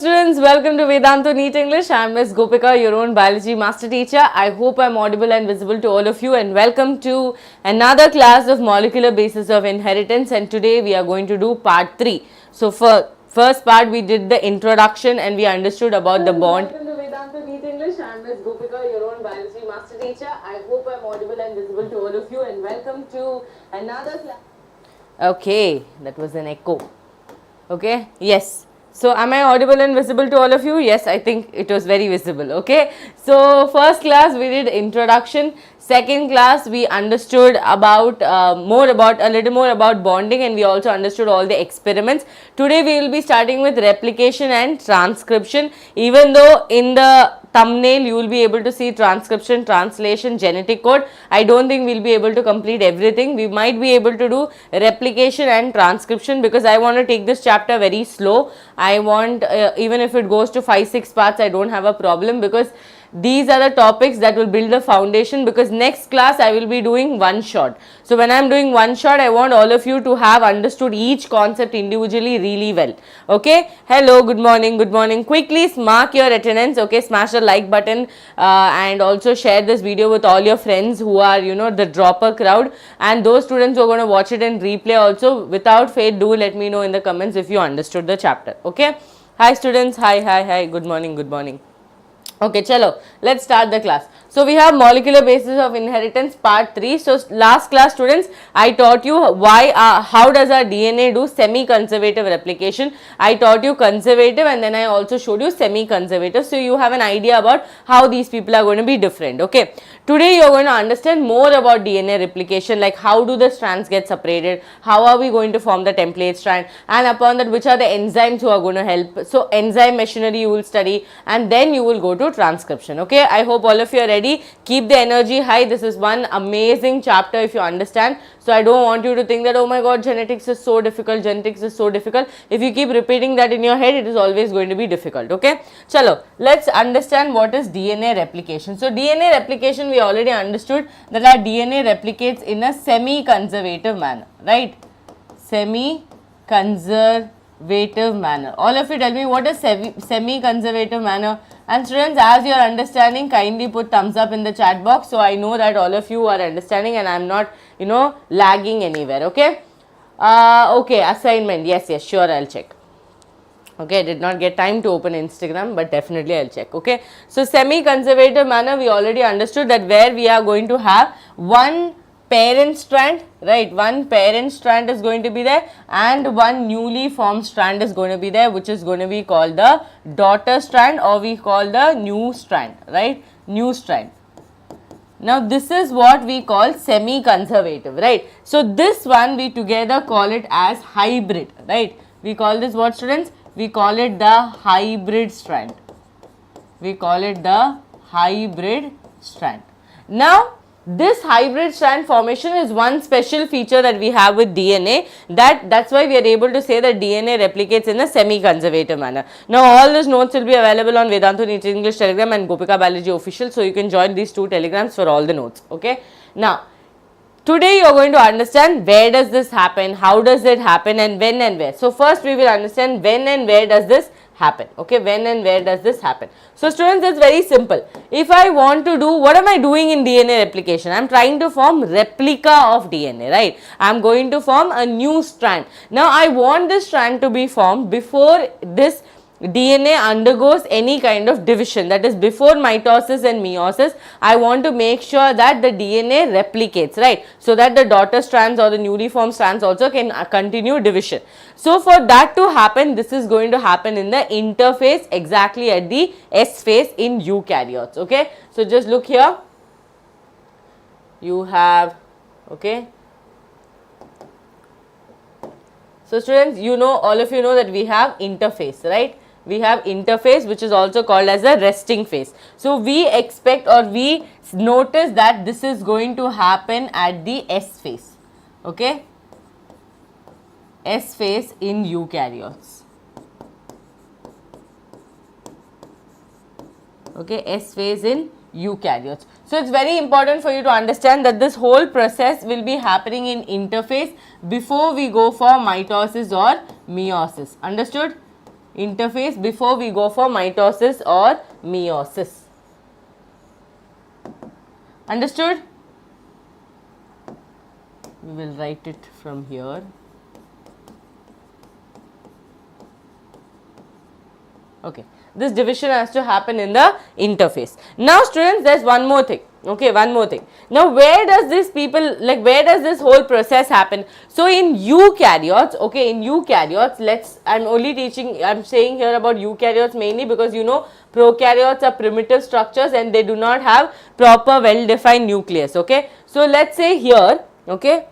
Students, welcome to Vedantu NEET English. I am Miss Gopika, your own biology master teacher. I hope I am audible and visible to all of you, and welcome to another class of molecular basis of inheritance, and today we are going to do part 3. So for first part we did the introduction and we understood about the bond. Welcome to Vedantu NEET English. I am Miss Gopika, your own biology master teacher. I hope I am audible and visible to all of you, and welcome to another class. Okay, that was an echo. Okay, yes. So am I audible and visible to all of you? Yes, I think it was very visible. Okay. So first class we did introduction. Second class we understood about a little more about bonding, and we also understood all the experiments. Today we will be starting with replication and transcription. Even though in the thumbnail you will be able to see transcription, translation, genetic code, I don't think we'll be able to complete everything. We might be able to do replication and transcription because I want to take this chapter very slow. I want even if it goes to 5-6 parts, I don't have a problem, because these are the topics that will build the foundation, because next class I will be doing one shot. So when I am doing one shot, I want all of you to have understood each concept individually really well. Okay. Hello, good morning, good morning. Quickly mark your attendance. Okay, smash the like button and also share this video with all your friends who are, you know, the dropper crowd, and those students who are going to watch it in replay also. Without fail, do let me know in the comments if you understood the chapter. Okay. Hi students. Hi. Good morning, good morning. Okay, chalo, let's start the class. So we have molecular basis of inheritance part 3. So last class students, I taught you how does our DNA do semi-conservative replication. I taught you conservative, and then I also showed you semi-conservative. So you have an idea about how these people are going to be different. Okay. Today you are going to understand more about DNA replication, like how do the strands get separated, how are we going to form the template strand, and upon that which are the enzymes who are going to help. So enzyme machinery you will study, and then you will go to transcription. Okay, I hope all of you are ready. Keep the energy high. This is one amazing chapter if you understand. So I don't want you to think that, oh my god, genetics is so difficult, genetics is so difficult. If you keep repeating that in your head, it is always going to be difficult. Okay, chalo, let's understand what is DNA replication. So DNA replication, we already understood that our DNA replicates in a semi-conservative manner, right? Semi-conservative manner. All of you tell me what is semi-conservative manner. And students, as you are understanding, kindly put thumbs up in the chat box, so I know that all of you are understanding and I am not, you know, lagging anywhere. Okay. Okay, assignment. Yes, sure, I'll check. Okay, I did not get time to open Instagram, but definitely I'll check. Okay. So semi-conservative manner, we already understood that where we are going to have one parent strand, right? One parent strand is going to be there, and one newly formed strand is going to be there, which is going to be called the daughter strand, or we call the new strand, right? New strand. Now this is what we call semi-conservative, right? So this one we together call it as hybrid, right? We call this what, students? We call it the hybrid strand. We call it the hybrid strand. Now this hybrid strand formation is one special feature that we have with DNA. That's why we are able to say that DNA replicates in a semi-conservative manner. Now all these notes will be available on Vedantu NEET English Telegram and Gopika Biology Official, so you can join these two telegrams for all the notes. Okay. Now today you are going to understand where does this happen, how does it happen, and when and where. So first we will understand when and where does this happen. Okay, when and where does this happen? So students, it's very simple. If I want to do, what am I doing in DNA replication? I am trying to form replica of DNA, right? I am going to form a new strand. Now I want this strand to be formed before this DNA undergoes any kind of division, that is before mitosis and meiosis. I want to make sure that the DNA replicates, right? So that the daughter strands or the newly formed strands also can continue division. So for that to happen, this is going to happen in the interphase, exactly at the S phase in eukaryotes. Okay, so just look here. You have, okay. So students, you know, all of you know that we have interphase, right? We have interphase, which is also called as a resting phase. So we expect, or we notice that this is going to happen at the S phase. Okay, S phase in eukaryotes. Okay, S phase in eukaryotes. So it's very important for you to understand that this whole process will be happening in interphase before we go for mitosis or meiosis. Understood? interphase before we go for mitosis or meiosis. Understood? We will write it from here. Okay, this division has to happen in the interphase. Now students, there's one more thing. Okay, one more thing. Now where does this where does this whole process happen? So in eukaryotes, okay, in eukaryotes, I'm saying here about eukaryotes mainly because you know prokaryotes are primitive structures and they do not have proper well defined nucleus, okay. So let's say here, okay,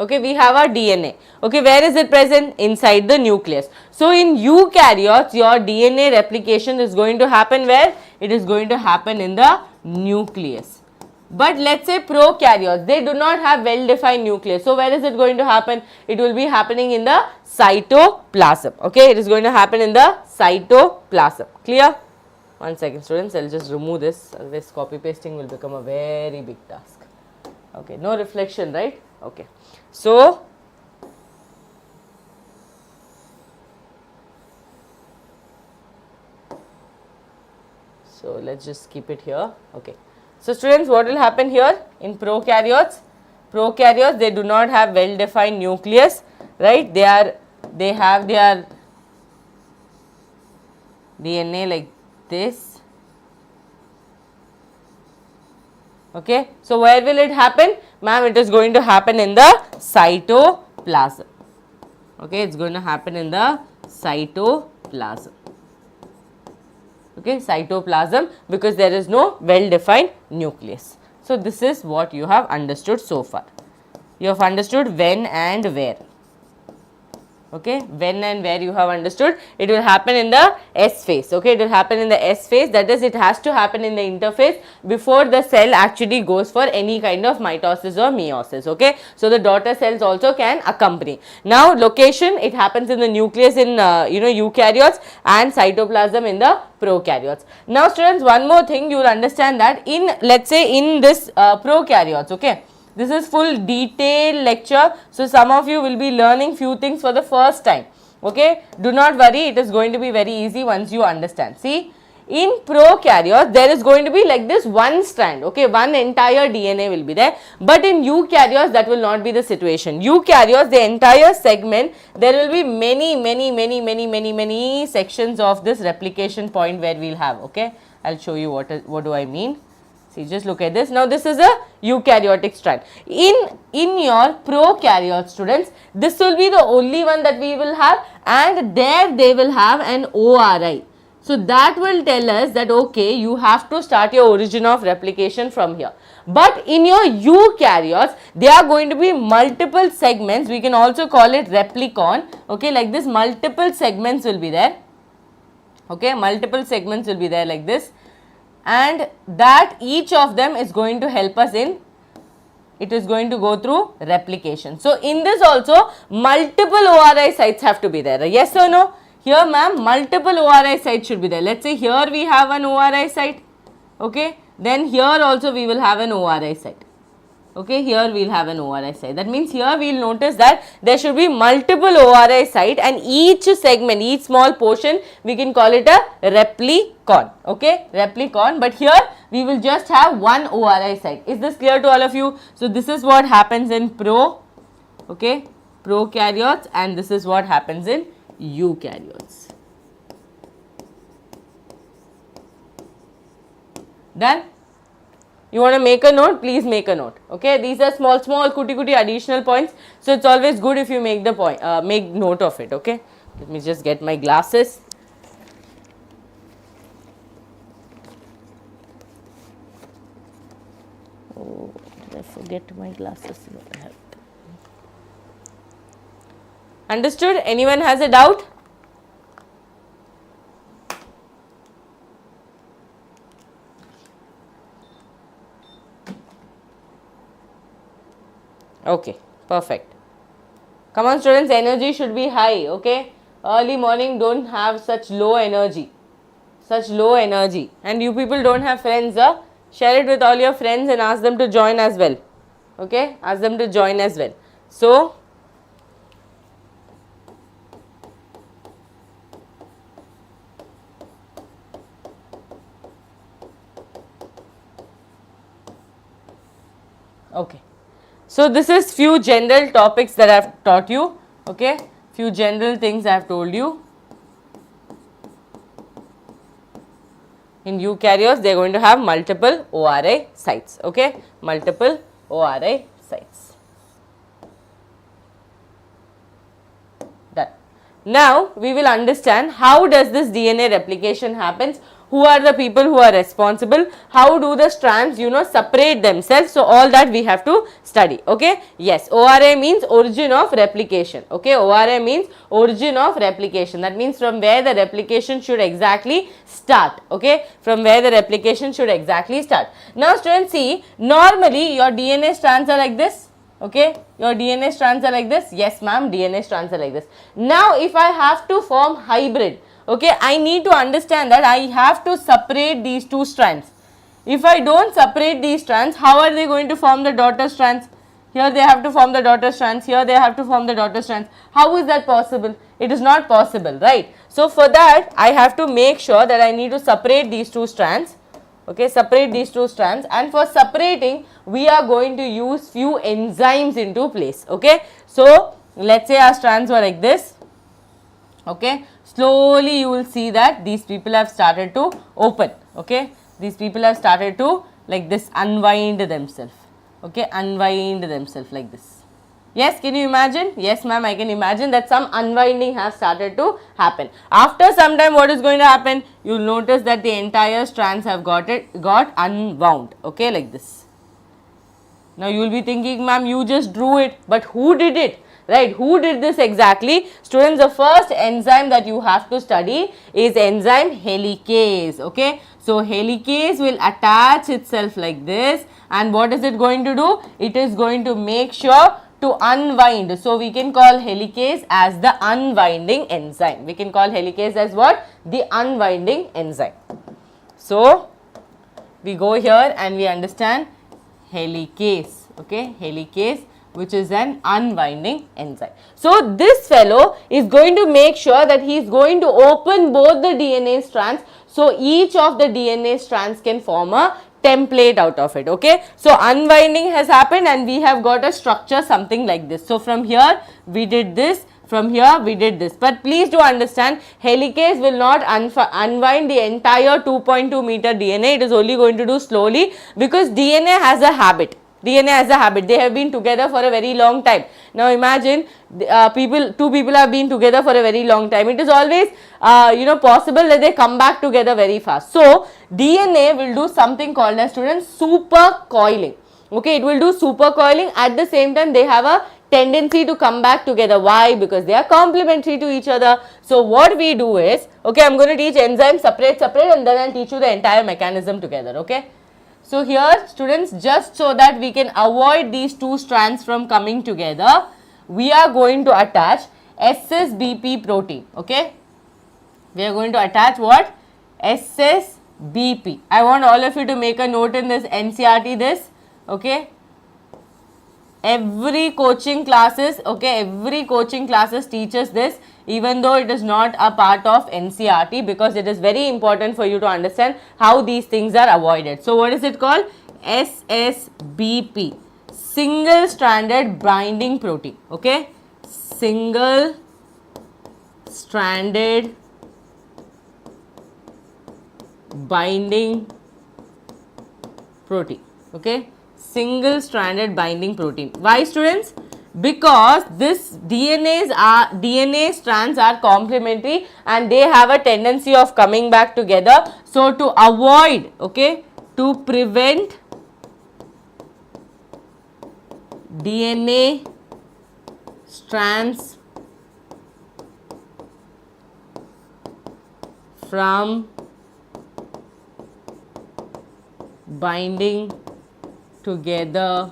okay, we have our DNA. Okay, where is it present? Inside the nucleus. So in eukaryotes, your DNA replication is going to happen where? It is going to happen in the nucleus. But let's say prokaryotes, they do not have well defined nucleus. So where is it going to happen? It will be happening in the cytoplasm. Okay, it is going to happen in the cytoplasm. Clear? One second students, I will just remove this, otherwise copy pasting will become a very big task. Okay, no reflection, right? Okay. So let's just keep it here. Okay. So students, what will happen here in prokaryotes? Prokaryotes, they do not have well defined nucleus, right? They have their DNA like this. Okay. So where will it happen? Ma'am, it is going to happen in the cytoplasm. Okay, it's going to happen in the cytoplasm. Okay, cytoplasm, because there is no well defined nucleus. So this is what you have understood so far. You have understood when and where. Okay, when and where you have understood. It will happen in the S phase. Okay, it will happen in the S phase, that is, it has to happen in the interphase before the cell actually goes for any kind of mitosis or meiosis. Okay, so the daughter cells also can accompany. Now location, it happens in the nucleus in eukaryotes and cytoplasm in the prokaryotes. Now students, one more thing you will understand that in, let's say, in this prokaryotes, okay, this is full detailed lecture. So some of you will be learning few things for the first time. Okay, do not worry, it is going to be very easy once you understand. See, in prokaryotes there is going to be like this one strand, okay, one entire DNA will be there, but in eukaryotes that will not be the situation. Eukaryotes, the entire segment, there will be many sections of this replication point where we will have. Okay, I will show you what do I mean. See, just look at this. Now this is a eukaryotic strand. In your prokaryote students, this will be the only one that we will have, and there they will have an ORI. So that will tell us that okay, you have to start your origin of replication from here. But in your eukaryotes, there are going to be multiple segments. We can also call it replicon. Okay, like this, multiple segments will be there. Okay, multiple segments will be there like this. And that each of them is going to help us in, it is going to go through replication. So in this also multiple ORI sites have to be there. Yes or no? Here ma'am, multiple ORI sites should be there. Let's say here we have an ORI site. Okay. Then here also we will have an ORI site. Okay, here we will have an ORI site. That means here we will notice that there should be multiple ORI site, and each segment, each small portion, we can call it a replicon. Okay, replicon. But here we will just have one ORI site. Is this clear to all of you? So this is what happens in prokaryotes, and this is what happens in eukaryotes. Done? You want to make a note? Please make a note. Okay, these are small kuti additional points. So it's always good if you make the point, make note of it. Okay, let me just get my glasses. Oh, did I forget my glasses? No, I have. Understood? Anyone has a doubt? Okay, perfect. Come on students, energy should be high. Okay, early morning, don't have such low energy, and you people don't have friends, share it with all your friends and ask them to join as well. Okay, ask them to join as well. So Okay. So this is few general topics that I have taught you, okay, few general things I have told you. In eukaryotes, they are going to have multiple ORI sites, okay, multiple ORI sites. Done. Now, we will understand how does this DNA replication happens, who are the people who are responsible, how do the strands separate themselves. So, all that we have to study, okay. Yes, ORI means origin of replication, okay, ORI means origin of replication, that means from where the replication should exactly start, okay, from where the replication should exactly start. Now, students, see, normally your DNA strands are like this. Okay, your DNA strands are like this. Yes, ma'am, DNA strands are like this. Now, if I have to form hybrid, okay, I need to understand that I have to separate these two strands. If I don't separate these strands, how are they going to form the daughter strands? Here they have to form the daughter strands, here they have to form the daughter strands. How is that possible? It is not possible, right? So, for that, I have to make sure that I need to separate these two strands. Okay, separate these two strands, and for separating we are going to use few enzymes into place, okay. So, let us say our strands were like this, okay, slowly you will see that these people have started to open, okay, these people have started to like this unwind themselves, okay, unwind themselves like this. Yes, can you imagine? Yes, ma'am, I can imagine that some unwinding has started to happen. After some time, what is going to happen? You will notice that the entire strands have got unwound, okay, like this. Now, you will be thinking, ma'am, you just drew it, but who did it? Right, who did this exactly? Students, the first enzyme that you have to study is enzyme helicase, okay. So, helicase will attach itself like this, and what is it going to do? It is going to make sure to unwind. So, we can call helicase as the unwinding enzyme. We can call helicase as what? The unwinding enzyme. So, we go here and we understand helicase, okay, helicase, which is an unwinding enzyme. So, this fellow is going to make sure that he is going to open both the DNA strands. So, each of the DNA strands can form a template out of it, okay. So, unwinding has happened and we have got a structure something like this. So, from here we did this, from here we did this, but please do understand helicase will not unwind the entire 2.2 meter DNA, it is only going to do slowly because DNA has a habit. DNA has a habit, they have been together for a very long time. Now imagine two people have been together for a very long time. It is always possible that they come back together very fast. So DNA will do something called as, students, super coiling. Okay, it will do super coiling. At the same time, they have a tendency to come back together. Why? Because they are complementary to each other. So what we do is, okay, I am going to teach enzyme separate, and then I will teach you the entire mechanism together. Okay. So here, students, just so that we can avoid these two strands from coming together, we are going to attach SSBP protein, okay. We are going to attach what? SSBP. I want all of you to make a note in this NCERT this, okay. Every coaching classes, okay, every coaching classes teaches this, even though it is not a part of NCERT, because it is very important for you to understand how these things are avoided. So, what is it called? SSBP, single stranded binding protein, okay, single stranded binding protein, okay, single stranded binding protein. Why, students? Because this DNA strands are complementary and they have a tendency of coming back together. So, to avoid, okay, to prevent DNA strands from binding together,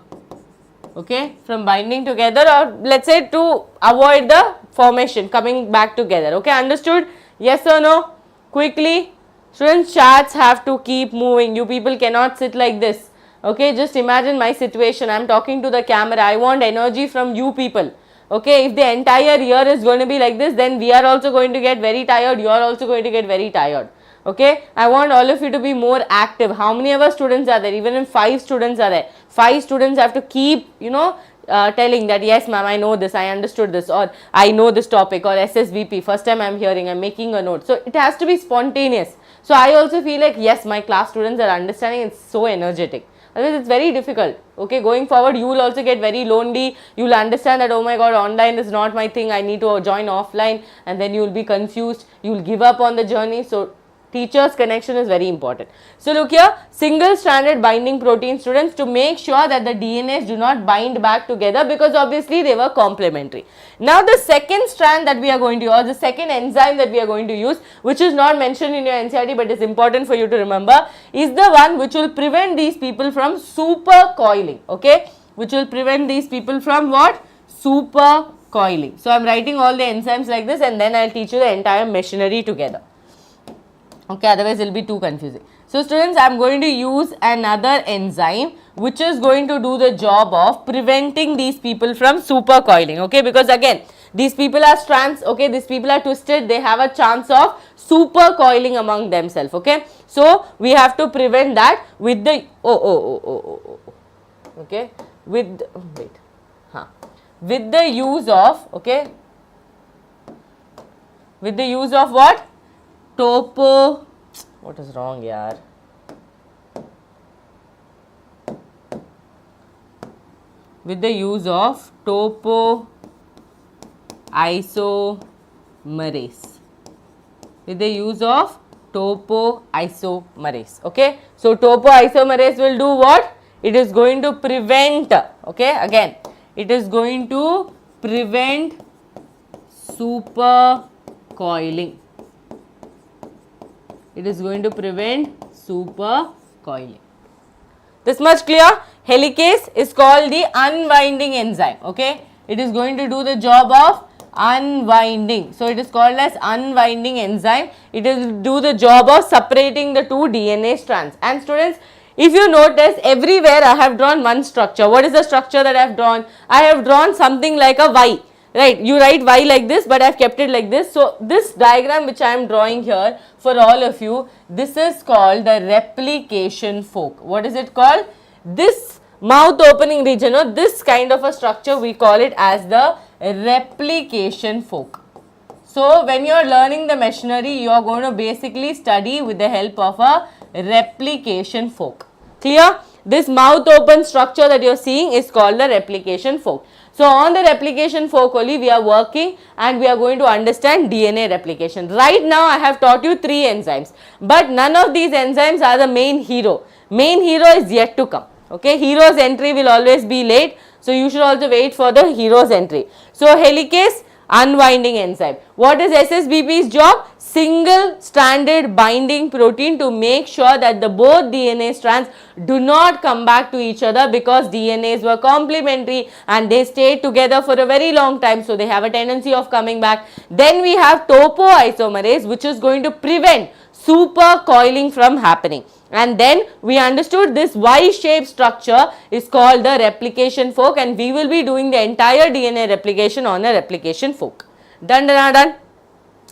okay, from binding together, or let us say to avoid the formation coming back together, okay, understood? Yes or no? Quickly, students, charts have to keep moving, you people cannot sit like this, okay. Just imagine my situation, I am talking to the camera, I want energy from you people, okay. If the entire year is going to be like this, then we are also going to get very tired, you are also going to get very tired. Okay, I want all of you to be more active. How many of our students are there? Even if 5 students are there, 5 students have to keep, telling that yes ma'am, I know this, I understood this, or I know this topic, or SSVP, first time I'm hearing, I'm making a note. So it has to be spontaneous. So I also feel like yes, my class students are understanding, it's so energetic. Otherwise it's very difficult. Okay, going forward you will also get very lonely. You will understand that oh my god, online is not my thing, I need to join offline, and then you will be confused, you will give up on the journey. So teacher's connection is very important. So look here, single stranded binding protein, students, to make sure that the DNAs do not bind back together, because obviously they were complementary. Now the second strand that we are going to use, or the second enzyme that we are going to use, which is not mentioned in your NCERT but is important for you to remember, is the one which will prevent these people from supercoiling. Okay, which will prevent these people from what? Supercoiling. So I am writing all the enzymes like this, and then I will teach you the entire machinery together. Okay, otherwise it will be too confusing. So students, I am going to use another enzyme which is going to do the job of preventing these people from supercoiling. Okay, because again these people are strands, okay, these people are twisted, they have a chance of supercoiling among themselves. Okay, so we have to prevent that with the okay, with with the use of, okay, with the use of what? What is wrong, yaar? With the use of topoisomerase. With the use of topoisomerase. Okay. So topoisomerase will do what? It is going to prevent, okay, again, it is going to prevent supercoiling. It is going to prevent supercoiling. This much clear? Helicase is called the unwinding enzyme. Okay, it is going to do the job of unwinding. So it is called as unwinding enzyme. It will do the job of separating the two DNA strands. And students, if you notice, everywhere I have drawn one structure. What is the structure that I have drawn? I have drawn something like a Y. Right, you write Y like this, but I have kept it like this. So this diagram which I am drawing here for all of you, this is called the replication fork. What is it called? This mouth opening region, or this kind of a structure, we call it as the replication fork. So when you are learning the machinery, you are going to basically study with the help of a replication fork. Clear? This mouth open structure that you are seeing is called the replication fork. So on the replication fork only we are working, and we are going to understand DNA replication. Right now I have taught you 3 enzymes, but none of these enzymes are the main hero. Main hero is yet to come. Okay, hero's entry will always be late, so you should also wait for the hero's entry. So helicase, unwinding enzyme. What is SSBP's job? Single stranded binding protein, to make sure that the both DNA strands do not come back to each other, because DNAs were complementary and they stayed together for a very long time, so they have a tendency of coming back. Then we have topoisomerase, which is going to prevent supercoiling from happening. And then we understood this Y-shaped structure is called the replication fork, and we will be doing the entire DNA replication on a replication fork. Done, done, done.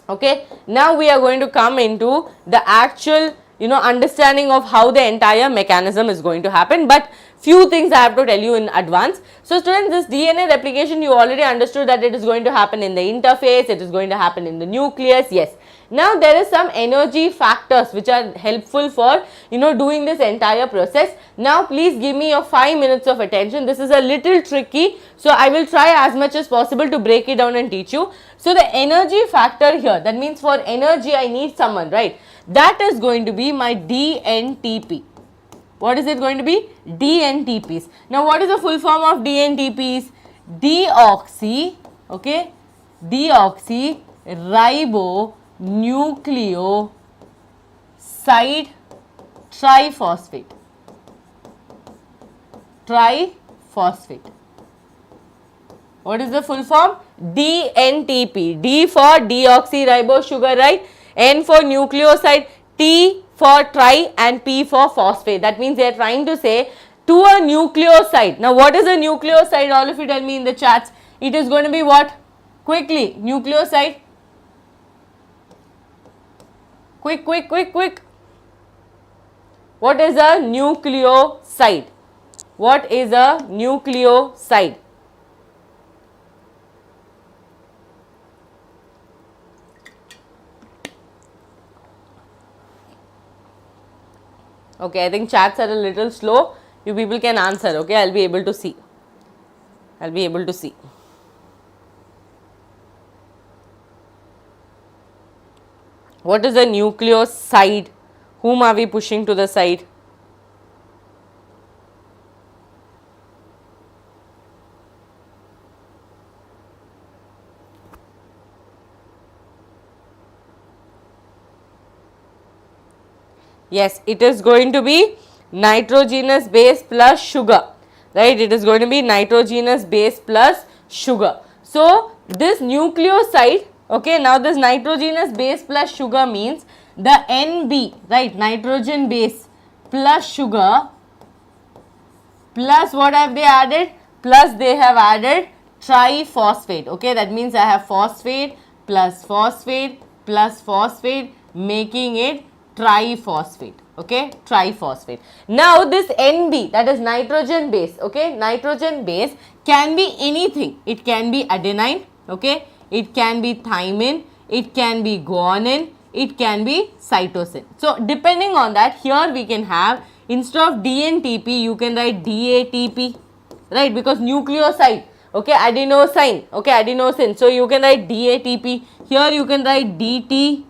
Okay, now we are going to come into the actual, understanding of how the entire mechanism is going to happen, but few things I have to tell you in advance. So students, this DNA replication, you already understood that it is going to happen in the interface, it is going to happen in the nucleus, yes. Now there is some energy factors which are helpful for, doing this entire process. Now please give me your 5 minutes of attention. This is a little tricky, so I will try as much as possible to break it down and teach you. So the energy factor here, that means for energy I need someone, right? That is going to be my DNTP. What is it going to be? DNTPs. Now what is the full form of DNTPs? Deoxy, okay, deoxyribonucleoside triphosphate. What is the full form? DNTP. D for deoxyribo sugar, right? N for nucleoside, T for tri, and P for phosphate. That means they are trying to say to a nucleoside. Now what is a nucleoside? All of you tell me in the chats. It is going to be what? Quickly, nucleoside. Quick. What is a nucleoside? What is a nucleoside? Okay, I think chats are a little slow. You people can answer. Okay, I'll be able to see. I'll be able to see. What is a nucleoside? Whom are we pushing to the side? Yes, it is going to be nitrogenous base plus sugar, right? It is going to be nitrogenous base plus sugar. So, this nucleoside, okay, now this nitrogenous base plus sugar means the NB, right, nitrogen base plus sugar plus what have they added? Plus they have added triphosphate, okay, that means I have phosphate plus phosphate plus phosphate making it triphosphate, okay, triphosphate. Now this NB, that is nitrogen base, okay, nitrogen base can be anything. It can be adenine, okay, it can be thymine, it can be guanine, it can be cytosine. So depending on that, here we can have, instead of DNTP, you can write DATP, right, because nucleoside, okay, adenosine, okay, adenosine. So you can write DATP. Here you can write DTTP,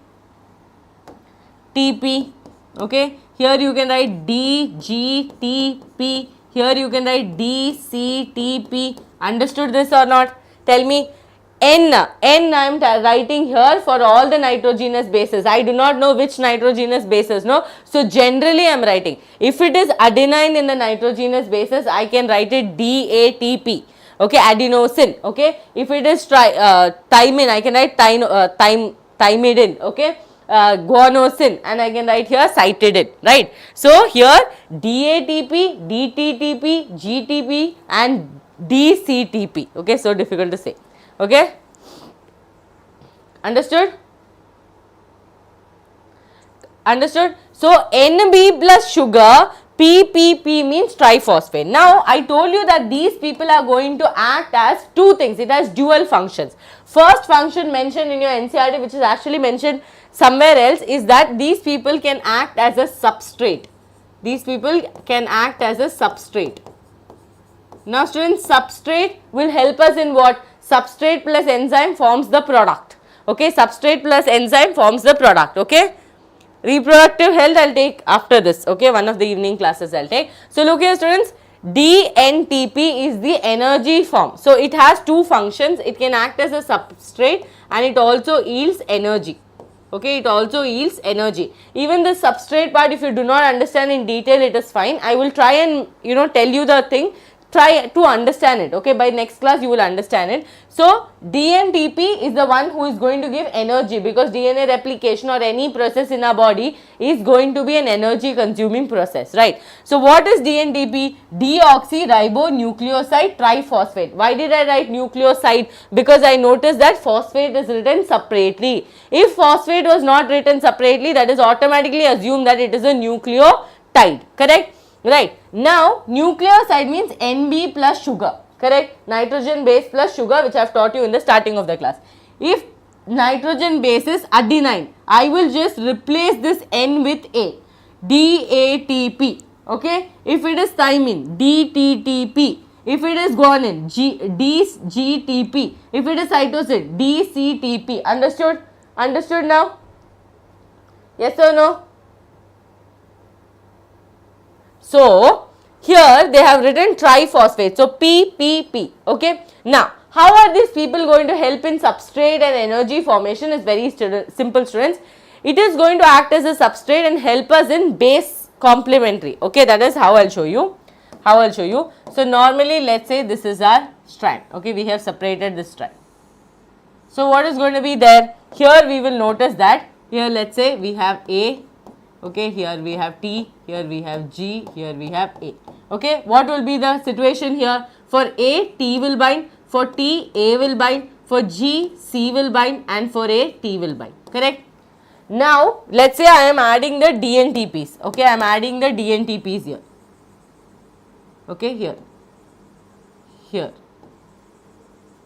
okay. Here you can write DGTP. Here you can write DCTP. Understood this or not? Tell me. N I am writing here for all the nitrogenous bases. I do not know which nitrogenous bases, no. So generally I am writing. If it is adenine in the nitrogenous bases, I can write it DATP. Okay, adenosine. Okay. If it is thymine, I can write thymidine. Okay. Guanosine, and I can write here cytidine, right. So here DATP, DTTP, GTP and DCTP. Okay, so difficult to say. Okay, understood? Understood? So NB plus sugar, PPP means triphosphate. Now I told you that these people are going to act as two things. It has dual functions. First function mentioned in your NCERT, which is actually mentioned somewhere else, is that these people can act as a substrate. These people can act as a substrate. Now students, substrate will help us in what? Substrate plus enzyme forms the product. Okay, substrate plus enzyme forms the product. Okay, reproductive health I will take after this. Okay, one of the evening classes I will take. So look here students, DNTP is the energy form. So it has two functions. It can act as a substrate and it also yields energy. Okay, it also yields energy. Even the substrate part, if you do not understand in detail, it is fine. I will try and tell you the thing. Try to understand it. Okay, by next class you will understand it. So DNTP is the one who is going to give energy, because DNA replication or any process in our body is going to be an energy consuming process, right. So what is DNTP? Deoxyribonucleoside triphosphate. Why did I write nucleoside? Because I noticed that phosphate is written separately. If phosphate was not written separately, that is automatically assumed that it is a nucleotide, correct? Right. Now nucleoside means NB plus sugar, correct? Nitrogen base plus sugar, which I have taught you in the starting of the class. If nitrogen base is adenine, I will just replace this N with A, DATP, okay. If it is thymine, DTTP. If it is guanine, DGTP. If it is cytosine, DCTP. Understood? Understood now? Yes or no? So here they have written triphosphate, so PPP, okay. Now how are these people going to help in substrate and energy formation? Is very simple students. It is going to act as a substrate and help us in base complementary, okay. That is how I will show you, So normally let us say this is our strand, okay, we have separated this strand. So what is going to be there? Here we will notice that here let us say we have A, okay, here we have T, here we have G, here we have A. Okay, what will be the situation here? For A, T will bind, for T, A will bind, for G, C will bind, and for A, T will bind, correct? Now, let us say I am adding the DNTPs, okay, I am adding the DNTPs here. okay, here.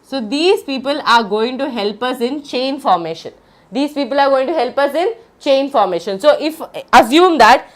So these people are going to help us in chain formation. These people are going to help us in chain formation. So if assume that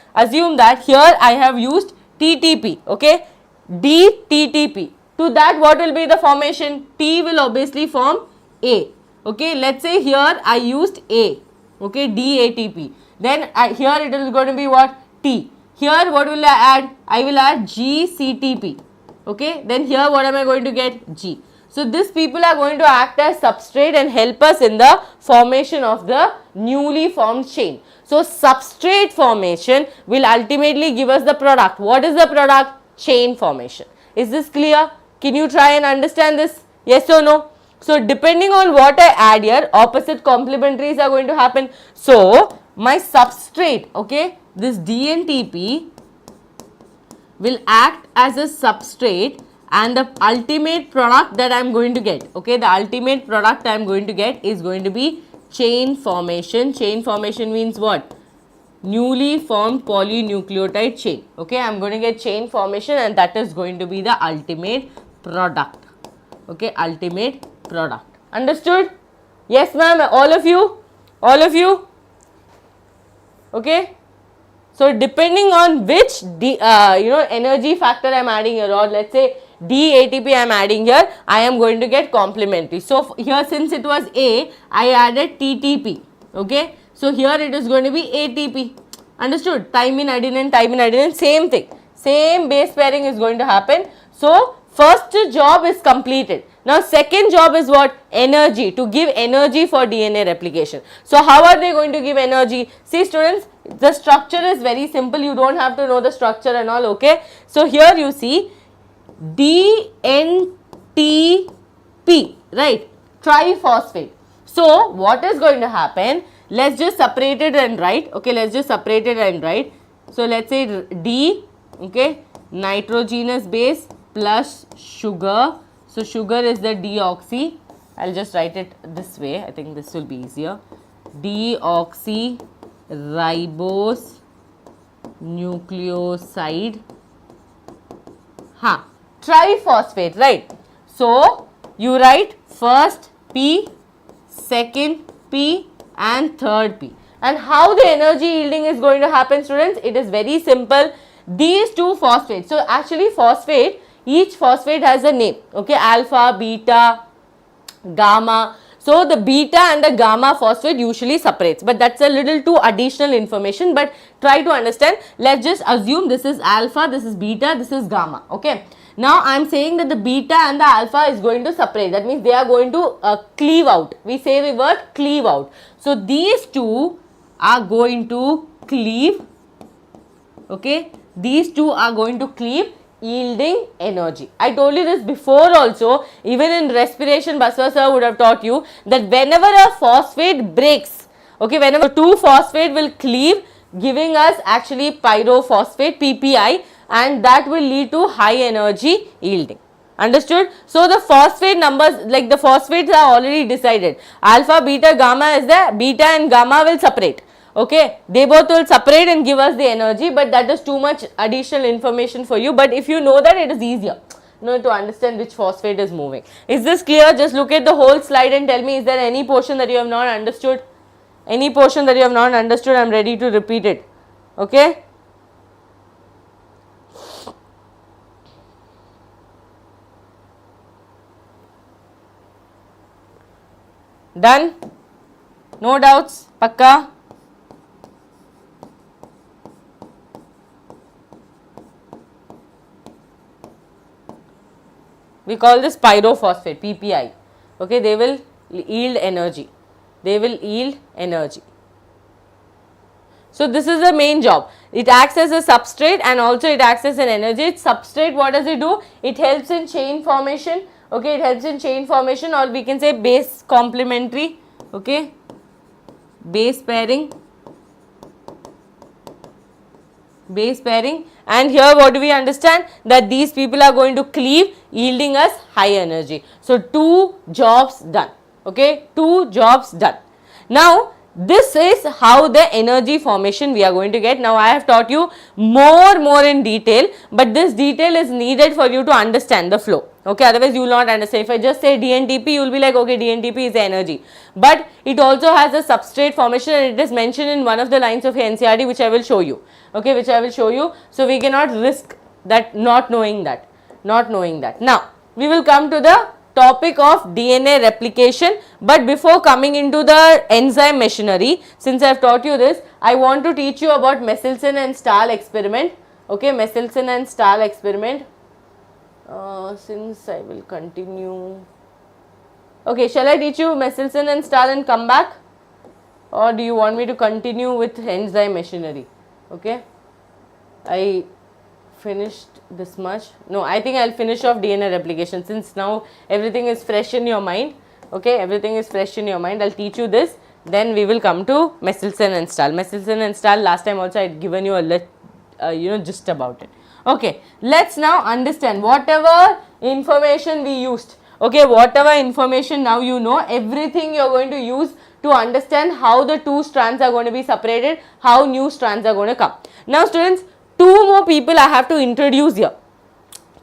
here I have used TTP, okay, DTTP. To that what will be the formation? T will obviously form A. Okay, let's say here I used A, okay, DATP. Then here it is going to be what? T. Here what will I add? I will add GCTP. Okay, then here what am I going to get? G. So these people are going to act as substrate and help us in the formation of the newly formed chain. So substrate formation will ultimately give us the product. What is the product? Chain formation. Is this clear? Can you try and understand this? Yes or no? So depending on what I add here, opposite complementaries are going to happen. So my substrate, okay, this DNTP will act as a substrate, and the ultimate product that I am going to get, okay, the ultimate product I am going to get is going to be chain formation. Chain formation means what? Newly formed polynucleotide chain. Okay, I am going to get chain formation, and that is going to be the ultimate product. Okay, ultimate product. Understood? Yes ma'am, all of you? All of you? Okay. So depending on which energy factor I am adding here, or let's say DATP I am adding here, I am going to get complementary. So here since it was A, I added TTP. Okay. So here it is going to be ATP. Understood? Thymine, adenine, same thing. Same base pairing is going to happen. So first job is completed. Now second job is what? Energy, to give energy for DNA replication. So how are they going to give energy? See students, the structure is very simple. You don't have to know the structure and all, okay. So here you see DNTP, right, triphosphate. So what is going to happen? Let's just separate it and write, okay, let's just separate it and write. So let's say D, okay, nitrogenous base plus sugar. So sugar is the deoxy. I'll just write it this way. I think this will be easier. Deoxyribose nucleoside. Triphosphate, right? So you write first P, second P, and third P. And how the energy yielding is going to happen, students? It is very simple. These two phosphates. So actually phosphate, each phosphate has a name, okay, alpha, beta, gamma. So the beta and the gamma phosphate usually separates, but that's a little too additional information, but try to understand. Let's just assume this is alpha, this is beta, this is gamma, okay. Now I am saying that the beta and the alpha is going to separate. That means they are going to cleave out. We say the word cleave out. So these two are going to cleave, okay. These two are going to cleave, yielding energy. I told you this before also. Even in respiration, Baswa sir would have taught you that whenever a phosphate breaks, okay, whenever two phosphate will cleave, giving us actually pyrophosphate, PPI, and that will lead to high energy yielding. Understood? So the phosphate numbers, like the phosphates are already decided. Alpha, beta, gamma is there. Beta and gamma will separate. Okay, they both will separate and give us the energy, but that is too much additional information for you. But if you know that, it is easier, to understand which phosphate is moving. Is this clear? Just look at the whole slide and tell me, is there any portion that you have not understood? Any portion that you have not understood, I am ready to repeat it. Okay. Done? No doubts? Pakka? We call this pyrophosphate, PPI. Okay, they will yield energy. They will yield energy. So this is the main job. It acts as a substrate and also it acts as an energy. Substrate, what does it do? It helps in chain formation. Okay, it helps in chain formation, or we can say base complementary. Okay, base pairing. Base pairing. And here what do we understand? That these people are going to cleave, yielding us high energy. So two jobs done. Okay, two jobs done. Now this is how the energy formation we are going to get. Now I have taught you more in detail, but this detail is needed for you to understand the flow. Okay, otherwise you will not understand. If I just say DNTP, you will be like, okay, DNTP is the energy, but it also has a substrate formation, and it is mentioned in one of the lines of NCERT, which I will show you. Okay, which I will show you. So we cannot risk that not knowing that. Now we will come to the topic of DNA replication, but before coming into the enzyme machinery, since I have taught you this, I want to teach you about Michelson and Stahl experiment. Okay, Michelson and Stahl experiment. Since I will continue. Okay, shall I teach you Michelson and Stahl and come back, or do you want me to continue with enzyme machinery? Okay, I finished this much. No, I think I'll finish off DNA replication, since now everything is fresh in your mind. Okay, everything is fresh in your mind. I'll teach you this, then we will come to Michelson and Stahl. Michelson and Stahl, last time also I had given you a gist about it. Okay, let's now understand whatever information we used. Okay, whatever information now you know, everything you are going to use to understand how the two strands are going to be separated, how new strands are going to come. Now students, 2 more people I have to introduce here.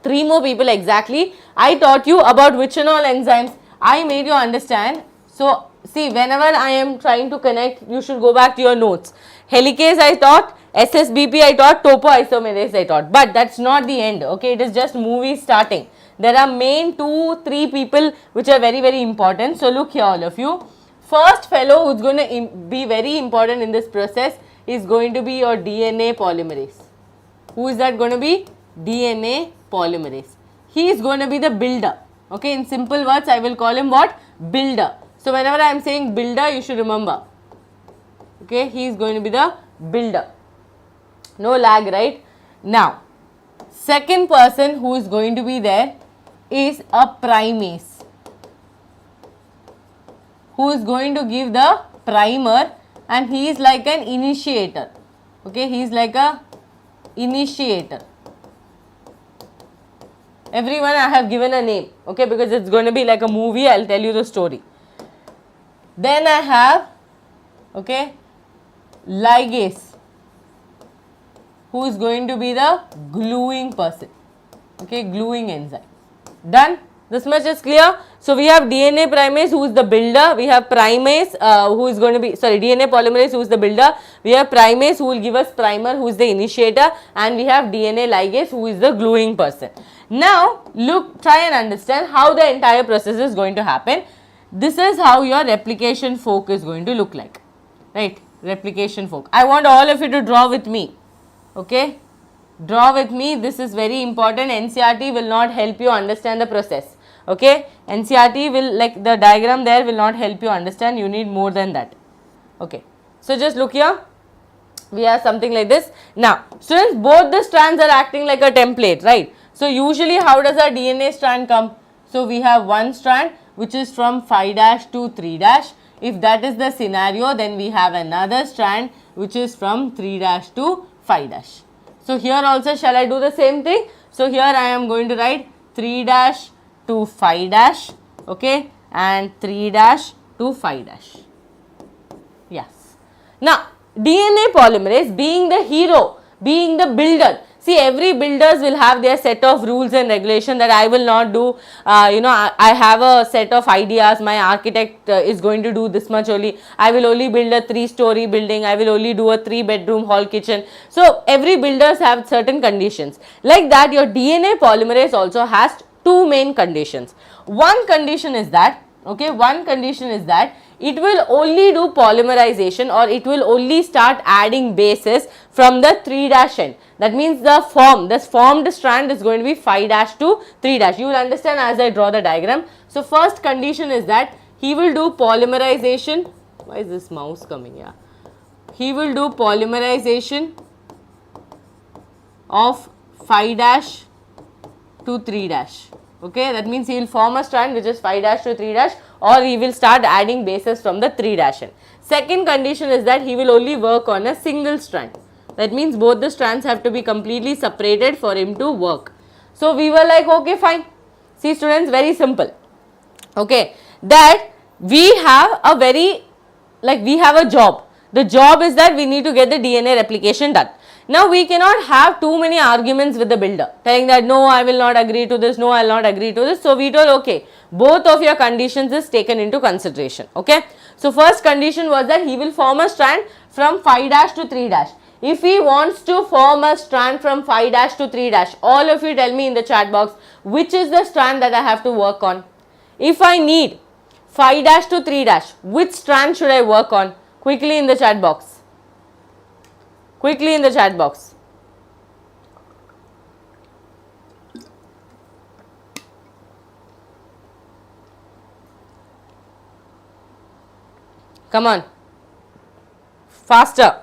3 more people exactly. I taught you about which and all enzymes. I made you understand. So see, whenever I am trying to connect, you should go back to your notes. Helicase I taught, SSBP I taught, topoisomerase I taught, but that's not the end. Okay, it is just movie starting. There are main 2-3 people which are very important. So look here, all of you. First fellow who's going to be very important in this process is going to be your DNA polymerase. Who is that going to be? DNA polymerase. He is going to be the builder. Okay, in simple words, I will call him what? Builder. So whenever I am saying builder, you should remember. Okay, he is going to be the builder. No lag, right? Now, second person who is going to be there is a primase, who is going to give the primer, and he is like an initiator. Okay, he is like a initiator. Everyone I have given a name, okay, because it's going to be like a movie. I'll tell you the story. Then I have, okay, ligase, who is going to be the gluing person. Okay, gluing enzyme. Done? This much is clear. So we have DNA primase, who is the builder. We have primase who is going to be, DNA polymerase, who is the builder. We have primase who will give us primer, who is the initiator, and we have DNA ligase, who is the gluing person. Now look, try and understand how the entire process is going to happen. This is how your replication fork is going to look like, right? Replication fork. I want all of you to draw with me. Okay, draw with me. This is very important. NCERT will not help you understand the process. Okay, NCERT will, like the diagram there will not help you understand. You need more than that. Okay, so just look here. We have something like this. Now students, both the strands are acting like a template, right? So usually how does our DNA strand come? So we have one strand which is from 5' to 3'. If that is the scenario, then we have another strand which is from 3' to 5'. So here also shall I do the same thing? So here I am going to write 3' to 5', okay, and 3' to 5'. Yes. Now DNA polymerase, being the hero, being the builder. See, every builders will have their set of rules and regulation that I will not do. I have a set of ideas. My architect is going to do this much only. I will only build a 3-story building. I will only do a 3-bedroom hall kitchen. So every builders have certain conditions. Like that, your DNA polymerase also has 2 main conditions. One condition is that, okay, it will only do polymerization, or it will only start adding bases from the 3' end. That means the formed strand is going to be 5' to 3'. You will understand as I draw the diagram. So first condition is that he will do polymerization. Why is this mouse coming here? He will do polymerization of 5' to 3'. Okay, that means he will form a strand which is 5' to 3', or he will start adding bases from the 3' end. Second condition is that he will only work on a single strand. That means both the strands have to be completely separated for him to work. So we were like, okay, fine. See students, very simple. Okay, that we have a very like we have a job. The job is that we need to get the DNA replication done. Now we cannot have too many arguments with the builder telling that no, I will not agree to this, no, I will not agree to this. So we told okay, both of your conditions is taken into consideration. Okay. So first condition was that he will form a strand from 5 dash to 3 dash. If he wants to form a strand from 5 dash to 3 dash, all of you tell me in the chat box which is the strand that I have to work on. If I need 5 dash to 3 dash, which strand should I work on? Quickly in the chat box. Quickly in the chat box. Come on. Faster.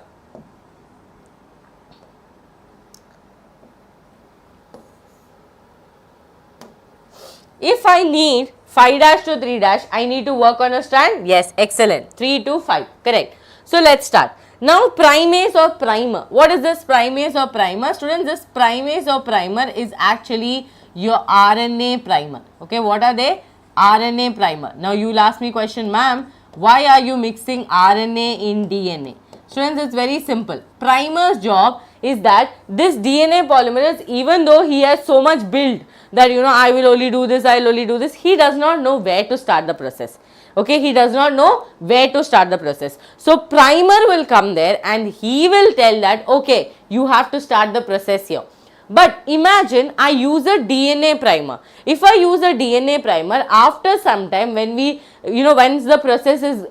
If I need 5 dash to 3 dash, I need to work on a strand. Yes, excellent. 3 to 5. Correct. So let's start. Now primase or primer. What is this primase or primer? Students, this primase or primer is actually your RNA primer. Okay, what are they? RNA primer. Now you will ask me question, ma'am, why are you mixing RNA in DNA? Students, it's very simple. Primer's job is that this DNA polymerase, even though he has so much build that I will only do this, I will only do this, he does not know where to start the process. Okay, he does not know where to start the process. So primer will come there and he will tell that okay, you have to start the process here. But imagine I use a DNA primer. If I use a DNA primer, after some time when we, once the process is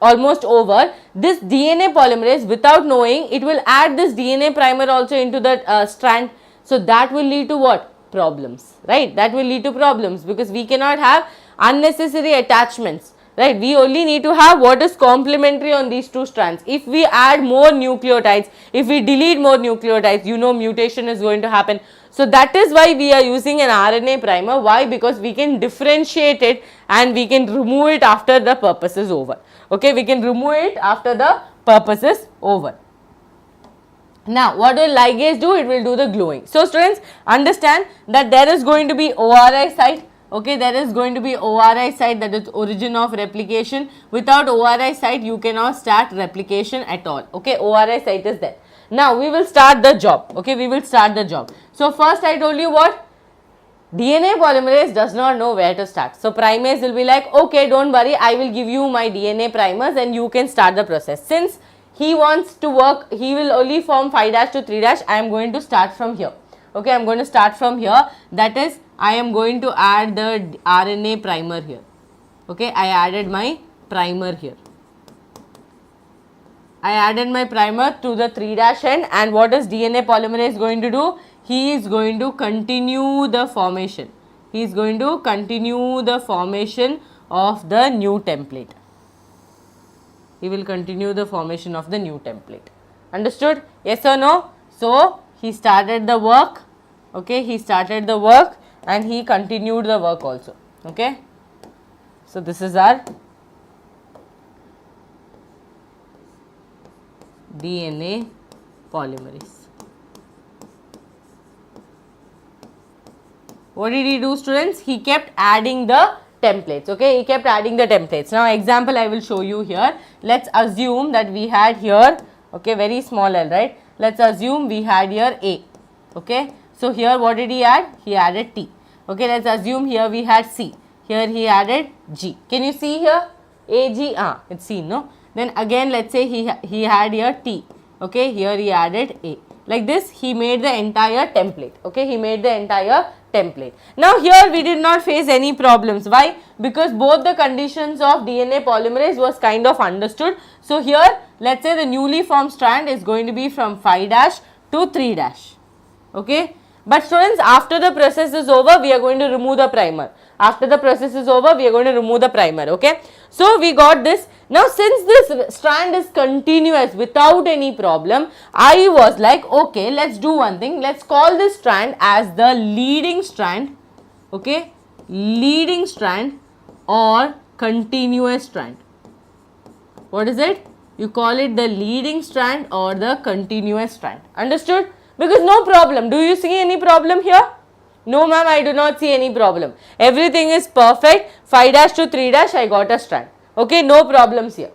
almost over, this DNA polymerase, without knowing, it will add this DNA primer also into the strand. So that will lead to what? Problems, right? That will lead to problems because we cannot have unnecessary attachments, right? We only need to have what is complementary on these two strands. If we add more nucleotides, if we delete more nucleotides, mutation is going to happen. So that is why we are using an RNA primer. Why? Because we can differentiate it and we can remove it after the purpose is over. Okay, we can remove it after the purpose is over. Now, what will ligase do? It will do the gluing. So, students, understand that there is going to be ORI site. Okay, there is going to be ORI site, that is origin of replication. Without ORI site, you cannot start replication at all. Okay, ORI site is there. Now, we will start the job. Okay, we will start the job. So, first I told you what? DNA polymerase does not know where to start. So, primase will be like, okay, don't worry, I will give you my DNA primers and you can start the process. Since he wants to work, he will only form 5 dash to 3 dash, I am going to start from here. Okay, I am going to start from here. That is, I am going to add the RNA primer here. Okay, I added my primer here. I added my primer to the 3 dash end, and what is DNA polymerase going to do? He is going to continue the formation. He is going to continue the formation of the new template. He will continue the formation of the new template. Understood? Yes or no? So, he started the work. Okay, he started the work and he continued the work also. Okay. So, this is our DNA polymerase. What did he do, students? He kept adding the templates. Okay, he kept adding the templates. Now, example I will show you here. Let's assume that we had here, okay, very small l, right? Let's assume we had here A. Okay, so here what did he add? He added T. Okay, let's assume here we had C. Here he added G. Can you see here? A, G, it's C, no? Then again, let's say he had here T. Okay, here he added A. Like this, he made the entire template. Okay, he made the entire template. Now, here we did not face any problems. Why? Because both the conditions of DNA polymerase was kind of understood. So, here let's say the newly formed strand is going to be from 5 dash to 3 dash. Okay. But students, after the process is over, we are going to remove the primer. After the process is over, we are going to remove the primer. Okay. So, we got this. Now, since this strand is continuous without any problem, I was like, okay, let's do one thing. Let's call this strand as the leading strand. Okay. Leading strand or continuous strand. What is it? You call it the leading strand or the continuous strand. Understood? Because no problem. Do you see any problem here? No, ma'am, I do not see any problem. Everything is perfect. 5 dash to 3 dash, I got a strand. Okay, no problems here.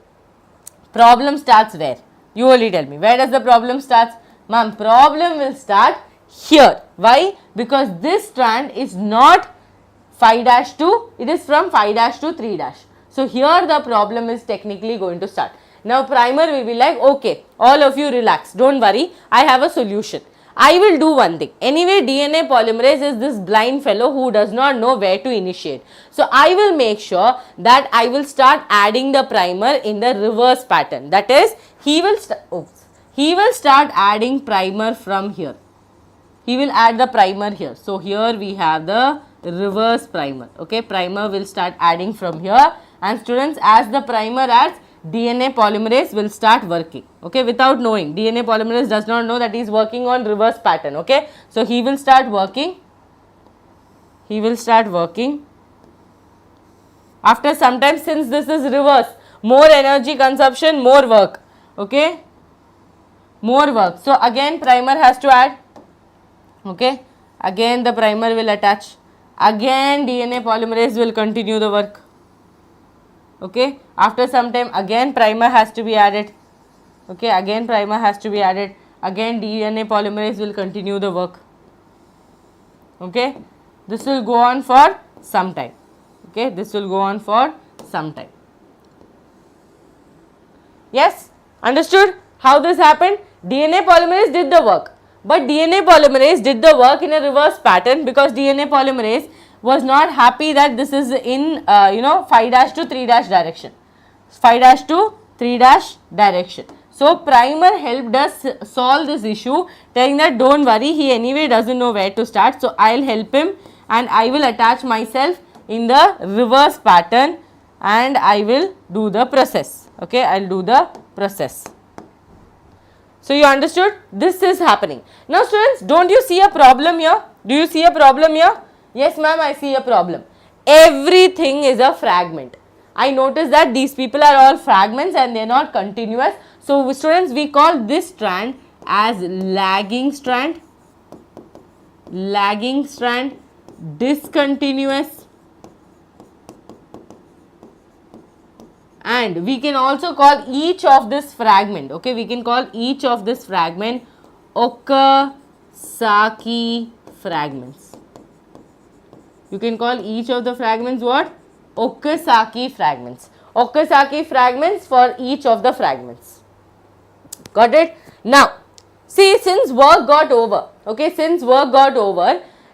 Problem starts where? You only tell me. Where does the problem starts? Ma'am, problem will start here. Why? Because this strand is not 5-2, it is from 5- to 3-. So here the problem is technically going to start. Now primer will be like, okay, all of you relax, don't worry, I have a solution. I will do one thing. Anyway, DNA polymerase is this blind fellow who does not know where to initiate. So I will make sure that I will start adding the primer in the reverse pattern. That is, he will start adding primer from here. He will add the primer here. So here we have the reverse primer. Okay, primer will start adding from here, and students, as the primer adds, DNA polymerase will start working. Okay, without knowing, DNA polymerase does not know that he is working on reverse pattern. Okay, so he will start working. He will start working. After some time, since this is reverse, more energy consumption, more work. Okay, more work. So again primer has to add. Okay, again the primer will attach. Again DNA polymerase will continue the work. Okay, after some time again primer has to be added. Okay, again primer has to be added. Again DNA polymerase will continue the work. Okay, this will go on for some time. Okay, this will go on for some time. Yes, understood how this happened? DNA polymerase did the work, but DNA polymerase did the work in a reverse pattern because DNA polymerase was not happy that this is in 5- to 3- direction. 5- to 3- direction. So primer helped us solve this issue, telling that don't worry, he anyway doesn't know where to start. So I'll help him and I will attach myself in the reverse pattern and I will do the process. Okay, I'll do the process. So you understood? This is happening. Now students, don't you see a problem here? Do you see a problem here? Yes ma'am, I see a problem. Everything is a fragment. I notice that these people are all fragments and they are not continuous. So students, we call this strand as lagging strand, discontinuous, and we can also call each of this fragment, okay, we can call each of this fragment Okazaki fragments. You can call each of the fragments what? Okazaki fragments. Okazaki fragments for each of the fragments. Got it? Now, see, since work got over, okay,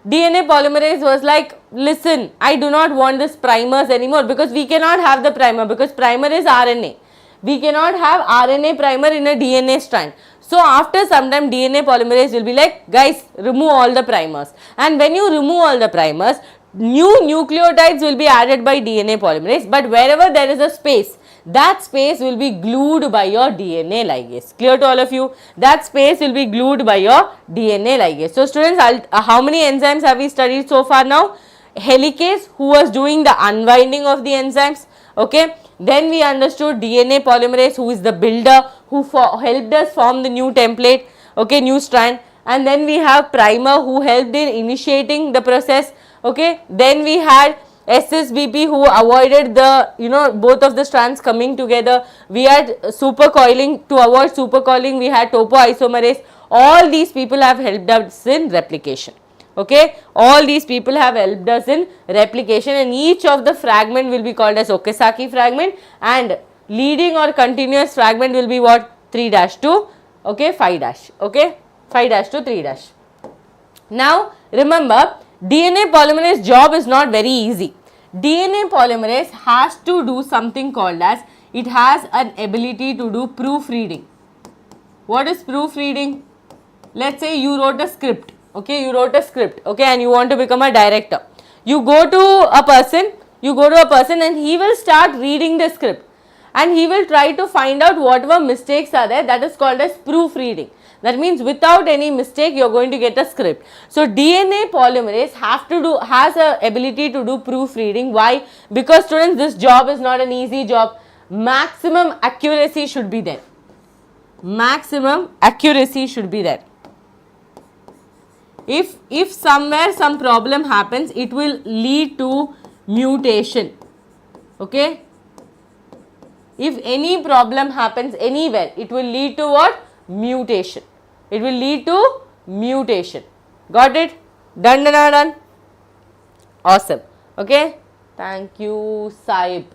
DNA polymerase was like, listen, I do not want this primers anymore because we cannot have the primer because primer is RNA. We cannot have RNA primer in a DNA strand. So after some time DNA polymerase will be like, guys, remove all the primers. And when you remove all the primers, new nucleotides will be added by DNA polymerase, but wherever there is a space, that space will be glued by your DNA ligase. Clear to all of you? That space will be glued by your DNA ligase. So students, how many enzymes have we studied so far now? Helicase, who was doing the unwinding of the enzymes. Okay. Then we understood DNA polymerase, who is the builder, who helped us form the new template, okay, new strand. And then we have primer, who helped in initiating the process. Okay. Then we had SSBP, who avoided the both of the strands coming together. We had supercoiling. To avoid supercoiling, we had topoisomerase. All these people have helped us in replication. Okay, all these people have helped us in replication, and each of the fragment will be called as Okazaki fragment, and leading or continuous fragment will be what? 3-2, okay, 5-, okay, 5- to 3-. Now remember, DNA polymerase job is not very easy. DNA polymerase has to do something called as, it has an ability to do proofreading. What is proofreading? Let's say you wrote a script. Okay, you wrote a script, okay, and you want to become a director. You go to a person and he will start reading the script and he will try to find out whatever mistakes are there. That is called as proofreading. That means without any mistake you are going to get a script. So DNA polymerase has a ability to do proofreading. Why? Because students, this job is not an easy job. Maximum accuracy should be there. Maximum accuracy should be there. If somewhere some problem happens, it will lead to mutation. Okay, If any problem happens anywhere, it will lead to what? Mutation. It will lead to mutation. Got it? Done, done, done, done. Awesome. Okay. Thank you, Saib.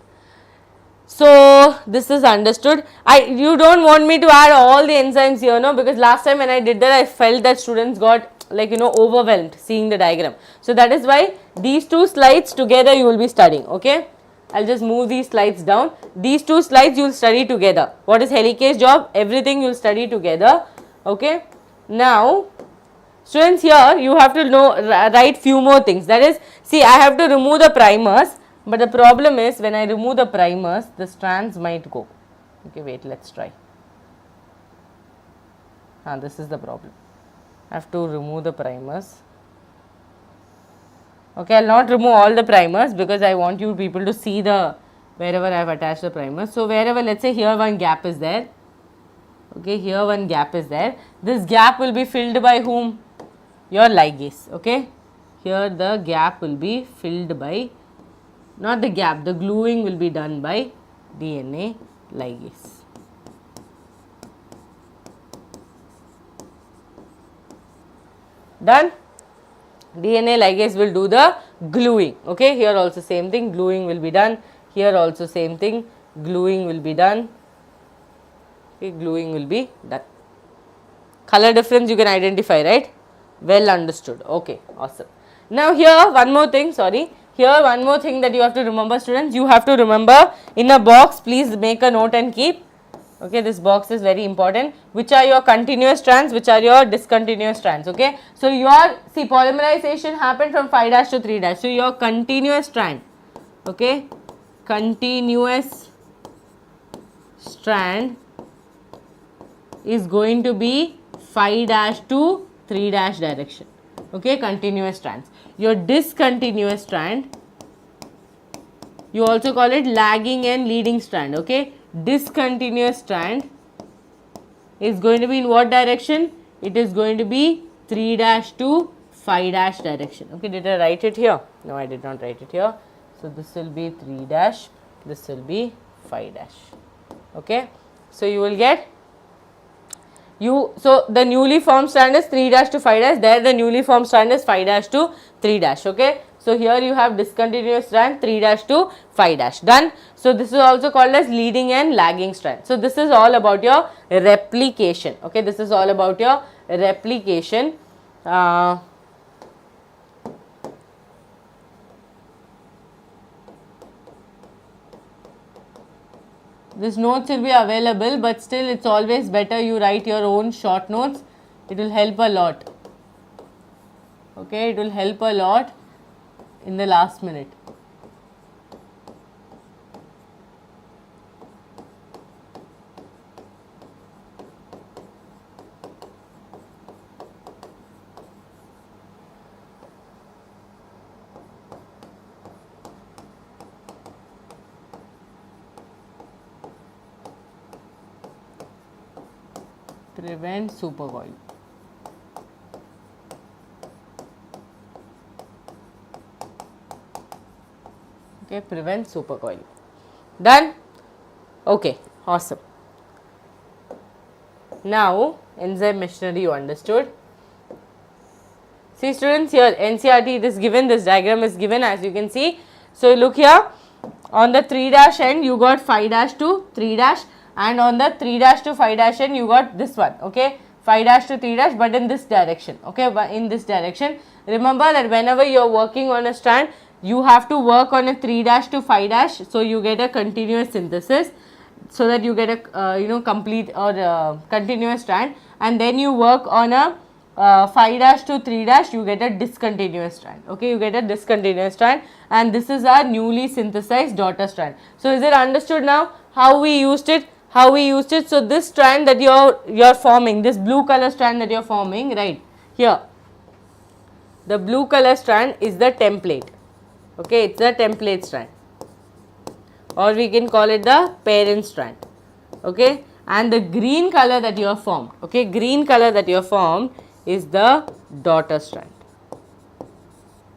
So this is understood. You don't want me to add all the enzymes here, no? Because last time when I did that, I felt that students got like overwhelmed seeing the diagram. So that is why these two slides together you will be studying. Okay. I'll just move these slides down. These two slides you will study together. What is helicase job? Everything you will study together. Okay. Now, students, here you have to write few more things. That is, see, I have to remove the primers, but the problem is when I remove the primers, the strands might go. Okay, wait, let's try. This is the problem. I have to remove the primers. Okay, I will not remove all the primers because I want you people to see the wherever I have attached the primers. So, wherever, let's say here one gap is there. Okay, here one gap is there. This gap will be filled by whom? Your ligase. Okay, here the gap will be filled by, not the gap, the gluing will be done by DNA ligase. Done? DNA ligase will do the gluing. Okay, here also same thing, gluing will be done. Here also same thing, gluing will be done. Okay, gluing will be done. Color difference you can identify, right? Well understood. Okay, awesome. Now here one more thing, sorry. Here one more thing that you have to remember, students. You have to remember in a box, please make a note and keep. Okay, this box is very important. Which are your continuous strands, which are your discontinuous strands. Okay, so your, see, polymerization happened from 5' to 3'. So your continuous strand, okay, continuous strand is going to be 5' to 3' direction. Okay, continuous strands. Your discontinuous strand, you also call it lagging and leading strand. Okay, discontinuous strand is going to be in what direction? It is going to be 3' to 5' direction. Okay, did I write it here? No, I did not write it here. So this will be 3', this will be 5'. Okay, so you will get so the newly formed strand is 3' to 5', there the newly formed strand is 5' to 3'. Okay, so here you have discontinuous strand 3' to 5'. Done. So this is also called as leading and lagging strand. So this is all about your replication. Okay, this is all about your replication. This notes will be available, but still it's always better you write your own short notes. It will help a lot. Okay, it will help a lot in the last minute. Prevent supercoil. Okay, prevent supercoil. Done? Okay, awesome. Now, enzyme machinery you understood. See students, here NCERT it is given, this diagram is given as you can see. So, look here, on the 3' end you got 5' to 3', and on the 3' to 5' end you got this one. Okay, 5' to 3', but in this direction. Okay, but in this direction. Remember that whenever you are working on a strand, you have to work on a 3' to 5', so you get a continuous synthesis, so that you get a complete or continuous strand, and then you work on a 5' to 3', you get a discontinuous strand. Okay, you get a discontinuous strand, and this is our newly synthesized daughter strand. So is it understood now how we used it? How we used it? So this strand that you're forming, this blue color strand that you're forming, right here, the blue color strand is the template. Okay, it's the template strand, or we can call it the parent strand. Okay, and the green color that you have formed, okay, green color that you have formed is the daughter strand.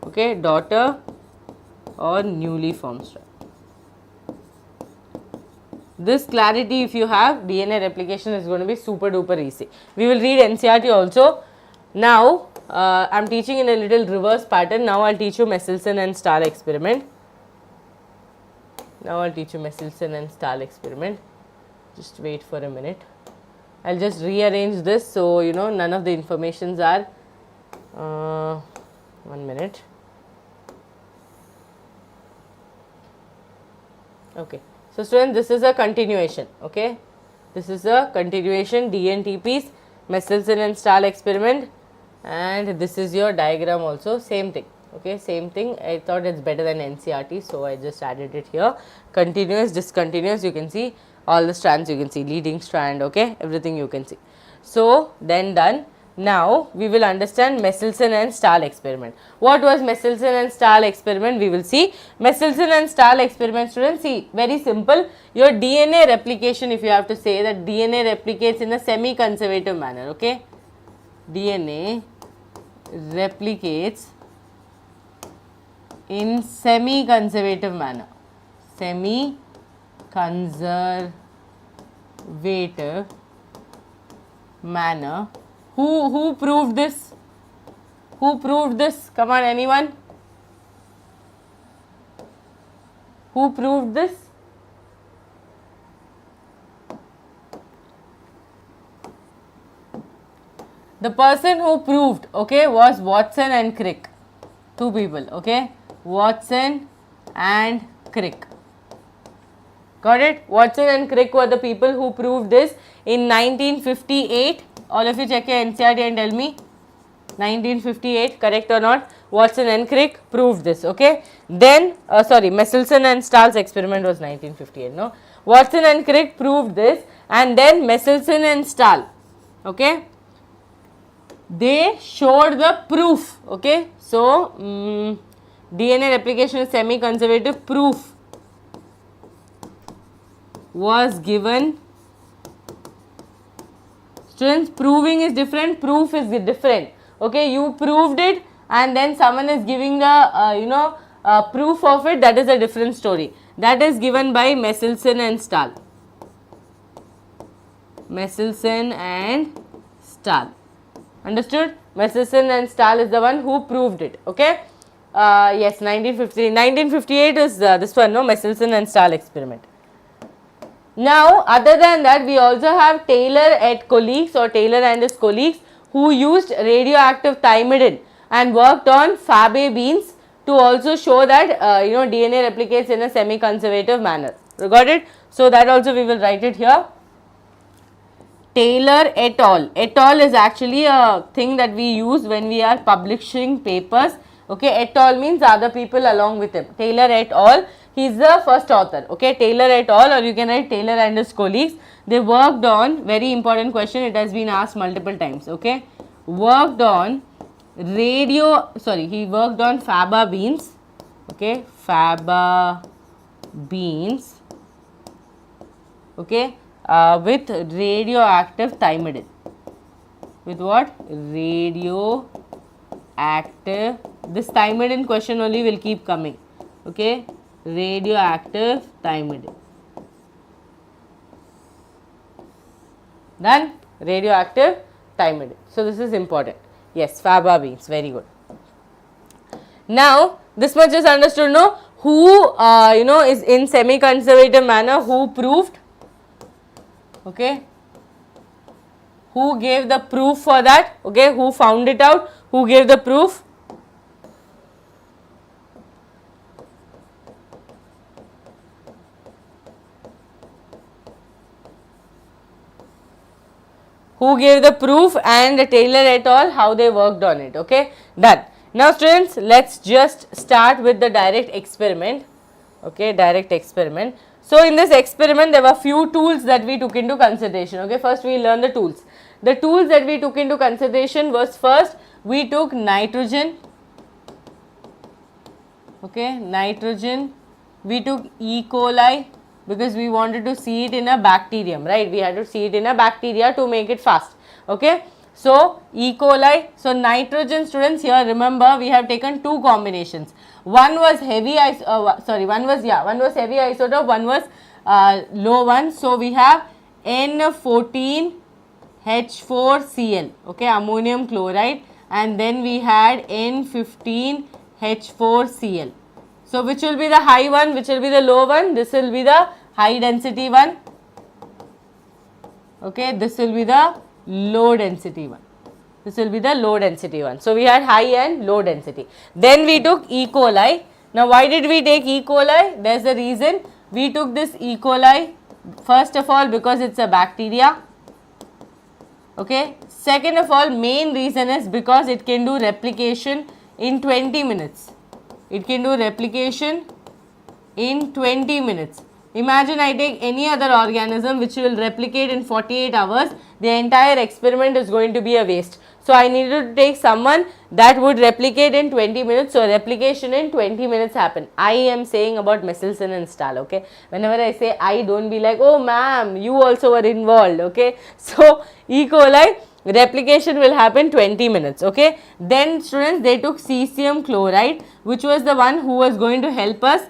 Okay, daughter or newly formed strand. this clarity if you have, DNA replication is going to be super duper easy. We will read NCERT also. Now, I am teaching in a little reverse pattern. Now, I will teach you Michelson and Stahl experiment. Now, I will teach you Michelson and Stahl experiment. Just wait for a minute. I will just rearrange this so you know none of the informations are 1 minute. Okay. So, students, this is a continuation. Okay, this is a continuation DNTP's Michelson and Stahl experiment, and this is your diagram also, same thing. Okay, same thing. I thought it's better than NCERT, so I just added it here. Continuous, discontinuous, you can see all the strands, you can see leading strand, okay, everything you can see. So, then done. Now, we will understand Michelson and Stahl experiment. What was Michelson and Stahl experiment? We will see. Michelson and Stahl experiment, students, see, very simple. Your DNA replication, if you have to say that DNA replicates in a semi-conservative manner, okay. DNA replicates in semi-conservative manner. Semi-conservative manner. Who proved this? Who proved this? Come on, anyone? Who proved this? The person who proved, okay, was Watson and Crick. Two people, okay, Watson and Crick. Got it? Watson and Crick were the people who proved this in 1958. All of you check your NCERT and tell me 1958, correct or not? Watson and Crick proved this, okay. Then, sorry, Michelson and Stahl's experiment was 1958, no. Watson and Crick proved this, and then Michelson and Stahl, okay, they showed the proof, okay. So, DNA replication is semi-conservative, proof was given. Students, proving is different, proof is different, okay. You proved it and then someone is giving the proof of it, that is a different story. That is given by Michelson and Stahl. Michelson and Stahl. Understood? Michelson and Stahl is the one who proved it, okay. Yes, 1958 is this one, no, Michelson and Stahl experiment. Now, other than that, we also have Taylor et colleagues or Taylor and his colleagues who used radioactive thymidine and worked on Fabry beans to also show that DNA replicates in a semi-conservative manner. Got it? So, that also we will write it here. Taylor et al. Et al. Is actually a thing that we use when we are publishing papers. Okay, et al. Means other people along with him. Taylor et al. He is the first author, okay, Taylor et al. Or you can write Taylor and his colleagues. They worked on, very important question, it has been asked multiple times, okay, worked on he worked on faba beans, okay, faba beans, okay, with radioactive thymidine. With what? Radioactive, this thymidine question only will keep coming, okay. Radioactive thymidine. Done? Radioactive thymidine. So, this is important. Yes, faba beans. Very good. Now, this much is understood, no? Who, is in semi-conservative manner, who proved? Okay. Who gave the proof for that? Okay. Who found it out? Who gave the proof? Who gave the proof, and Taylor et al. How they worked on it, okay, done. Now, students, let's just start with the direct experiment, okay, direct experiment. So, in this experiment, there were few tools that we took into consideration, okay. First, we learn the tools. The tools that we took into consideration was, first, we took nitrogen, okay, nitrogen, we took E. coli, because we wanted to see it in a bacterium, right? We had to see it in a bacteria to make it fast, okay. So, E. coli, so nitrogen, students, here remember we have taken two combinations. One was heavy, one was heavy isotope, one was low one. So we have N14H4Cl, okay, ammonium chloride, and then we had N15H4Cl. So which will be the high one, which will be the low one? This will be the high density one, okay, this will be the low density one. This will be the low density one. So we had high and low density. Then we took E. coli. Now why did we take E. coli? There's a reason. We took this E. coli first of all because it's a bacteria. Okay. Second of all, main reason is because it can do replication in 20 minutes. It can do replication in 20 minutes. Imagine I take any other organism which will replicate in 48 hours, the entire experiment is going to be a waste. So I needed to take someone that would replicate in 20 minutes. So replication in 20 minutes happen. I am saying about Messelson and Stahl, okay. Whenever I say I, don't be like, oh ma'am, you also were involved, okay. So E. coli, replication will happen 20 minutes, okay. Then students, they took cesium chloride, which was the one who was going to help us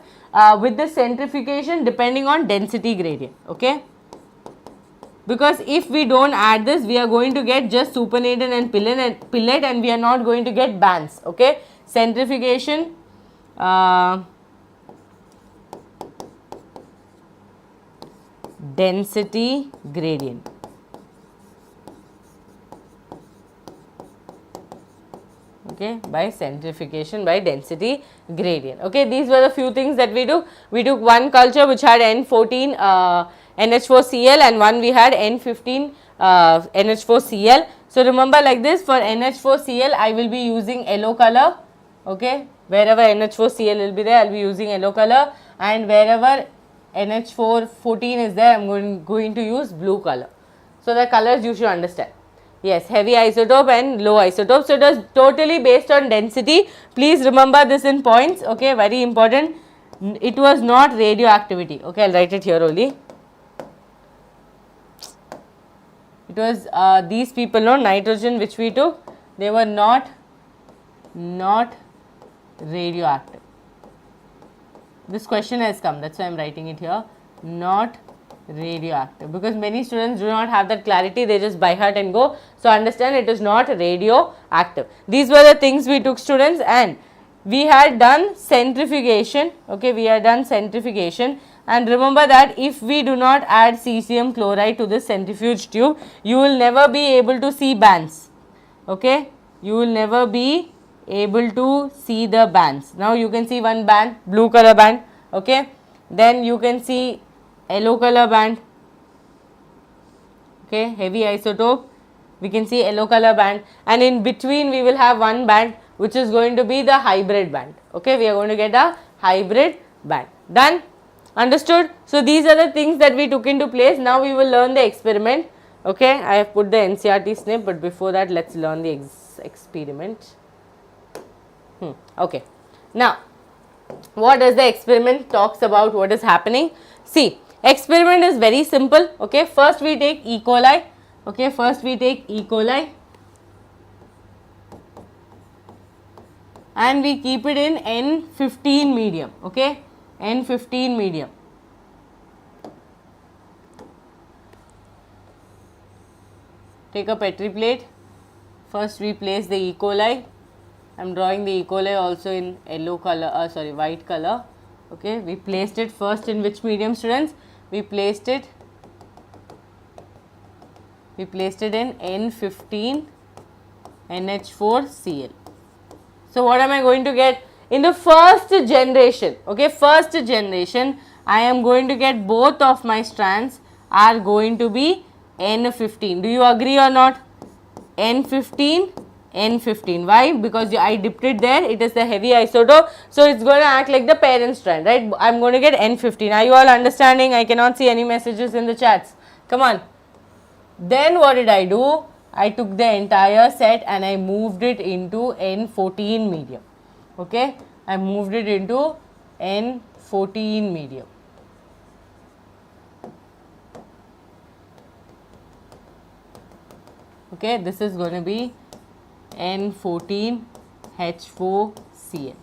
with the centrifugation depending on density gradient, okay. Because if we don't add this, we are going to get just supernatant and pillet and we are not going to get bands, okay. Centrifugation, density gradient. Okay, by centrifugation by density gradient. Okay, these were the few things that we took. We took one culture which had N14 NH4Cl and one we had N15 NH4Cl. So remember like this, for NH4Cl I will be using yellow color, okay, wherever NH4Cl will be there I will be using yellow color, and wherever NH414 is there I am going to use blue color. So the colors you should understand. Yes, heavy isotope and low isotope. So it was totally based on density. Please remember this in points, okay, very important. It was not radioactivity, okay, I'll write it here only. It was these people, no, nitrogen which we took, they were not radioactive. This question has come, that's why I am writing it here, not radioactive, because many students do not have that clarity, they just by heart and go. So understand, it is not radioactive. These were the things we took, students, and we had done centrifugation, okay, we had done centrifugation, and remember that if we do not add cesium chloride to this centrifuge tube, you will never be able to see bands, okay, you will never be able to see the bands. Now you can see one band, blue color band, okay, then you can see yellow color band, okay, heavy isotope, we can see yellow color band, and in between we will have one band which is going to be the hybrid band, okay, we are going to get a hybrid band. Done? Understood? So these are the things that we took into place. Now we will learn the experiment, okay, I have put the NCERT snip, but before that let us learn the experiment. Okay, now what does the experiment talks about, what is happening? See, experiment is very simple, okay. First we take E. coli, okay, first we take E. coli and we keep it in N15 medium, okay, N15 medium. Take a Petri plate, first we place the E. coli, I am drawing the E. coli also in yellow color, white color, okay. We placed it first in which medium, students? We placed it in N15 NH4Cl. So what am I going to get? In the first generation, okay, first generation, I am going to get both of my strands are going to be N15. Do you agree or not? N15, N15. Why? Because I dipped it there, it is the heavy isotope, so it is going to act like the parent strand, right? I am going to get N15. Are you all understanding? I cannot see any messages in the chats. Come on. Then what did I do? I took the entire set and I moved it into N14 medium, okay. I moved it into N14 medium. Okay, this is going to be N14H4Cl,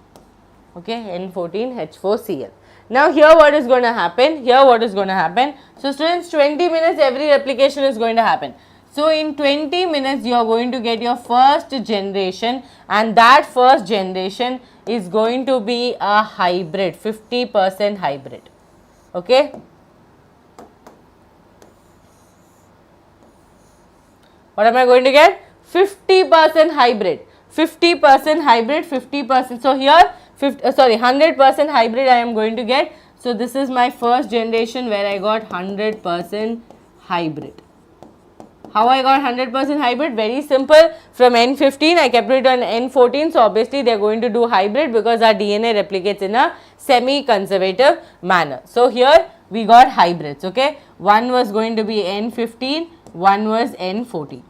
okay, N14H4Cl. Now here what is going to happen? Here what is going to happen? So students, 20 minutes every replication is going to happen. So in 20 minutes you are going to get your first generation, and that first generation is going to be a hybrid, 50% hybrid. Okay. What am I going to get? 50% hybrid. 50% hybrid, 50%. So here, 100% hybrid I am going to get. So this is my first generation where I got 100% hybrid. How I got 100% hybrid? Very simple. From N15 I kept it on N14. So obviously they are going to do hybrid because our DNA replicates in a semi-conservative manner. So here we got hybrids. Okay. One was going to be N15, one was N14.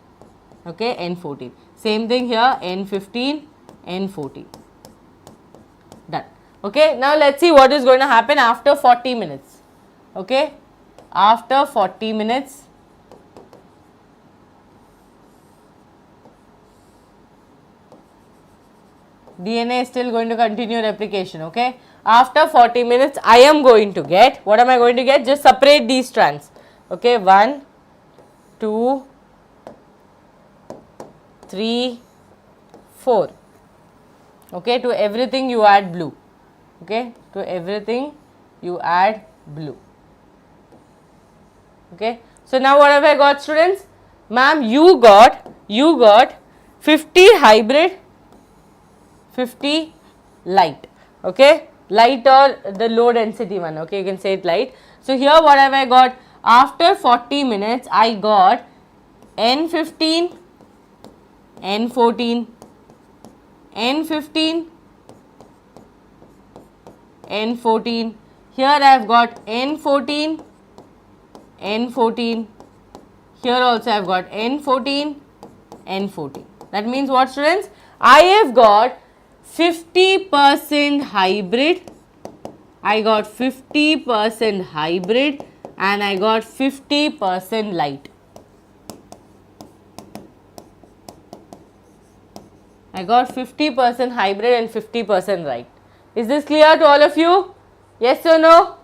Okay, N14. Same thing here, N15, N14. Done. Okay, now let's see what is going to happen after 40 minutes. Okay, after 40 minutes, DNA is still going to continue replication. Okay, after 40 minutes, I am going to get, what am I going to get? Just separate these strands. Okay, 1, 2, 3, 4. Okay, to everything you add blue. Okay, to everything you add blue. Okay, so now what have I got, students? Ma'am, you got 50 hybrid, 50 light. Okay, light or the low density one. Okay, you can say it light. So here what have I got? After 40 minutes I got N15, N14, N15, N14. Here I have got N14, N14. Here also I have got N14, N14. That means what, students? I have got 50% hybrid. I got 50% hybrid and I got 50% light. I got 50% hybrid and 50% light. Is this clear to all of you? Yes or no?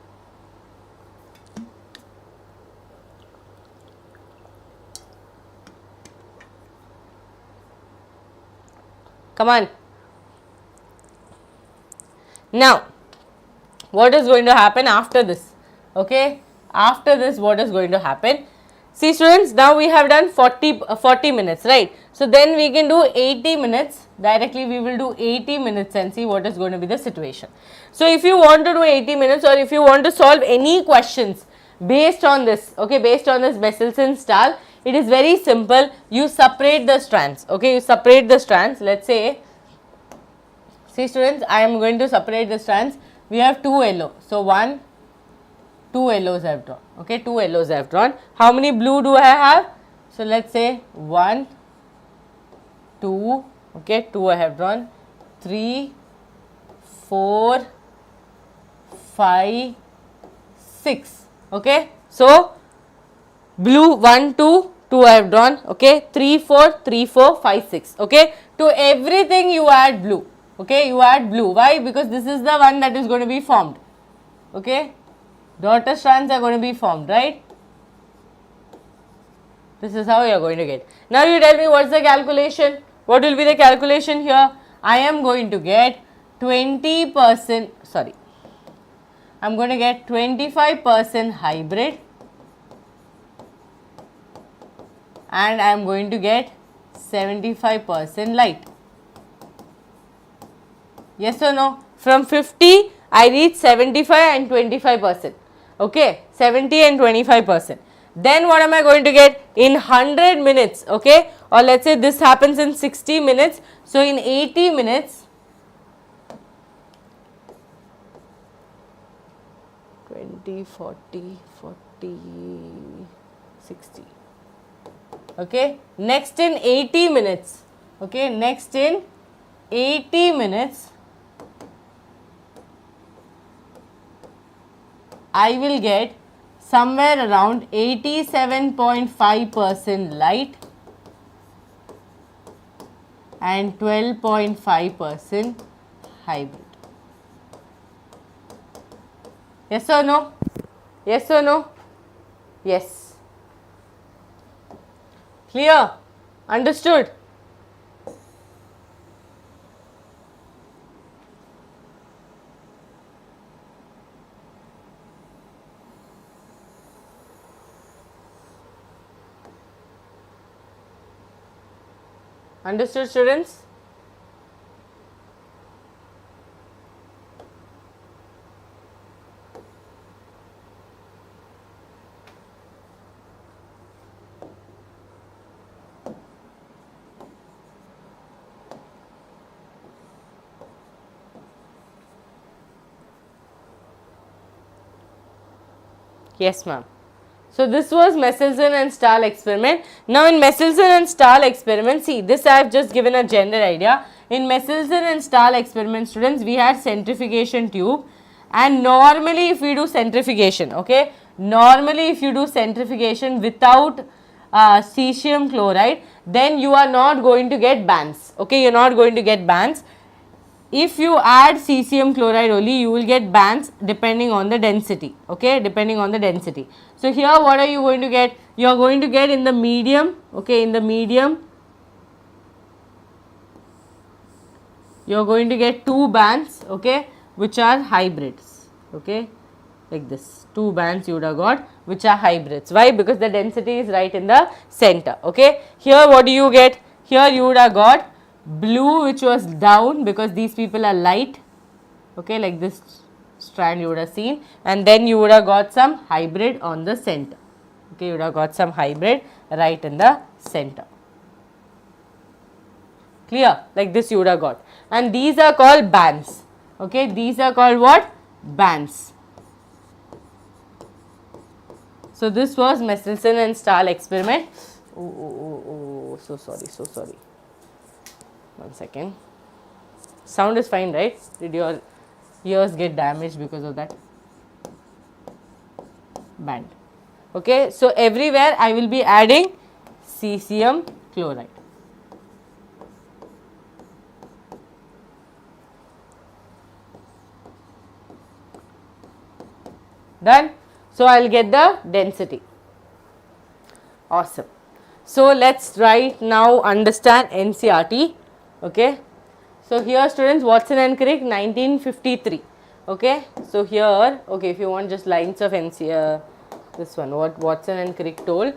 Come on. Now, what is going to happen after this? Okay, after this what is going to happen? See, students, now we have done 40 minutes, right? So then we can do 80 minutes. Directly we will do 80 minutes and see what is going to be the situation. So if you want to do 80 minutes or if you want to solve any questions based on this, okay, based on this Besselson style, it is very simple. You separate the strands. Okay, you separate the strands. Let's say, see, students, I am going to separate the strands. We have 2 yellow. So 2 yellows I have drawn. Okay, 2 yellows I have drawn. How many blue do I have? So let's say 1, 2. Okay, 2 I have drawn. 3, 4, 5, 6. Okay, so blue 1, 2, 2 I have drawn. Okay, 3, 4, 3, 4, 5, 6. Okay, to everything you add blue. Okay, you add blue. Why? Because this is the one that is going to be formed. Okay, daughter strands are going to be formed, right? This is how you are going to get. Now you tell me what's the calculation? What will be the calculation here? I am going to get 20%, sorry, I am going to get 25% hybrid and I am going to get 75% light. Yes or no? From 50, I reach 75 and 25%. Okay, 70 and 25%. Then what am I going to get? In 100 minutes, okay, or let's say this happens in 60 minutes. So in 80 minutes, 20, 40, 40, 60. Okay, next in 80 minutes, okay, next in 80 minutes, I will get somewhere around 87.5% light and 12.5% hybrid. Yes or no? Yes or no? Yes. Clear? Understood? Understood, students? Yes, ma'am. So this was Messelson and Stahl experiment. Now in Messelson and Stahl experiment, see this I have just given a general idea. In Messelson and Stahl experiment, students, we had centrifugation tube, and normally if we do centrifugation, okay, normally if you do centrifugation without cesium chloride, then you are not going to get bands, okay, you are not going to get bands. If you add cesium chloride only, you will get bands depending on the density, okay, depending on the density. So here what are you going to get? You are going to get in the medium, okay, in the medium, you are going to get 2 bands, okay, which are hybrids, okay, like this, 2 bands you would have got which are hybrids. Why? Because the density is right in the center, okay. Here what do you get? Here you would have got blue which was down because these people are light, okay, like this strand you would have seen, and then you would have got some hybrid on the center, okay, you would have got some hybrid right in the center. Clear? Like this you would have got, and these are called bands, okay, these are called what? Bands. So this was Messelson and Stahl experiment. Oh, so sorry. 1 second. Sound is fine, right? Did your ears get damaged because of that band? Okay, so everywhere I will be adding cesium chloride. Done? So I will get the density. Awesome. So let's right now understand NCERT. Okay. So here students, Watson and Crick 1953. Okay. So here, okay, if you want just lines of this one, what Watson and Crick told.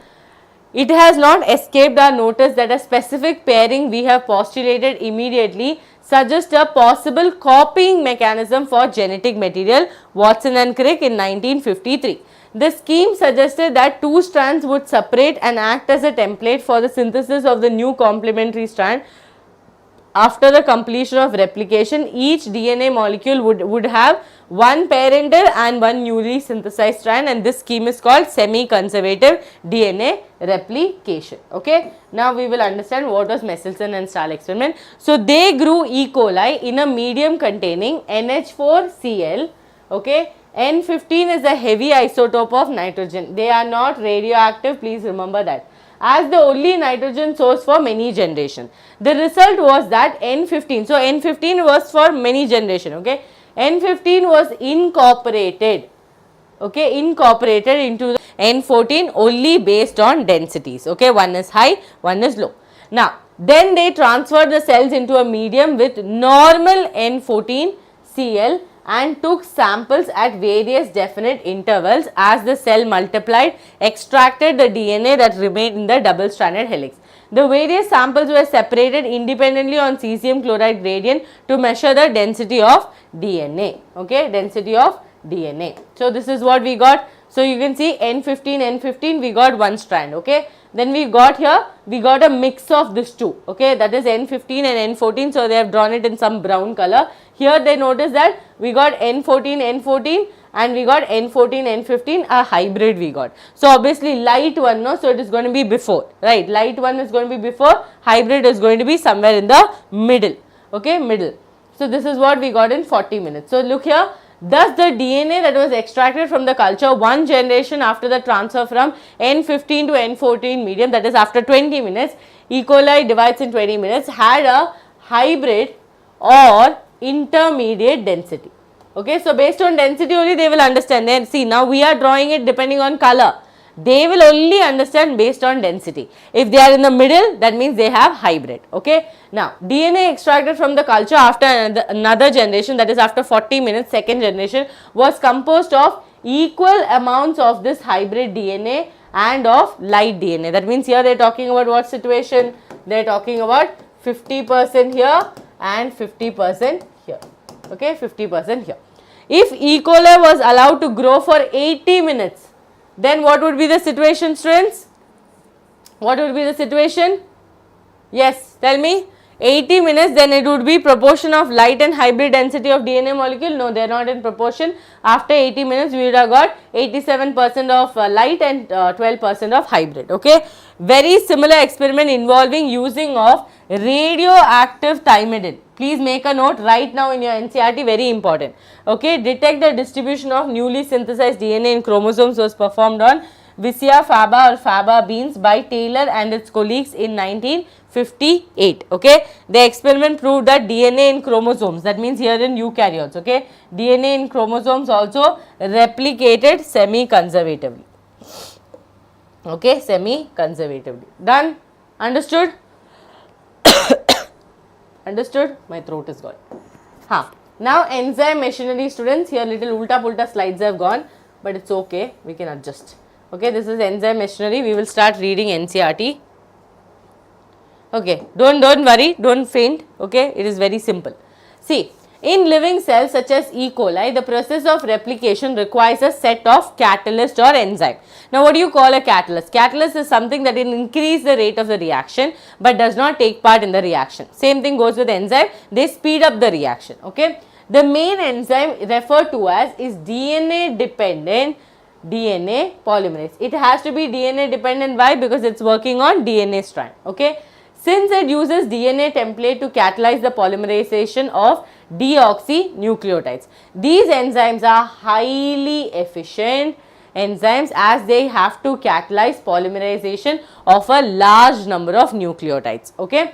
It has not escaped our notice that a specific pairing we have postulated immediately suggests a possible copying mechanism for genetic material, Watson and Crick in 1953. The scheme suggested that 2 strands would separate and act as a template for the synthesis of the new complementary strand. After the completion of replication, each DNA molecule would have one parental and one newly synthesized strand, and this scheme is called semi-conservative DNA replication. Okay. Now we will understand what was Messelson and Stahl experiment. So they grew E. coli in a medium containing NH4Cl. Okay. N15 is a heavy isotope of nitrogen. They are not radioactive, please remember that, as the only nitrogen source for many generation. The result was that N15, so N15 was for many generation, okay. N15 was incorporated, okay, incorporated into the N14 only based on densities, okay. One is high, one is low. Now, then they transferred the cells into a medium with normal N14Cl and took samples at various definite intervals. As the cell multiplied, extracted the DNA that remained in the double stranded helix. The various samples were separated independently on cesium chloride gradient to measure the density of DNA, okay, density of DNA. So this is what we got. So you can see N15 we got one strand, okay. Then we got here, we got a mix of these two, okay, that is N15 and N14, so they have drawn it in some brown color. Here they notice that we got N14 and we got N14 a hybrid we got. So obviously light one, no, so it is going to be before, right, light one is going to be before, hybrid is going to be somewhere in the middle, okay, middle. So this is what we got in 40 minutes. So look here. Thus, the DNA that was extracted from the culture one generation after the transfer from N15 to N14 medium, that is after 20 minutes, E. coli divides in 20 minutes, had a hybrid or intermediate density. Okay, so based on density only they will understand. Then see, now we are drawing it depending on color. They will only understand based on density. If they are in the middle, that means they have hybrid. Okay. Now, DNA extracted from the culture after another generation, that is after 40 minutes, second generation, was composed of equal amounts of this hybrid DNA and of light DNA. That means here they are talking about what situation? They are talking about 50% here and 50% here. Okay, 50% here. If E. coli was allowed to grow for 80 minutes, then what would be the situation, students? What would be the situation? Yes, tell me. 80 minutes, then it would be proportion of light and hybrid density of DNA molecule. No, they are not in proportion. After 80 minutes, we would have got 87% of light and 12% of hybrid. Okay. Very similar experiment involving using of radioactive thymidine. Please make a note right now in your NCERT, very important. Okay. Detect the distribution of newly synthesized DNA in chromosomes was performed on Vicia faba or faba beans by Taylor and its colleagues in 1958. Okay. The experiment proved that DNA in chromosomes, that means here in eukaryotes, okay, DNA in chromosomes also replicated semi-conservatively. Okay, semi-conservatively. Done? Understood? Understood? My throat is gone. Now enzyme machinery, students, here little ulta pulta slides have gone, but it's okay, we can adjust. Okay, this is enzyme machinery. We will start reading NCERT. Okay, don't worry, don't faint. Okay, it is very simple. See, in living cells such as E. coli, the process of replication requires a set of catalyst or enzyme. Now, what do you call a catalyst? Catalyst is something that will increase the rate of the reaction but does not take part in the reaction. Same thing goes with enzyme, they speed up the reaction. Okay, the main enzyme referred to as is DNA dependent DNA polymerase. It has to be DNA dependent. Why? Because it's working on DNA strand. Okay. Since it uses DNA template to catalyze the polymerization of deoxynucleotides. These enzymes are highly efficient enzymes as they have to catalyze polymerization of a large number of nucleotides. Okay.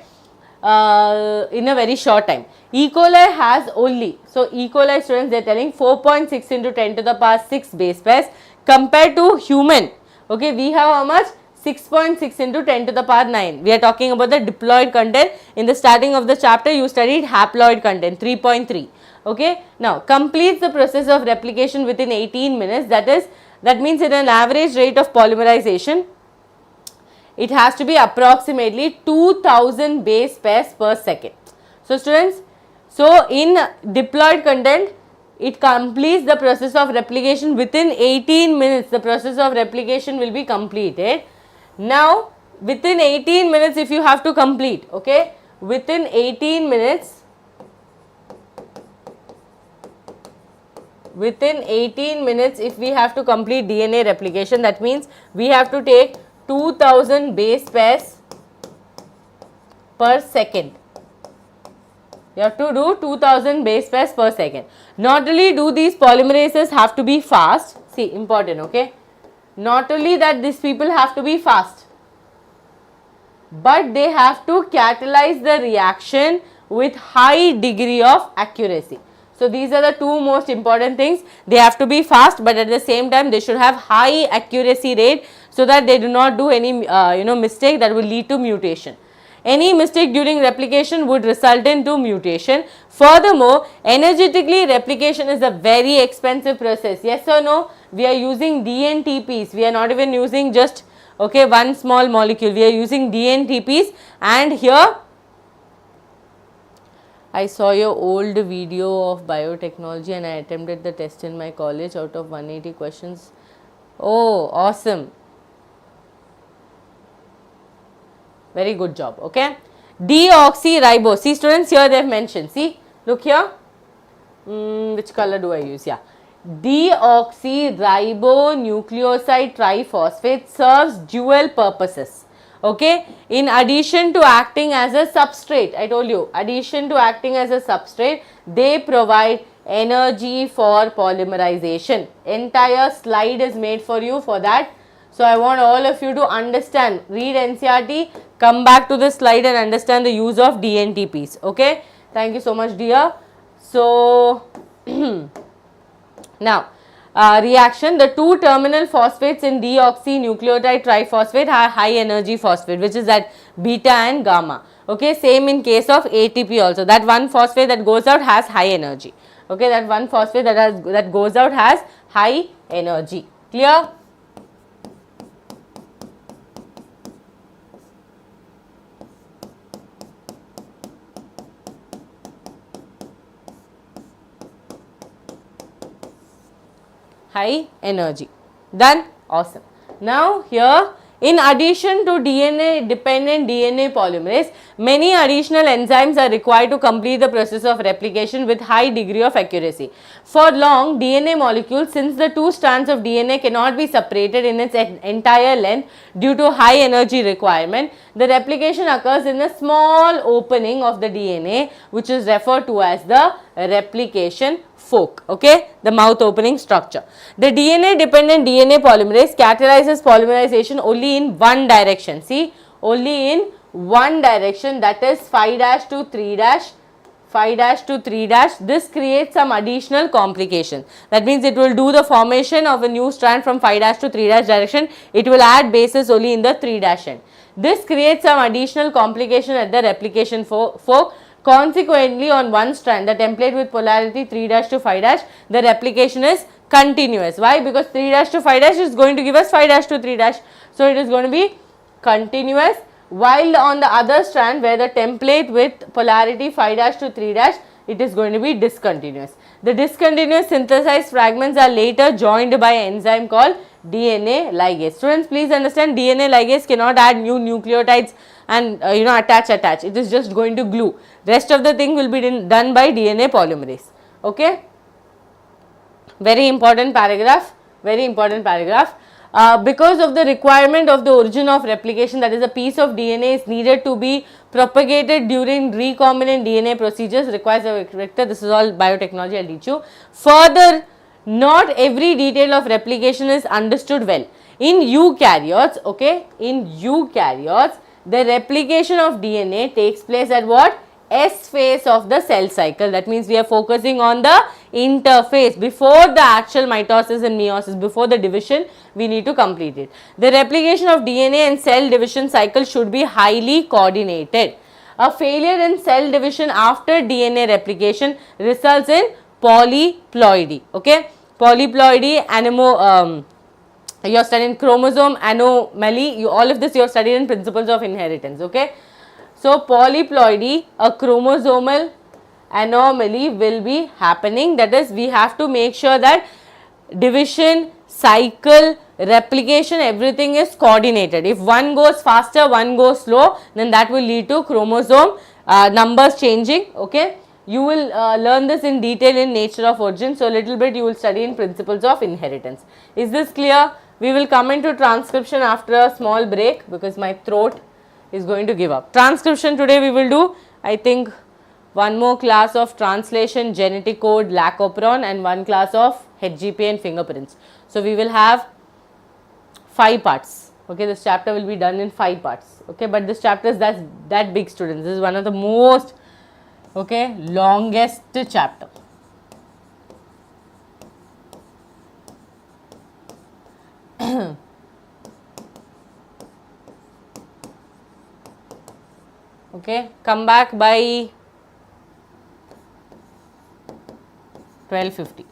In a very short time. E. coli has only, so E. coli, students, they are telling 4.6 into 10 to the power 6 base pairs compared to human. Okay, we have how much? 6.6 into 10 to the power 9. We are talking about the diploid content. In the starting of the chapter, you studied haploid content 3.3. Okay, now completes the process of replication within 18 minutes. That means in an average rate of polymerization, it has to be approximately 2000 base pairs per second. So, students, so in diploid content, it completes the process of replication within 18 minutes. The process of replication will be completed. Now, within 18 minutes if you have to complete, okay, within 18 minutes, if we have to complete DNA replication, that means we have to take 2000 base pairs per second. You have to do 2000 base pairs per second. Not only do these polymerases have to be fast, see, important, okay, not only that these people have to be fast, but they have to catalyze the reaction with high degree of accuracy. So, these are the two most important things. They have to be fast, but at the same time they should have high accuracy rate so that they do not do any mistake that will lead to mutation. Any mistake during replication would result into mutation. Furthermore, energetically replication is a very expensive process. Yes or no? We are using DNTPs. We are not even using just one small molecule. We are using DNTPs, and here I saw your old video of biotechnology and I attempted the test in my college out of 180 questions. Oh, awesome. Very good job. Okay. Deoxyribose. See, students, here they have mentioned. See, look here. Which color do I use? Yeah. Deoxyribonucleoside triphosphate serves dual purposes. Okay. In addition to acting as a substrate, I told you, addition to acting as a substrate, they provide energy for polymerization. Entire slide is made for you for that. So, I want all of you to understand, read NCERT, come back to this slide and understand the use of DNTPs. Okay. Thank you so much, dear. So, Now, reaction, the two terminal phosphates in deoxynucleotide triphosphate are high energy phosphate, which is that beta and gamma. Okay, same in case of ATP also, that one phosphate that goes out has high energy. Okay, that one phosphate that goes out has high energy. Clear? High energy. Done? Awesome. Now here, in addition to DNA dependent DNA polymerase, many additional enzymes are required to complete the process of replication with high degree of accuracy. For long DNA molecules, since the two strands of DNA cannot be separated in its entire length due to high energy requirement, the replication occurs in a small opening of the DNA, which is referred to as the replication fork, okay, the mouth opening structure. The DNA dependent DNA polymerase catalyzes polymerization only in one direction. See, only in one direction, that is 5' to 3', 5' to 3'. This creates some additional complication. That means it will do the formation of a new strand from 5' to 3' direction. It will add bases only in the 3' end. This creates some additional complication at the replication fork. Consequently, on one strand, the template with polarity 3' to 5', the replication is continuous. Why? Because 3' to 5' is going to give us 5' to 3'. So, it is going to be continuous, while on the other strand where the template with polarity 5' to 3', it is going to be discontinuous. The discontinuous synthesized fragments are later joined by an enzyme called DNA ligase. Students, please understand, DNA ligase cannot add new nucleotides and attach. It is just going to glue. Rest of the thing will be done by DNA polymerase. Okay. Very important paragraph. Very important paragraph. Because of the requirement of the origin of replication, that is a piece of DNA is needed to be propagated during recombinant DNA procedures, requires a vector. This is all biotechnology, I will teach you. Further, not every detail of replication is understood well. In eukaryotes, okay, in eukaryotes, the replication of DNA takes place at what? S phase of the cell cycle. That means we are focusing on the interphase before the actual mitosis and meiosis, before the division, we need to complete it. The replication of DNA and cell division cycle should be highly coordinated. A failure in cell division after DNA replication results in polyploidy. Okay, polyploidy, you are studying chromosome anomaly. All of this you are studying in principles of inheritance. Okay. So, polyploidy, a chromosomal anomaly will be happening. That is, we have to make sure that division, cycle, replication, everything is coordinated. If one goes faster, one goes slow, then that will lead to chromosome numbers changing. Okay. You will learn this in detail in nature of origin. So, little bit you will study in principles of inheritance. Is this clear? We will come into transcription after a small break because my throat is going to give up. Transcription today we will do, I think, one more class of translation, genetic code, lac-operon, and one class of HGP and fingerprints. So, we will have 5 parts. Okay, this chapter will be done in 5 parts. Okay, but this chapter is that big, students. This is one of the most longest chapter. Okay, come back by 12:50.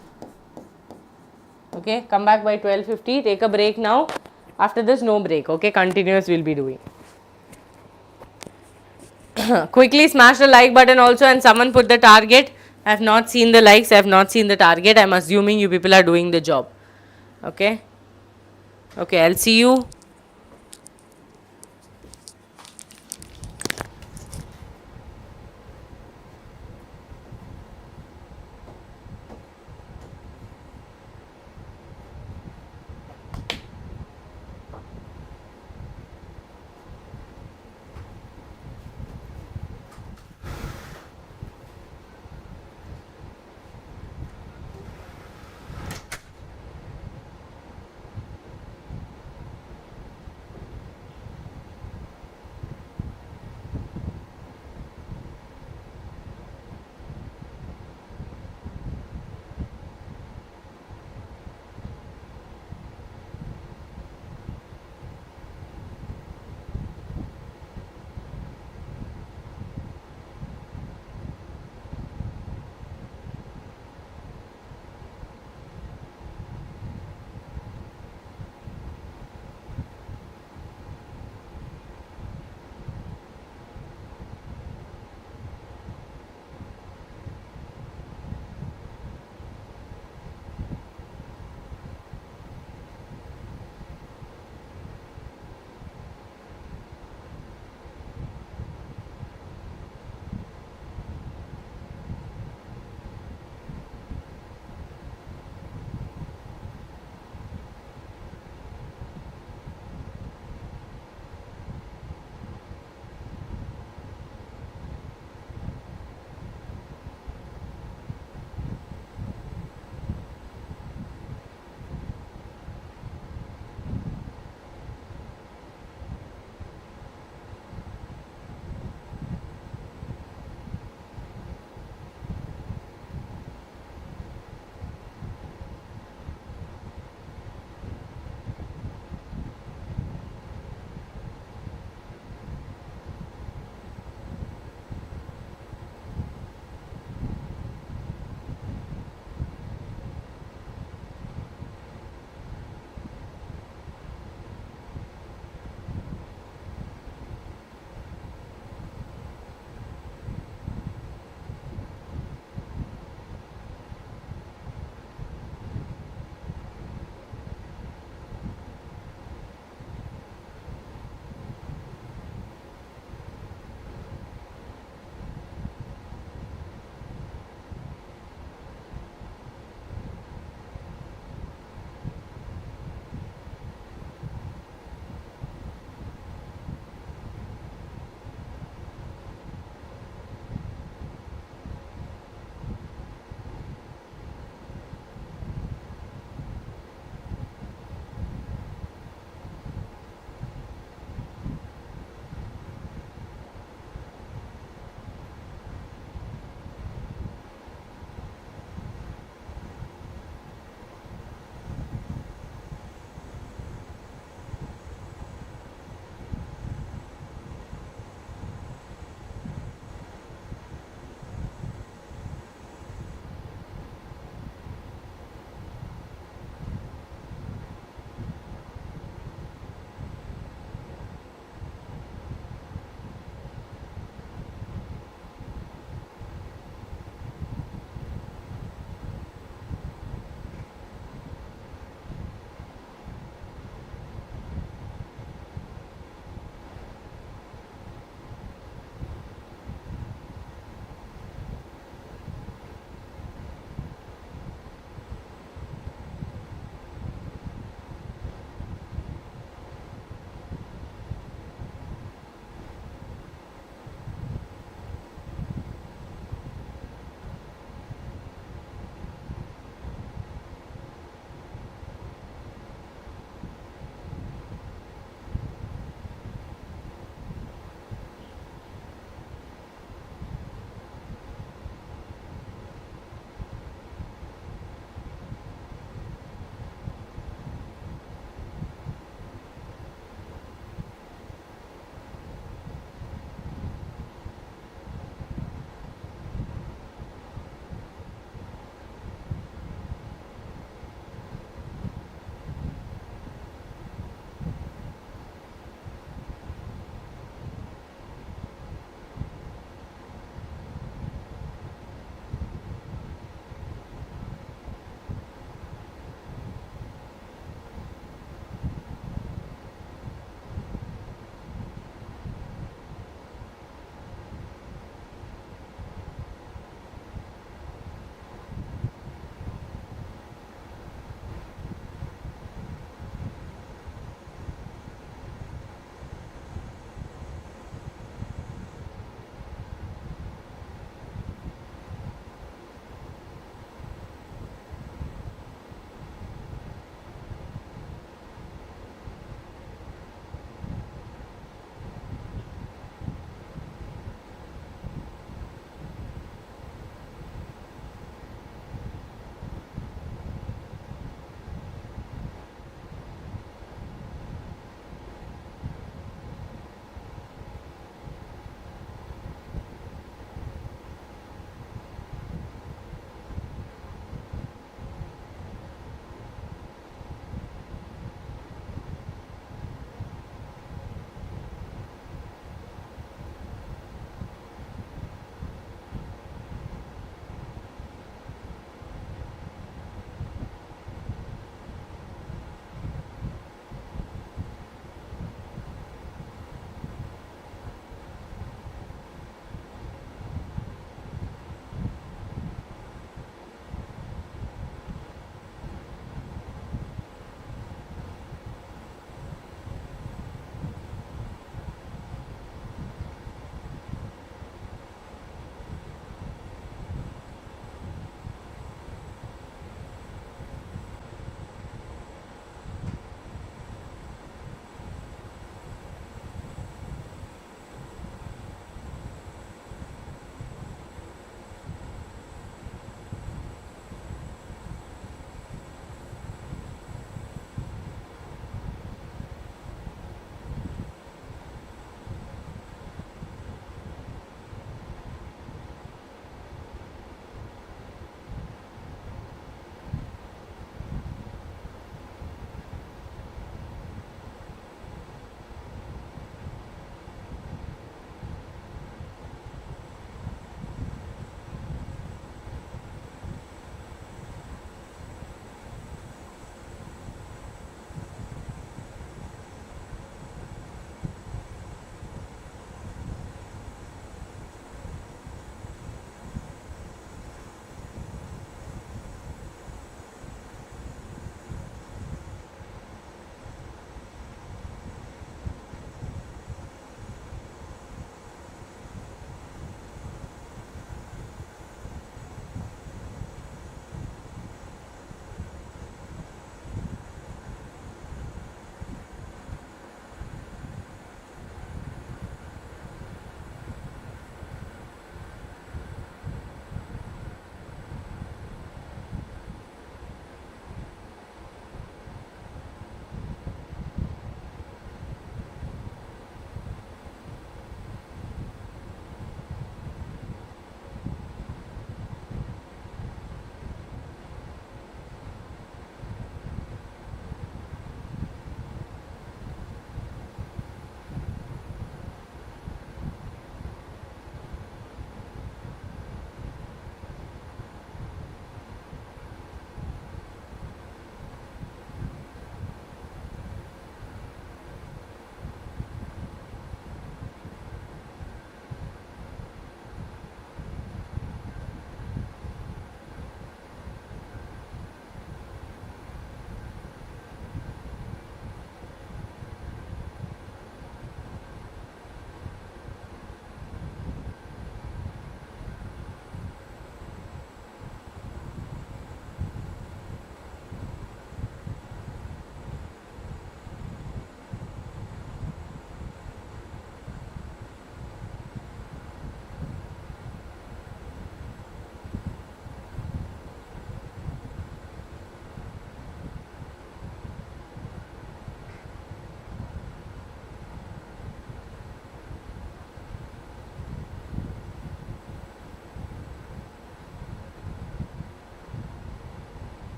Okay, come back by 12:50. Take a break now. After this, no break. Okay, continuous we'll be doing. Quickly smash the like button also, and someone put the target. I have not seen the likes. I have not seen the target. I am assuming you people are doing the job. Okay. Okay, I'll see you.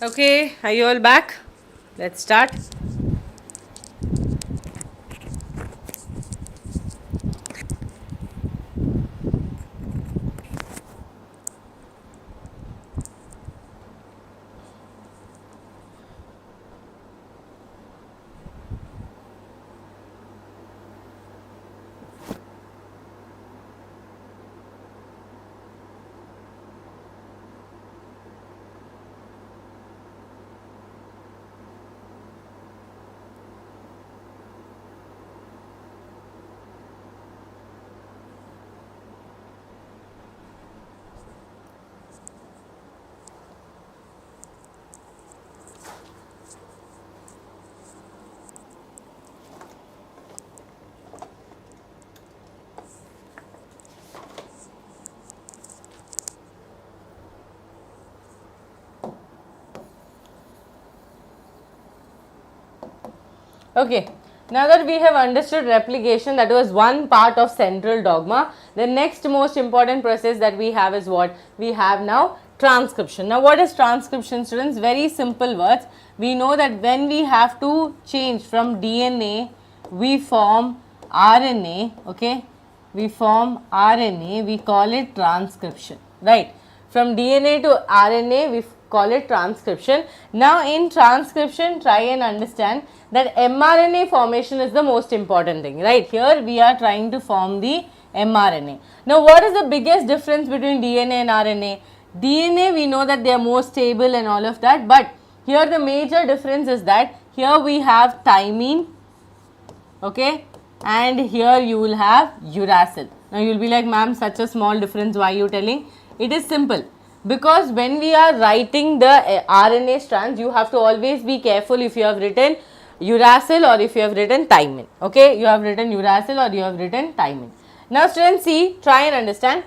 Okay, are you all back? Let's start. Okay, now that we have understood replication, that was one part of central dogma, the next most important process that we have is what? We have now transcription. Now what is transcription, students? Very simple words. We know that when we have to change from DNA, we form RNA, okay? We form RNA, we call it transcription, right? From DNA to RNA, we call it transcription. Now in transcription, try and understand that mRNA formation is the most important thing, right? Here we are trying to form the mRNA. Now what is the biggest difference between DNA and RNA? DNA, we know that they are more stable and all of that, but here the major difference is that here we have thymine, okay, and here you will have uracil. Now you will be like, ma'am, such a small difference, why are you telling? It is simple, because when we are writing the RNA strands, you have to always be careful if you have written uracil or if you have written thymine, okay, you have written uracil or you have written thymine. Now students, see, try and understand.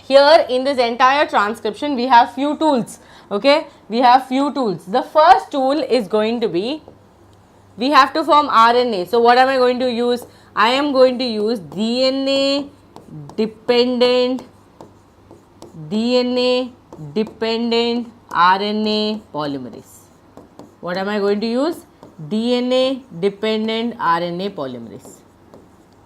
Here in this entire transcription, we have few tools, okay, we have few tools. The first tool is going to be, we have to form RNA. So what am I going to use? I am going to use DNA dependent RNA polymerase. What am I going to use? DNA dependent RNA polymerase.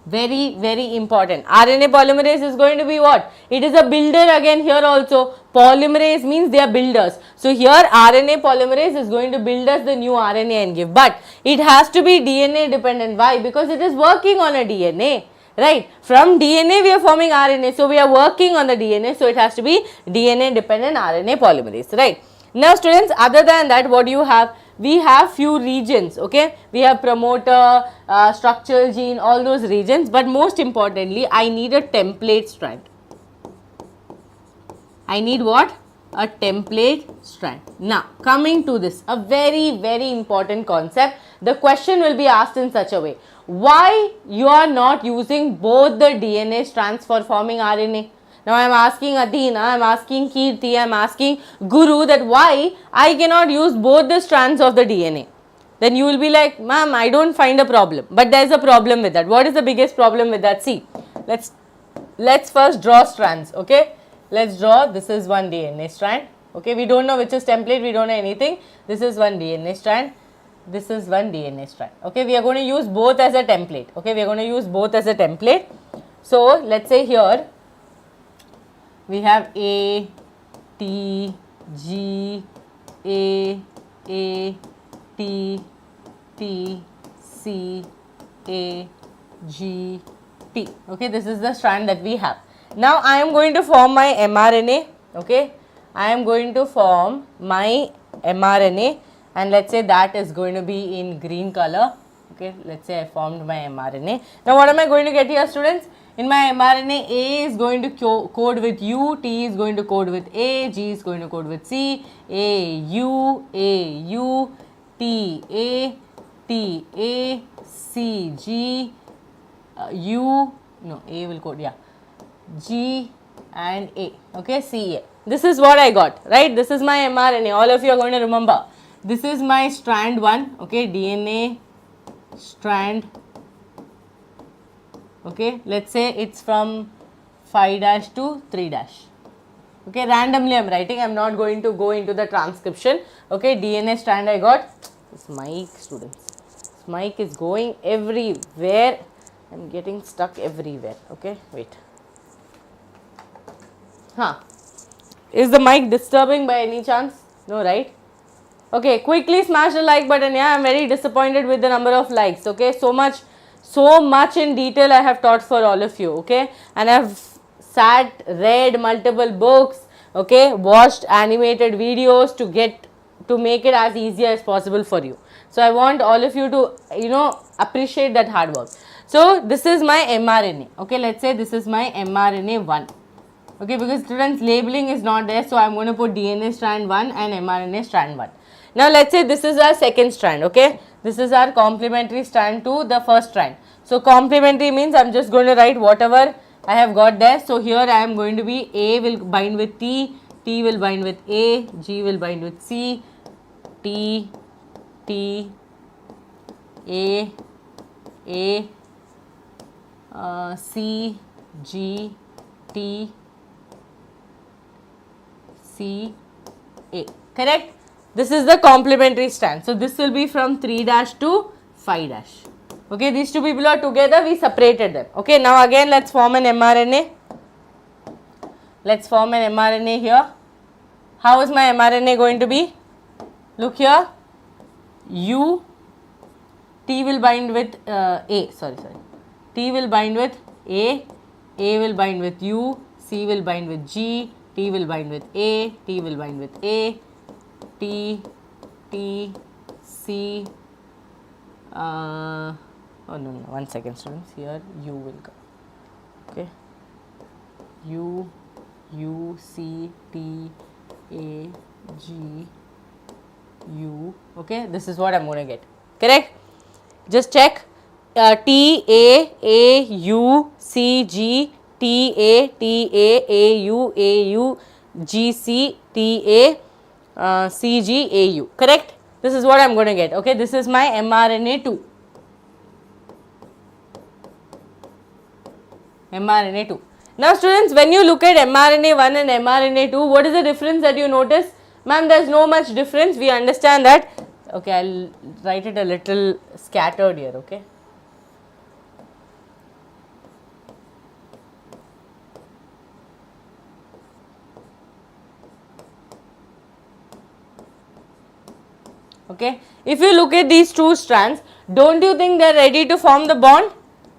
Very, very important. RNA polymerase is going to be what? It is a builder again here also. Polymerase means they are builders. So here RNA polymerase is going to build us the new RNA and give. But it has to be DNA dependent. Why? Because it is working on a DNA. Right? From DNA we are forming RNA. So we are working on the DNA. So it has to be DNA dependent RNA polymerase. Right? Now students, other than that, what do you have? We have few regions, okay? We have promoter, structural gene, all those regions, but most importantly, I need a template strand. I need what? A template strand. Now, coming to this, a very, very important concept. The question will be asked in such a way. Why you are not using both the DNA strands for forming RNA? Now I am asking Adina, I am asking Kirti, I am asking Guru that why I cannot use both the strands of the DNA. Then you will be like, ma'am, I don't find a problem. But there is a problem with that. What is the biggest problem with that? See, let's first draw strands, okay? Let's draw, this is one DNA strand, okay? We don't know which is template, we don't know anything. This is one DNA strand. This is one DNA strand, okay? We are going to use both as a template, okay? We are going to use both as a template. So, let's say here, we have A, T, G, A, T, T, C, A, G, T. Okay, this is the strand that we have. Now, I am going to form my mRNA. Okay, I am going to form my mRNA, and let's say that is going to be in green color. Okay, let's say I formed my mRNA. Now, what am I going to get here, students? In my mRNA, A is going to code with U, T is going to code with A, G is going to code with C, A, U, T, A, C, G, U, no, A will code, yeah, G and A, okay, C, A. This is what I got, right? This is my mRNA, all of you are going to remember. This is my strand 1, okay, DNA strand. Okay, let's say it's from 5' to 3'. Okay, randomly I am writing, I am not going to go into the transcription. Okay, DNA strand I got. This mic, students, this mic is going everywhere. I am getting stuck everywhere. Okay, wait. Is the mic disturbing by any chance? No, right? Okay, quickly smash the like button. Yeah, I am very disappointed with the number of likes. Okay, so much in detail I have taught for all of you. Okay, and I have sat, read multiple books. Okay, watched animated videos to make it as easy as possible for you. So I want all of you to appreciate that hard work. So this is my mRNA. Okay, let's say this is my mRNA 1. Okay, because students, labeling is not there, so I am going to put DNA strand 1 and mRNA strand 1. Now let's say this is our second strand. Okay, this is our complementary strand to the first strand. So complementary means I am just going to write whatever I have got there. So here I am going to be A will bind with T, T will bind with A, G will bind with C, T, A, C, G, T, C, A. Correct? This is the complementary strand. So this will be from 3 dash to 5 dash. Okay, these two people are together, we separated them. Okay, now again let's form an mRNA. Let's form an mRNA here. How is my mRNA going to be? Look here. U, T will bind with A, T will bind with A will bind with U, C will bind with G, T will bind with A, T will bind with A, T, C, oh no, 1 second students, here U will go, okay, U, C, T, A, G, U, okay, this is what I am going to get, correct? Just check, T, A, U, C, G, T, A, U, G, C, T, A, C, G, A, U, correct? This is what I am going to get, okay, this is my mRNA 2. mRNA 2. Now students, when you look at mRNA 1 and mRNA 2, what is the difference that you notice? Ma'am, there is no much difference, we understand that. Okay, I will write it a little scattered here, okay. Okay, if you look at these two strands, don't you think they are ready to form the bond?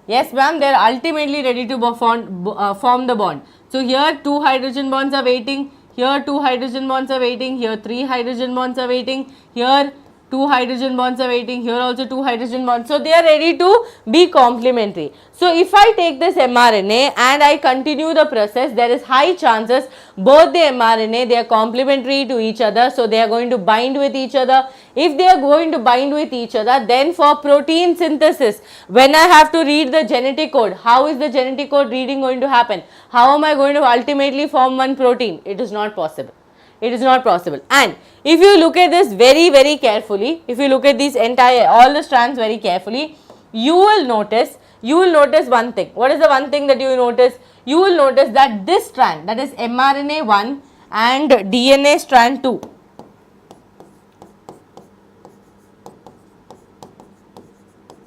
Yes ma'am, they are ultimately ready to form the bond. So here 2 hydrogen bonds are waiting, here 2 hydrogen bonds are waiting, here 3 hydrogen bonds are waiting, here 2 hydrogen bonds are waiting, here also 2 hydrogen bonds. So they are ready to be complementary. So if I take this mRNA and I continue the process, there is high chances both the mRNA, they are complementary to each other, so they are going to bind with each other. If they are going to bind with each other, then for protein synthesis, when I have to read the genetic code, how is the genetic code reading going to happen? How am I going to ultimately form one protein? It is not possible. It is not possible. And if you look at this very carefully, if you look at these all the strands very carefully, you will notice one thing. What is the one thing that you will notice? You will notice that this strand, that is mRNA 1 and DNA strand 2,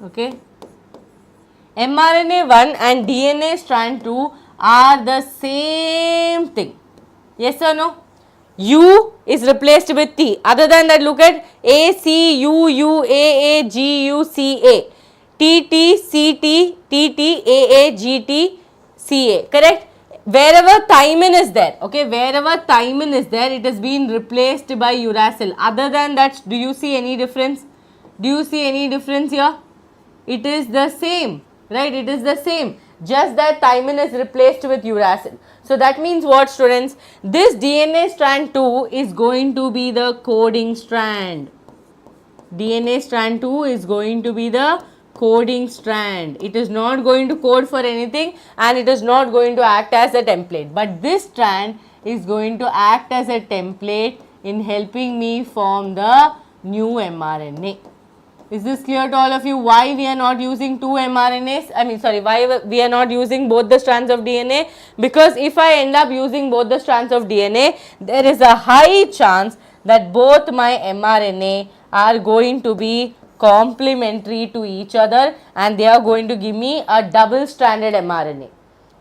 okay, mRNA 1 and DNA strand 2 are the same thing. Yes or no? U is replaced with T. Other than that, look at A, C, U, A, G, U, C, A. T, C, T, A, G, T, C, A. Correct? Wherever thymine is there, okay, wherever thymine is there, it has been replaced by uracil. Other than that, do you see any difference? Do you see any difference here? It is the same, right? It is the same. Just that thymine is replaced with uracil. So that means what, students? This DNA strand 2 is going to be the coding strand. DNA strand 2 is going to be the coding strand. It is not going to code for anything and it is not going to act as a template. But this strand is going to act as a template in helping me form the new mRNA. Is this clear to all of you? Why we are not using two mRNAs? Why we are not using both the strands of DNA? Because if I end up using both the strands of DNA, there is a high chance that both my mRNA are going to be complementary to each other and they are going to give me a double-stranded mRNA.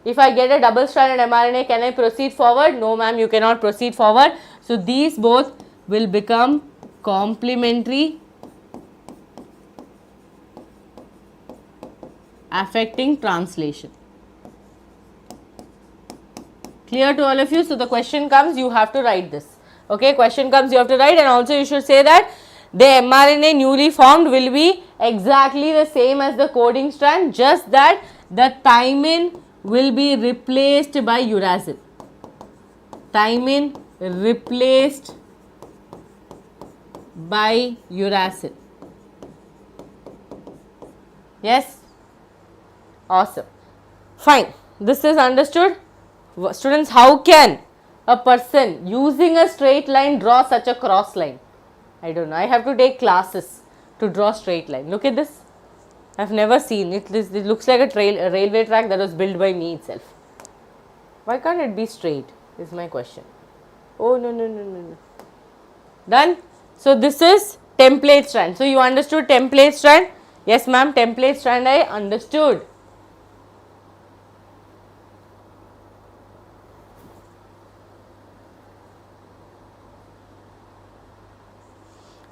If I get a double-stranded mRNA, can I proceed forward? No ma'am, you cannot proceed forward. So, these both will become complementary, affecting translation. Clear to all of you? So, the question comes, you have to write this. Okay, question comes, you have to write, and also you should say that the mRNA newly formed will be exactly the same as the coding strand, just that the thymine will be replaced by uracil. Thymine replaced by uracil. Yes? Awesome. Fine. This is understood. Students, how can a person using a straight line draw such a cross line? I don't know. I have to take classes to draw straight line. Look at this. I have never seen it. It looks like a railway track that was built by me itself. Why can't it be straight is my question. Oh, no. Done. So, this is template strand. So, you understood template strand? Yes ma'am, template strand I understood.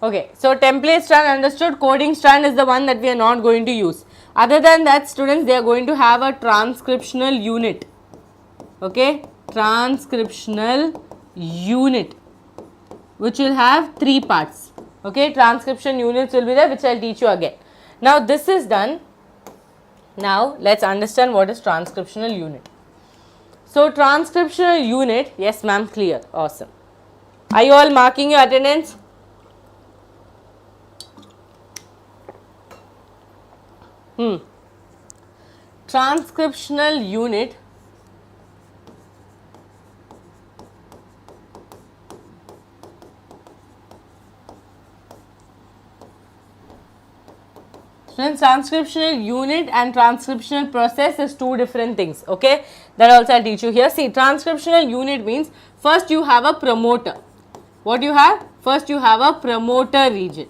Okay, so template strand understood, coding strand is the one that we are not going to use. Other than that, students, they are going to have a transcriptional unit. Okay, transcriptional unit, which will have 3 parts. Okay, transcription units will be there, which I will teach you again. Now, this is done. Now, let us understand what is transcriptional unit. So, transcriptional unit, yes ma'am, clear, awesome. Are you all marking your attendance? Transcriptional unit transcriptional unit and transcriptional process is 2 different things. Okay, that also I'll teach you here. See, transcriptional unit means first you have a promoter. What you have? First you have a promoter region.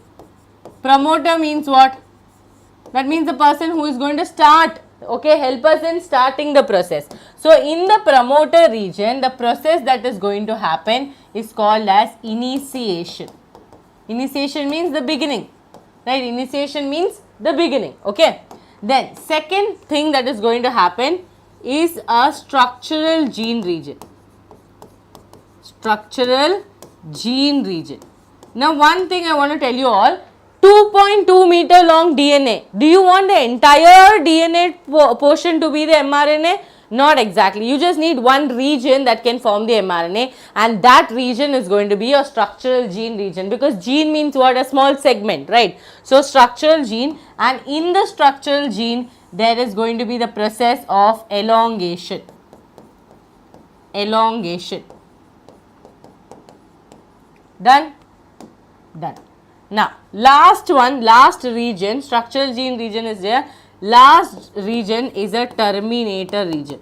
Promoter means what? That means the person who is going to start, okay, help us in starting the process. So, in the promoter region, the process that is going to happen is called as initiation. Initiation means the beginning, right? Initiation means the beginning, okay. Then, second thing that is going to happen is a structural gene region. Structural gene region. Now, one thing I want to tell you all, 2.2 meter long DNA. Do you want the entire DNA portion to be the mRNA? Not exactly. You just need one region that can form the mRNA, and that region is going to be your structural gene region, because gene means what? A small segment, right? So, structural gene, and in the structural gene there is going to be the process of elongation. Elongation. Done? Done. Now, last region, structural gene region is there. Last region is a terminator region.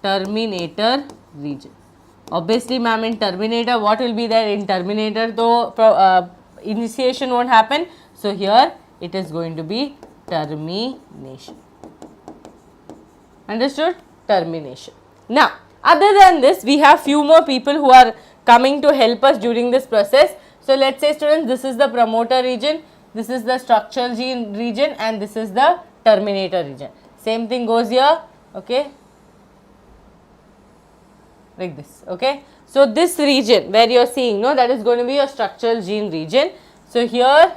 Terminator region. Obviously, ma'am, in terminator, what will be there? In terminator, though, initiation won't happen. So, here it is going to be termination. Understood? Termination. Now, other than this, we have few more people who are coming to help us during this process. So, let us say, students, this is the promoter region, this is the structural gene region, and this is the terminator region. Same thing goes here, okay, like this, okay. So, this region where you are seeing, no, that is going to be your structural gene region. So, here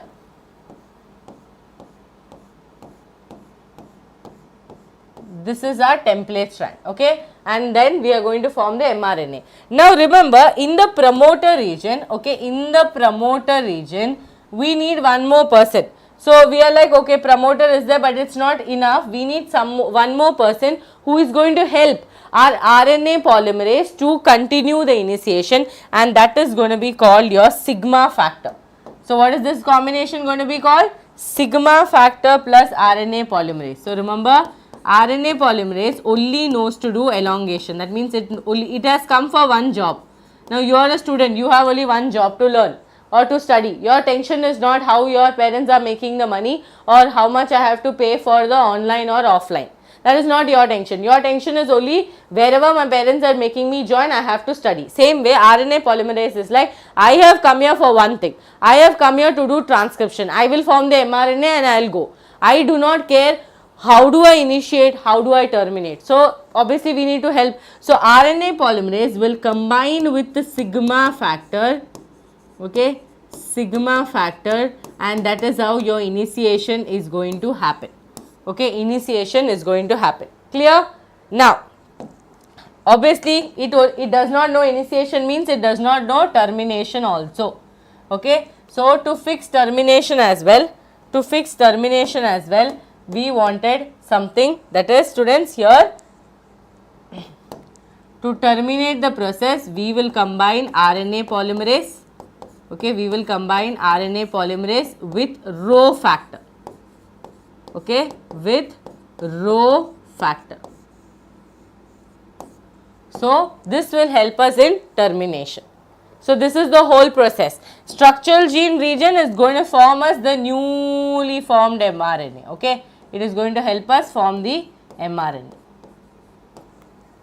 this is our template strand, okay, and then we are going to form the mRNA. Now, remember, in the promoter region, okay, in the promoter region, we need one more person. So, we are like, okay, promoter is there, but it's not enough. We need one more person who is going to help our RNA polymerase to continue the initiation, and that is going to be called your sigma factor. So what is this combination going to be called? Sigma factor plus RNA polymerase. So remember, RNA polymerase only knows to do elongation. That means it has come for one job. Now you are a student, you have only one job to learn or to study. Your tension is not how your parents are making the money or how much I have to pay for the online or offline. That is not your tension. Your tension is only wherever my parents are making me join, I have to study. Same way, RNA polymerase is like, I have come here for one thing. I have come here to do transcription. I will form the mRNA and I will go. I do not care how do I initiate, how do I terminate. So obviously we need to help. So RNA polymerase will combine with the sigma factor, okay, sigma factor, and that is how your initiation is going to happen. Okay, initiation is going to happen. Clear? Now, obviously it does not know initiation means it does not know termination also. Okay, so to fix termination as well, we wanted something, that is, students, here to terminate the process we will combine RNA polymerase. Okay, we will combine RNA polymerase with rho factor. Okay, with rho factor. So this will help us in termination. So this is the whole process. Structural gene region is going to form us the newly formed mRNA. Okay, it is going to help us form the mRNA.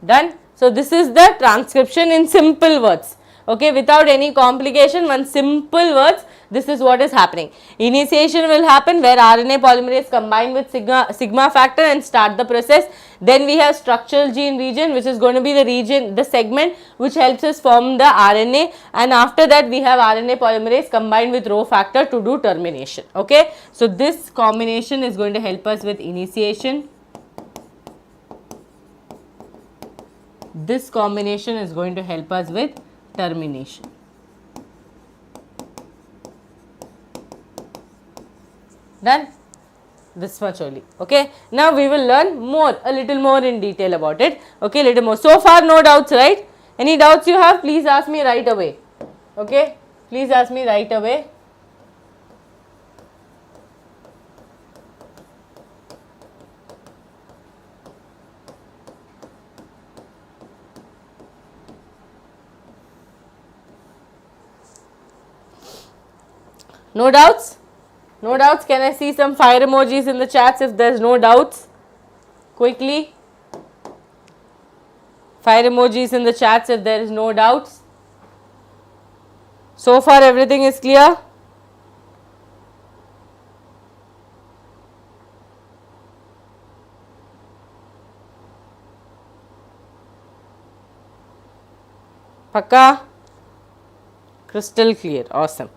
Done. So this is the transcription in simple words. Okay, without any complication, one simple words, this is what is happening. Initiation will happen where RNA polymerase combine with sigma factor and start the process. Then we have structural gene region, which is going to be the region, the segment which helps us form the RNA, and after that we have RNA polymerase combined with rho factor to do termination. Okay, so this combination is going to help us with initiation. This combination is going to help us with termination. Done? This much only. Okay. Now we will learn a little more in detail about it. Okay, little more. So far no doubts, right? Any doubts you have, please ask me right away. Okay, please ask me right away. No doubts? No doubts? Can I see some fire emojis in the chats if there is no doubts? Quickly. Fire emojis in the chats if there is no doubts. So far everything is clear? Pakka? Crystal clear. Awesome.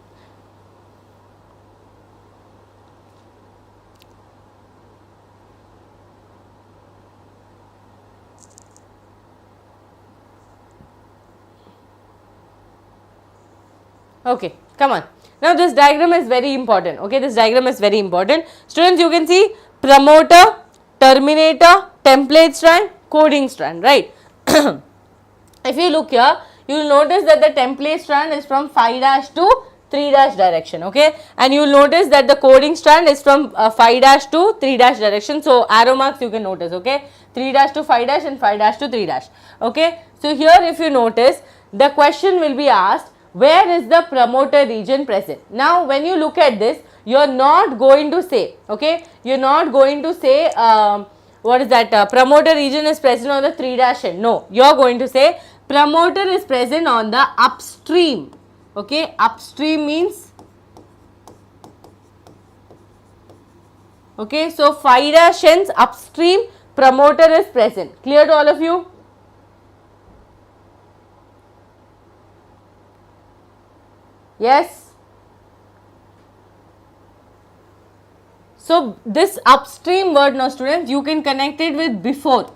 Okay, come on. Now this diagram is very important. Okay, this diagram is very important. Students, you can see promoter, terminator, template strand, coding strand, right? If you look here, you will notice that the template strand is from 5' to 3' direction, okay, and you will notice that the coding strand is from 5' to 3' direction. So arrow marks you can notice, okay, 3' to 5' and 5' to 3'. Okay, so here if you notice, the question will be asked, where is the promoter region present? Now when you look at this, you are not going to say, okay, you are not going to say what is that, promoter region is present on the 3' end. No, you are going to say promoter is present on the upstream. Okay, upstream means, okay, so 5' ends upstream, promoter is present. Clear to all of you? Yes. So this upstream word now students, you can connect it with before.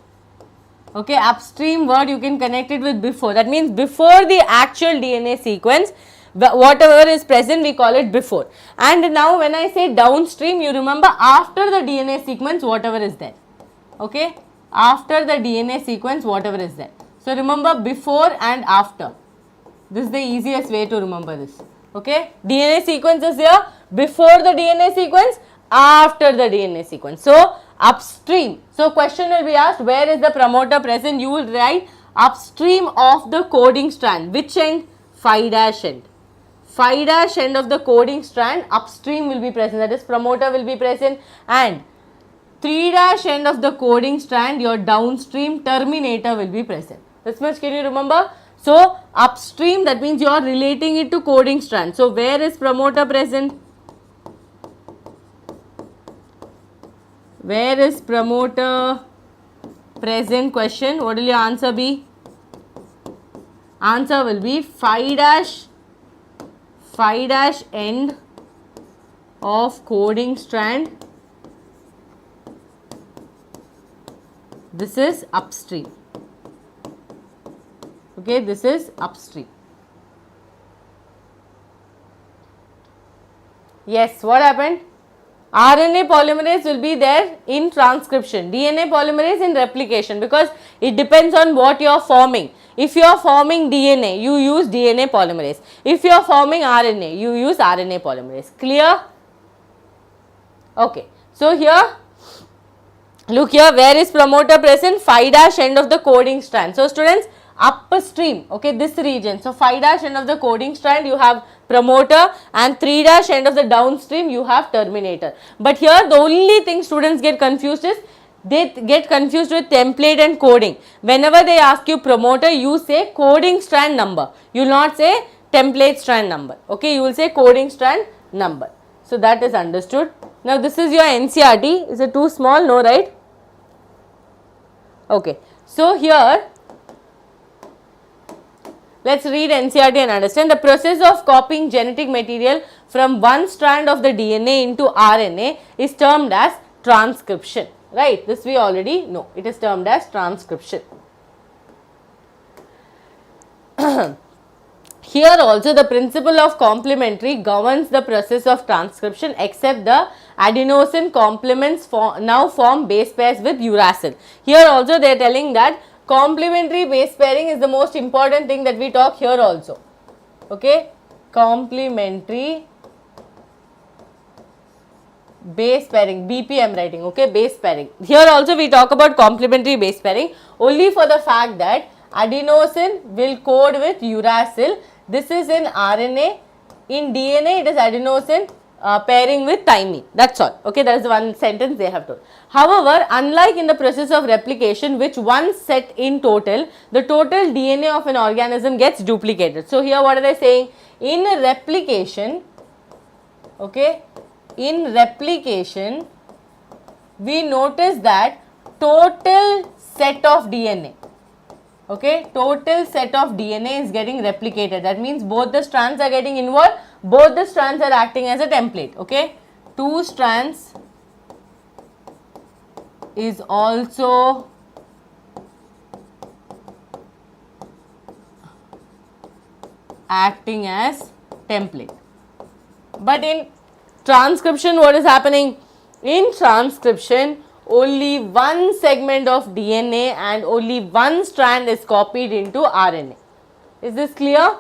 Okay, upstream word you can connect it with before. That means before the actual DNA sequence, whatever is present we call it before. And now when I say downstream, you remember after the DNA sequence whatever is there. Okay, after the DNA sequence whatever is there. So remember before and after. This is the easiest way to remember this. Okay, DNA sequence is here before the DNA sequence, after the DNA sequence. So, upstream. So, question will be asked, where is the promoter present? You will write upstream of the coding strand. Which end? Phi dash end. Phi dash end of the coding strand, upstream will be present, that is promoter will be present, and 3 dash end of the coding strand, your downstream terminator will be present. This much can you remember? So, upstream, that means you are relating it to coding strand. So, where is promoter present? Where is promoter present? Question. What will your answer be? Answer will be phi dash end of coding strand. This is upstream. Okay, this is upstream. Yes, what happened? RNA polymerase will be there in transcription, DNA polymerase in replication, because it depends on what you are forming. If you are forming DNA, you use DNA polymerase. If you are forming RNA, you use RNA polymerase. Clear? Okay. So, here, look here, where is promoter present? Phi dash end of the coding strand. So, students, upstream, okay, this region. So, phi dash end of the coding strand, you have promoter, and 3 dash end of the downstream, you have terminator. But here, the only thing students get confused is, they get confused with template and coding. Whenever they ask you promoter, you say coding strand number. You will not say template strand number. Okay, you will say coding strand number. So, that is understood. Now, this is your NCERT. Is it too small? No, right? Okay. So, here, let's read NCERT and understand. The process of copying genetic material from one strand of the DNA into RNA is termed as transcription. Right, this we already know. It is termed as transcription. Here also the principle of complementary governs the process of transcription, except the adenosine complements now form base pairs with uracil. Here also they are telling that complementary base pairing is the most important thing that we talk here also. Okay, complementary base pairing, BP I am writing, okay, base pairing. Here also we talk about complementary base pairing only for the fact that adenosine will code with uracil. This is in RNA. In DNA it is adenosine pairing with thymine. That's all. Okay, that is one sentence they have told. However, unlike in the process of replication, which once set in total, the total DNA of an organism gets duplicated. So, here what are they saying? In replication, okay, in replication, we notice that total set of DNA, okay, total set of DNA is getting replicated. That means both the strands are getting involved, both the strands are acting as a template, okay. 2 strands is also acting as template. But in transcription, what is happening? In transcription, only one segment of DNA and only one strand is copied into RNA. Is this clear?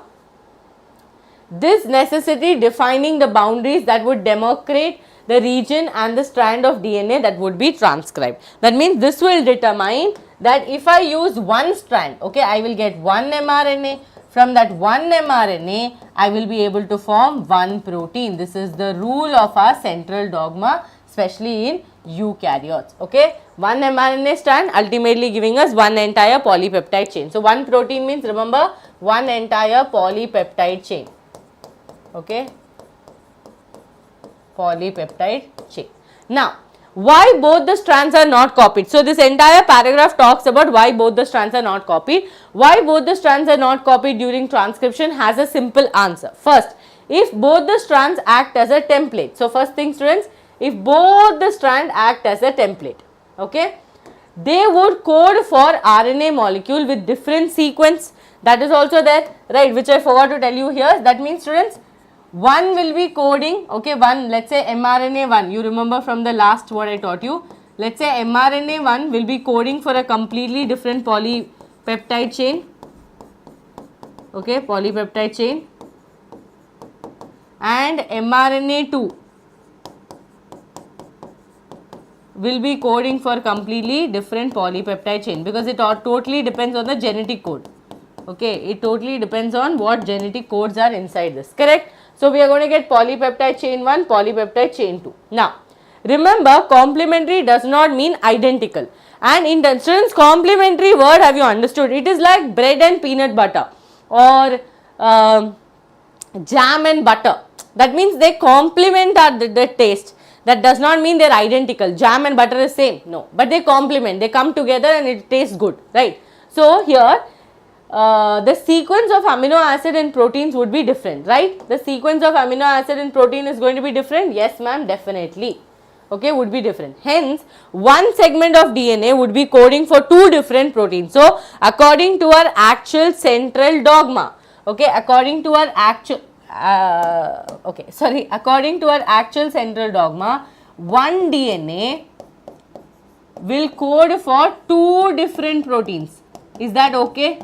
This necessity defining the boundaries that would demarcate the region and the strand of DNA that would be transcribed. That means this will determine that if I use one strand, okay, I will get one mRNA. From that one mRNA, I will be able to form one protein. This is the rule of our central dogma, especially in eukaryotes. Okay, one mRNA strand ultimately giving us one entire polypeptide chain. So, one protein means, remember, one entire polypeptide chain. Okay, polypeptide chain. Now, why both the strands are not copied? So, this entire paragraph talks about why both the strands are not copied. Why both the strands are not copied during transcription has a simple answer. First, if both the strands act as a template. So, first thing students, if both the strands act as a template, okay, they would code for RNA molecule with different sequence. That is also there, right, which I forgot to tell you here. That means students, one will be coding, okay, one, let's say mRNA 1, you remember from the last what I taught you, let's say mRNA 1 will be coding for a completely different polypeptide chain, okay, polypeptide chain, and mRNA2 will be coding for completely different polypeptide chain, because it totally depends on the genetic code. Okay, it totally depends on what genetic codes are inside this, correct? So we are going to get polypeptide chain 1, polypeptide chain 2. Now remember, complementary does not mean identical, and in the students, complementary word, have you understood? It is like bread and peanut butter, or jam and butter. That means they complement the taste. That does not mean they are identical. Jam and butter is same, no, but they complement, they come together and it tastes good, right? So here the sequence of amino acid and proteins would be different, right? The sequence of amino acid and protein is going to be different. Yes ma'am, definitely. Okay, would be different. Hence, one segment of DNA would be coding for two different proteins. So, according to our actual central dogma, okay, according to our actual, according to our actual central dogma, one DNA will code for two different proteins. Is that okay?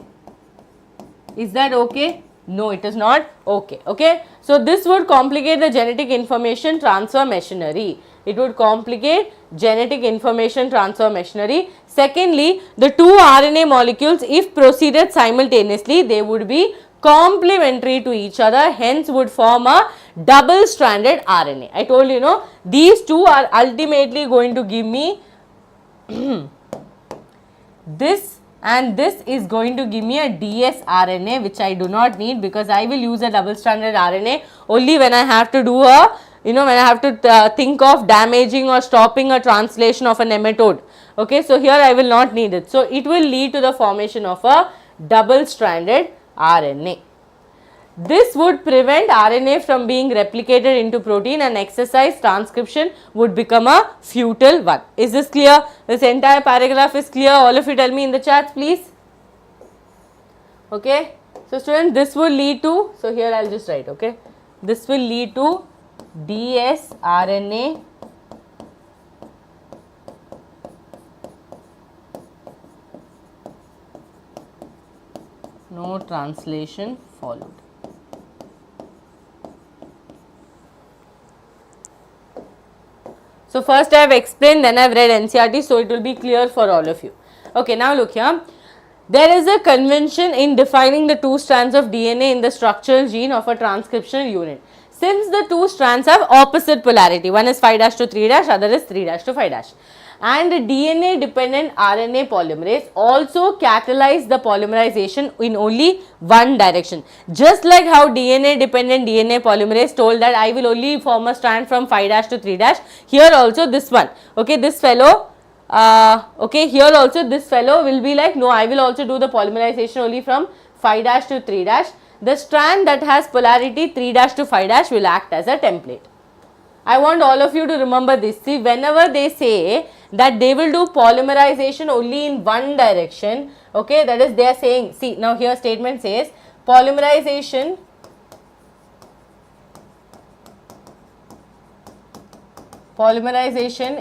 Is that okay? No, it is not okay. Okay, so this would complicate the genetic information transfer machinery. It would complicate genetic information transfer machinery. Secondly, the two RNA molecules, if proceeded simultaneously, they would be complementary to each other, hence would form a double stranded RNA. I told you, no, these two are ultimately going to give me this, and this is going to give me a dsRNA, which I do not need, because I will use a double stranded RNA only when I have to do a, when I have to think of damaging or stopping a translation of a nematode. Okay, so here I will not need it. So it will lead to the formation of a double stranded RNA. This would prevent RNA from being replicated into protein, and exercise transcription would become a futile one. Is this clear? This entire paragraph is clear. All of you tell me in the chats, please. Okay. So students, this will lead to, so here I will just write, okay. This will lead to dsRNA no translation followed. So first I have explained, then I have read NCERT, so it will be clear for all of you. Okay, now look here. There is a convention in defining the two strands of DNA in the structural gene of a transcriptional unit. Since the two strands have opposite polarity, one is 5' to 3', other is 3' to 5'. And DNA dependent RNA polymerase also catalyze the polymerization in only one direction. Just like how DNA dependent DNA polymerase told that I will only form a strand from 5' to 3', here also this one, okay, this fellow, okay, here also this fellow will be like, no, I will also do the polymerization only from 5' to 3'. The strand that has polarity 3' to 5' will act as a template. I want all of you to remember this. See, whenever they say that they will do polymerization only in one direction, okay, that is they are saying, see, now here statement says polymerization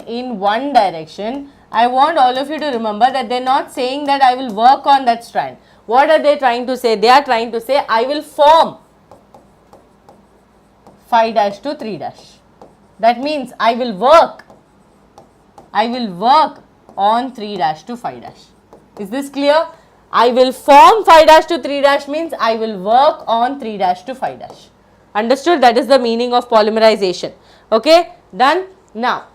in one direction. I want all of you to remember that they are not saying that I will work on that strand. What are they trying to say? They are trying to say I will form 5' to 3'. That means I will work on 3' to 5'. Is this clear? I will form 5' to 3' means I will work on 3' to 5'. Understood? That is the meaning of polymerization. Okay, done. Now,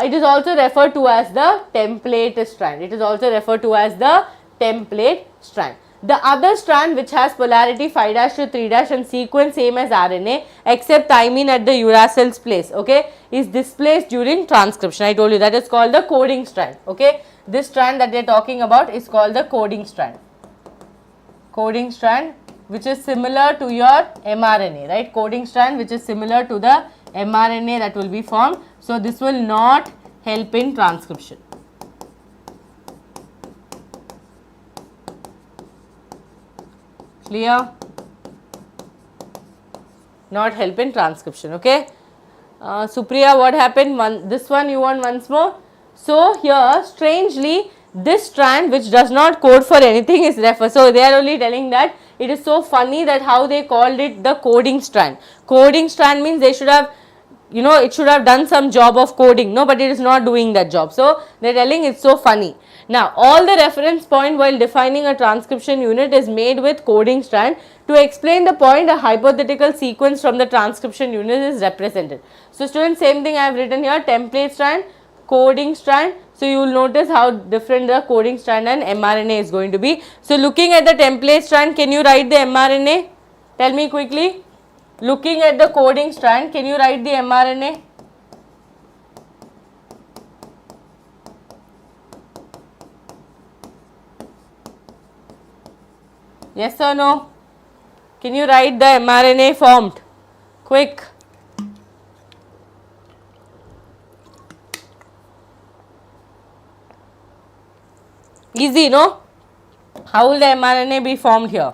it is also referred to as the template strand. It is also referred to as the template strand. The other strand which has polarity 5' to 3' and sequence same as RNA except thymine at the uracil's place, okay, is displaced during transcription. I told you that is called the coding strand, okay. This strand that they are talking about is called the coding strand. Coding strand which is similar to your mRNA, right? Coding strand which is similar to the mRNA that will be formed. So this will not help in transcription. Clear? Not help in transcription, okay. Supriya, what happened? This one you want once more. So here strangely this strand which does not code for anything is referred. So they are only telling that it is so funny that how they called it the coding strand. Coding strand means they should have, you know, it should have done some job of coding, no, but it is not doing that job. So they are telling it's so funny. Now, all the reference point while defining a transcription unit is made with coding strand. To explain the point, a hypothetical sequence from the transcription unit is represented. So students, same thing I have written here, template strand, coding strand. So you will notice how different the coding strand and mRNA is going to be. So looking at the template strand, can you write the mRNA? Tell me quickly. Looking at the coding strand, can you write the mRNA? Yes or no? Can you write the mRNA formed? Quick. Easy, no? How will the mRNA be formed here?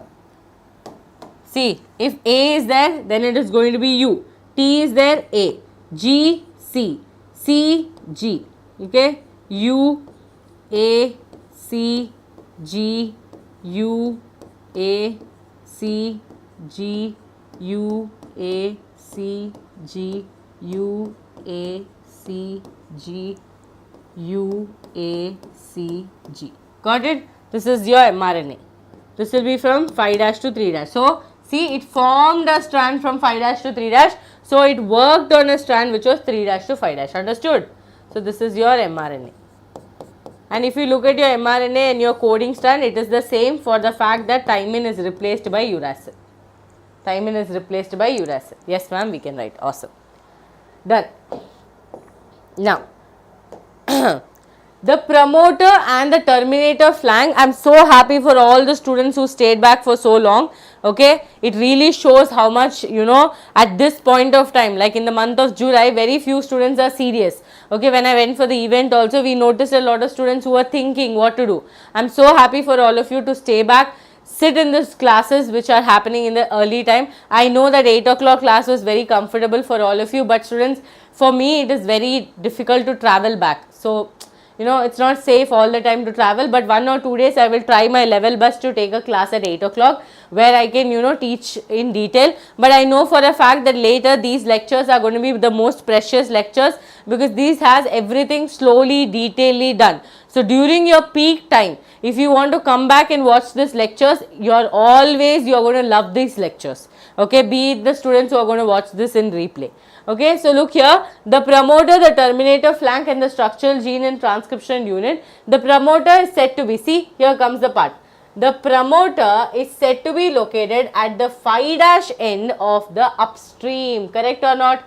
See, if A is there, then it is going to be U. T is there, A. G, C. C, G. Okay? U, A, C, G, U, A, C, G, U, A, C, G, U, A, C, G, U, A, C, G. Got it? This is your mRNA. This will be from 5' to 3'. So, see, it formed a strand from 5' to 3'. So, it worked on a strand which was 3' to 5'. Understood? So, this is your mRNA. And if you look at your mRNA and your coding strand, it is the same for the fact that thymine is replaced by uracil. Thymine is replaced by uracil. Yes, ma'am, we can write. Awesome. Done. Now, the promoter and the terminator flank. I am so happy for all the students who stayed back for so long. Okay, it really shows how much, you know, at this point of time, like in the month of July, very few students are serious. Okay, when I went for the event also, we noticed a lot of students who were thinking what to do. I am so happy for all of you to stay back, sit in these classes which are happening in the early time. I know that 8 o'clock class was very comfortable for all of you, but students, for me it is very difficult to travel back. So, you know, it's not safe all the time to travel, but 1 or 2 days I will try my level best to take a class at 8 o'clock where I can, you know, teach in detail. But I know for a fact that later these lectures are going to be the most precious lectures because these has everything slowly, detailedly done. So, during your peak time, if you want to come back and watch these lectures, you are going to love these lectures. Okay, be it the students who are going to watch this in replay. Okay, so look here, the promoter, the terminator flank and the structural gene and transcription unit. The promoter is said to be, see, here comes the part. The promoter is said to be located at the 5' end of the upstream. Correct or not?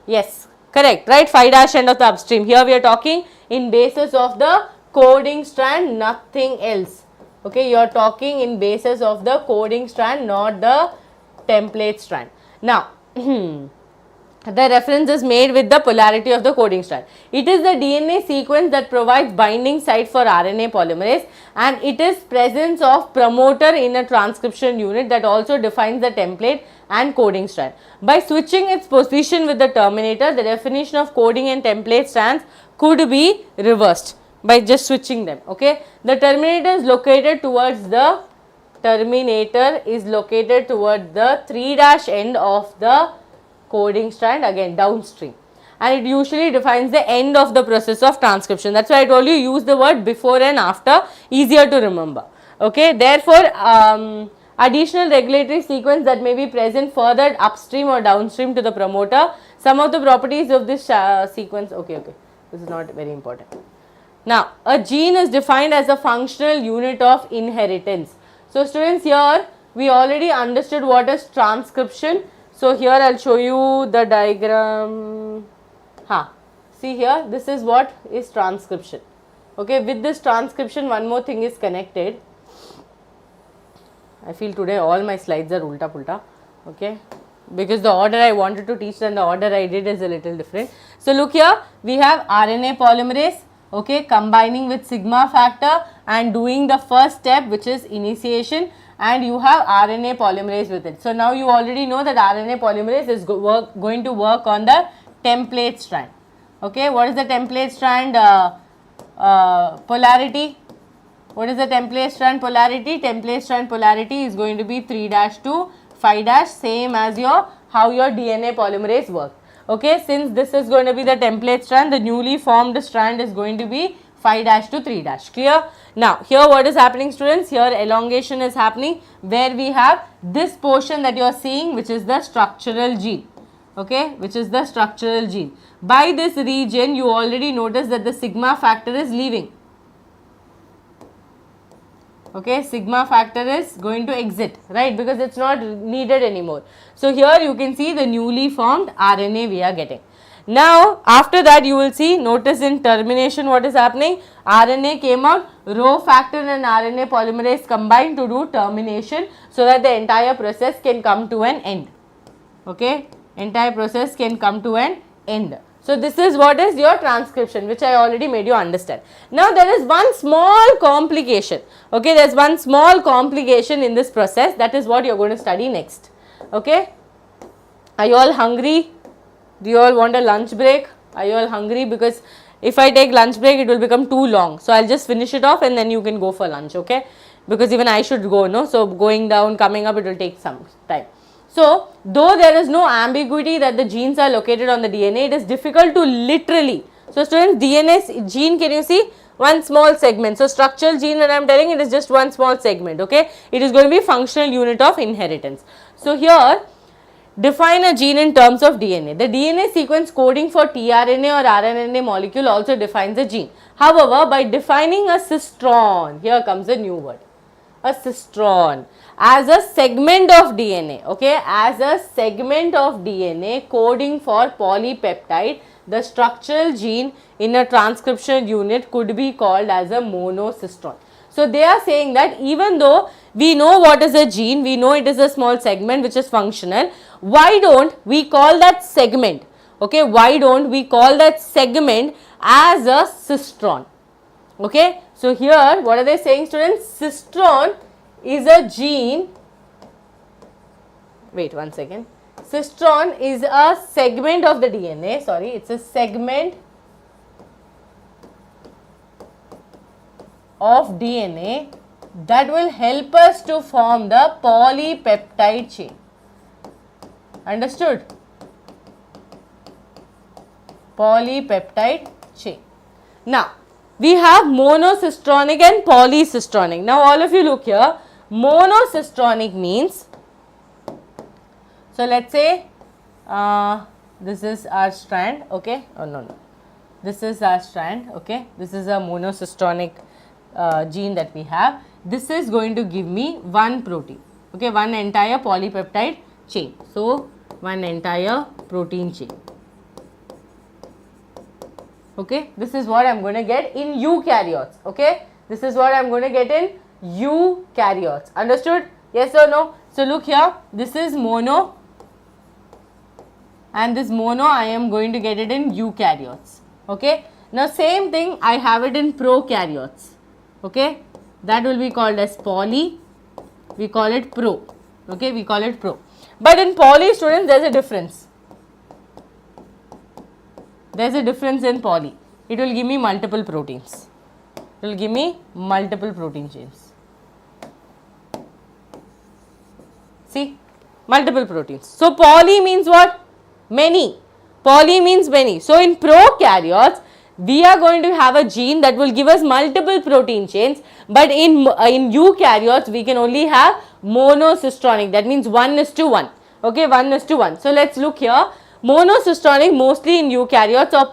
Yes, correct, right? 5' end of the upstream. Here we are talking in basis of the coding strand, nothing else. Okay, you are talking in basis of the coding strand, not the template strand. Now, the reference is made with the polarity of the coding strand. It is the DNA sequence that provides binding site for RNA polymerase, and it is presence of promoter in a transcription unit that also defines the template and coding strand. By switching its position with the terminator, the definition of coding and template strands could be reversed by just switching them. Okay, the terminator is located towards the 3' end of the coding strand, again downstream, and it usually defines the end of the process of transcription. That's why I told you use the word before and after, easier to remember. Okay, therefore, additional regulatory sequence that may be present further upstream or downstream to the promoter. Some of the properties of this sequence, okay, this is not very important. Now, a gene is defined as a functional unit of inheritance. So, students, here we already understood what is transcription. So, here I will show you the diagram. See here, this is what is transcription. Okay, with this transcription, one more thing is connected. I feel today all my slides are ulta pulta. Okay, because the order I wanted to teach and the order I did is a little different. So, look here, we have RNA polymerase. Okay, combining with sigma factor and doing the first step, which is initiation, and you have RNA polymerase with it. So, now you already know that RNA polymerase is going to work on the template strand. Okay, what is the template strand polarity? What is the template strand polarity? Template strand polarity is going to be 3' to 5', same as how your DNA polymerase works. Okay, since this is going to be the template strand, the newly formed strand is going to be 5' to 3'. Clear? Now, here what is happening, students? Here elongation is happening where we have this portion that you are seeing, which is the structural gene. Okay, which is the structural gene. By this region, you already notice that the sigma factor is leaving. Okay, sigma factor is going to exit, right, because it's not needed anymore. So here you can see the newly formed RNA we are getting. Now after that you will see, notice in termination what is happening. RNA came out, rho factor and RNA polymerase combined to do termination so that the entire process can come to an end. Okay, entire process can come to an end. So this is what is your transcription, which I already made you understand. Now there is one small complication. Okay, there is one small complication in this process. That is what you are going to study next. Okay, are you all hungry? Do you all want a lunch break? Are you all hungry? Because if I take lunch break, it will become too long. So I'll just finish it off and then you can go for lunch. Okay, because even I should go, no? So going down, coming up, it will take some time. So, though there is no ambiguity that the genes are located on the DNA, it is difficult to literally. So, students, DNA gene, can you see? One small segment. So, structural gene, when I am telling it is just one small segment. Okay, it is going to be functional unit of inheritance. So, here define a gene in terms of DNA. The DNA sequence coding for tRNA or RNA molecule also defines a gene. However, by defining a cistron, here comes a new word, a cistron, as a segment of DNA, okay, as a segment of DNA coding for polypeptide, the structural gene in a transcription unit could be called as a monocistron. So they are saying that even though we know what is a gene, we know it is a small segment which is functional, why don't we call that segment, okay, why don't we call that segment as a cistron? Okay, so here what are they saying, students? Cistron is a gene, wait one second, cistron is a segment of the DNA, sorry, it's a segment of DNA that will help us to form the polypeptide chain. Understood? Polypeptide chain. Now, we have monocistronic and polycistronic. Now, all of you look here. Monocistronic means, so let's say this is our strand, okay, oh no, this is our strand, okay, this is a monocistronic gene that we have. This is going to give me one protein, okay, one entire polypeptide chain. So, one entire protein chain. Okay, this is what I am going to get in eukaryotes. Okay, this is what I am going to get in eukaryotes. Understood? Yes or no? So look here, this is mono and this mono I am going to get it in eukaryotes. Okay, now same thing I have it in prokaryotes. Okay, that will be called as poly, we call it pro. Okay, we call it pro. But in poly, students, there is a difference. There is a difference in poly. It will give me multiple proteins. It will give me multiple protein chains. See, multiple proteins. So, poly means what? Many. Poly means many. So, in prokaryotes, we are going to have a gene that will give us multiple protein chains, but in eukaryotes, we can only have monocistronic. That means 1:1. Okay, 1:1. So, let's look here. Monocistronic mostly in eukaryotes or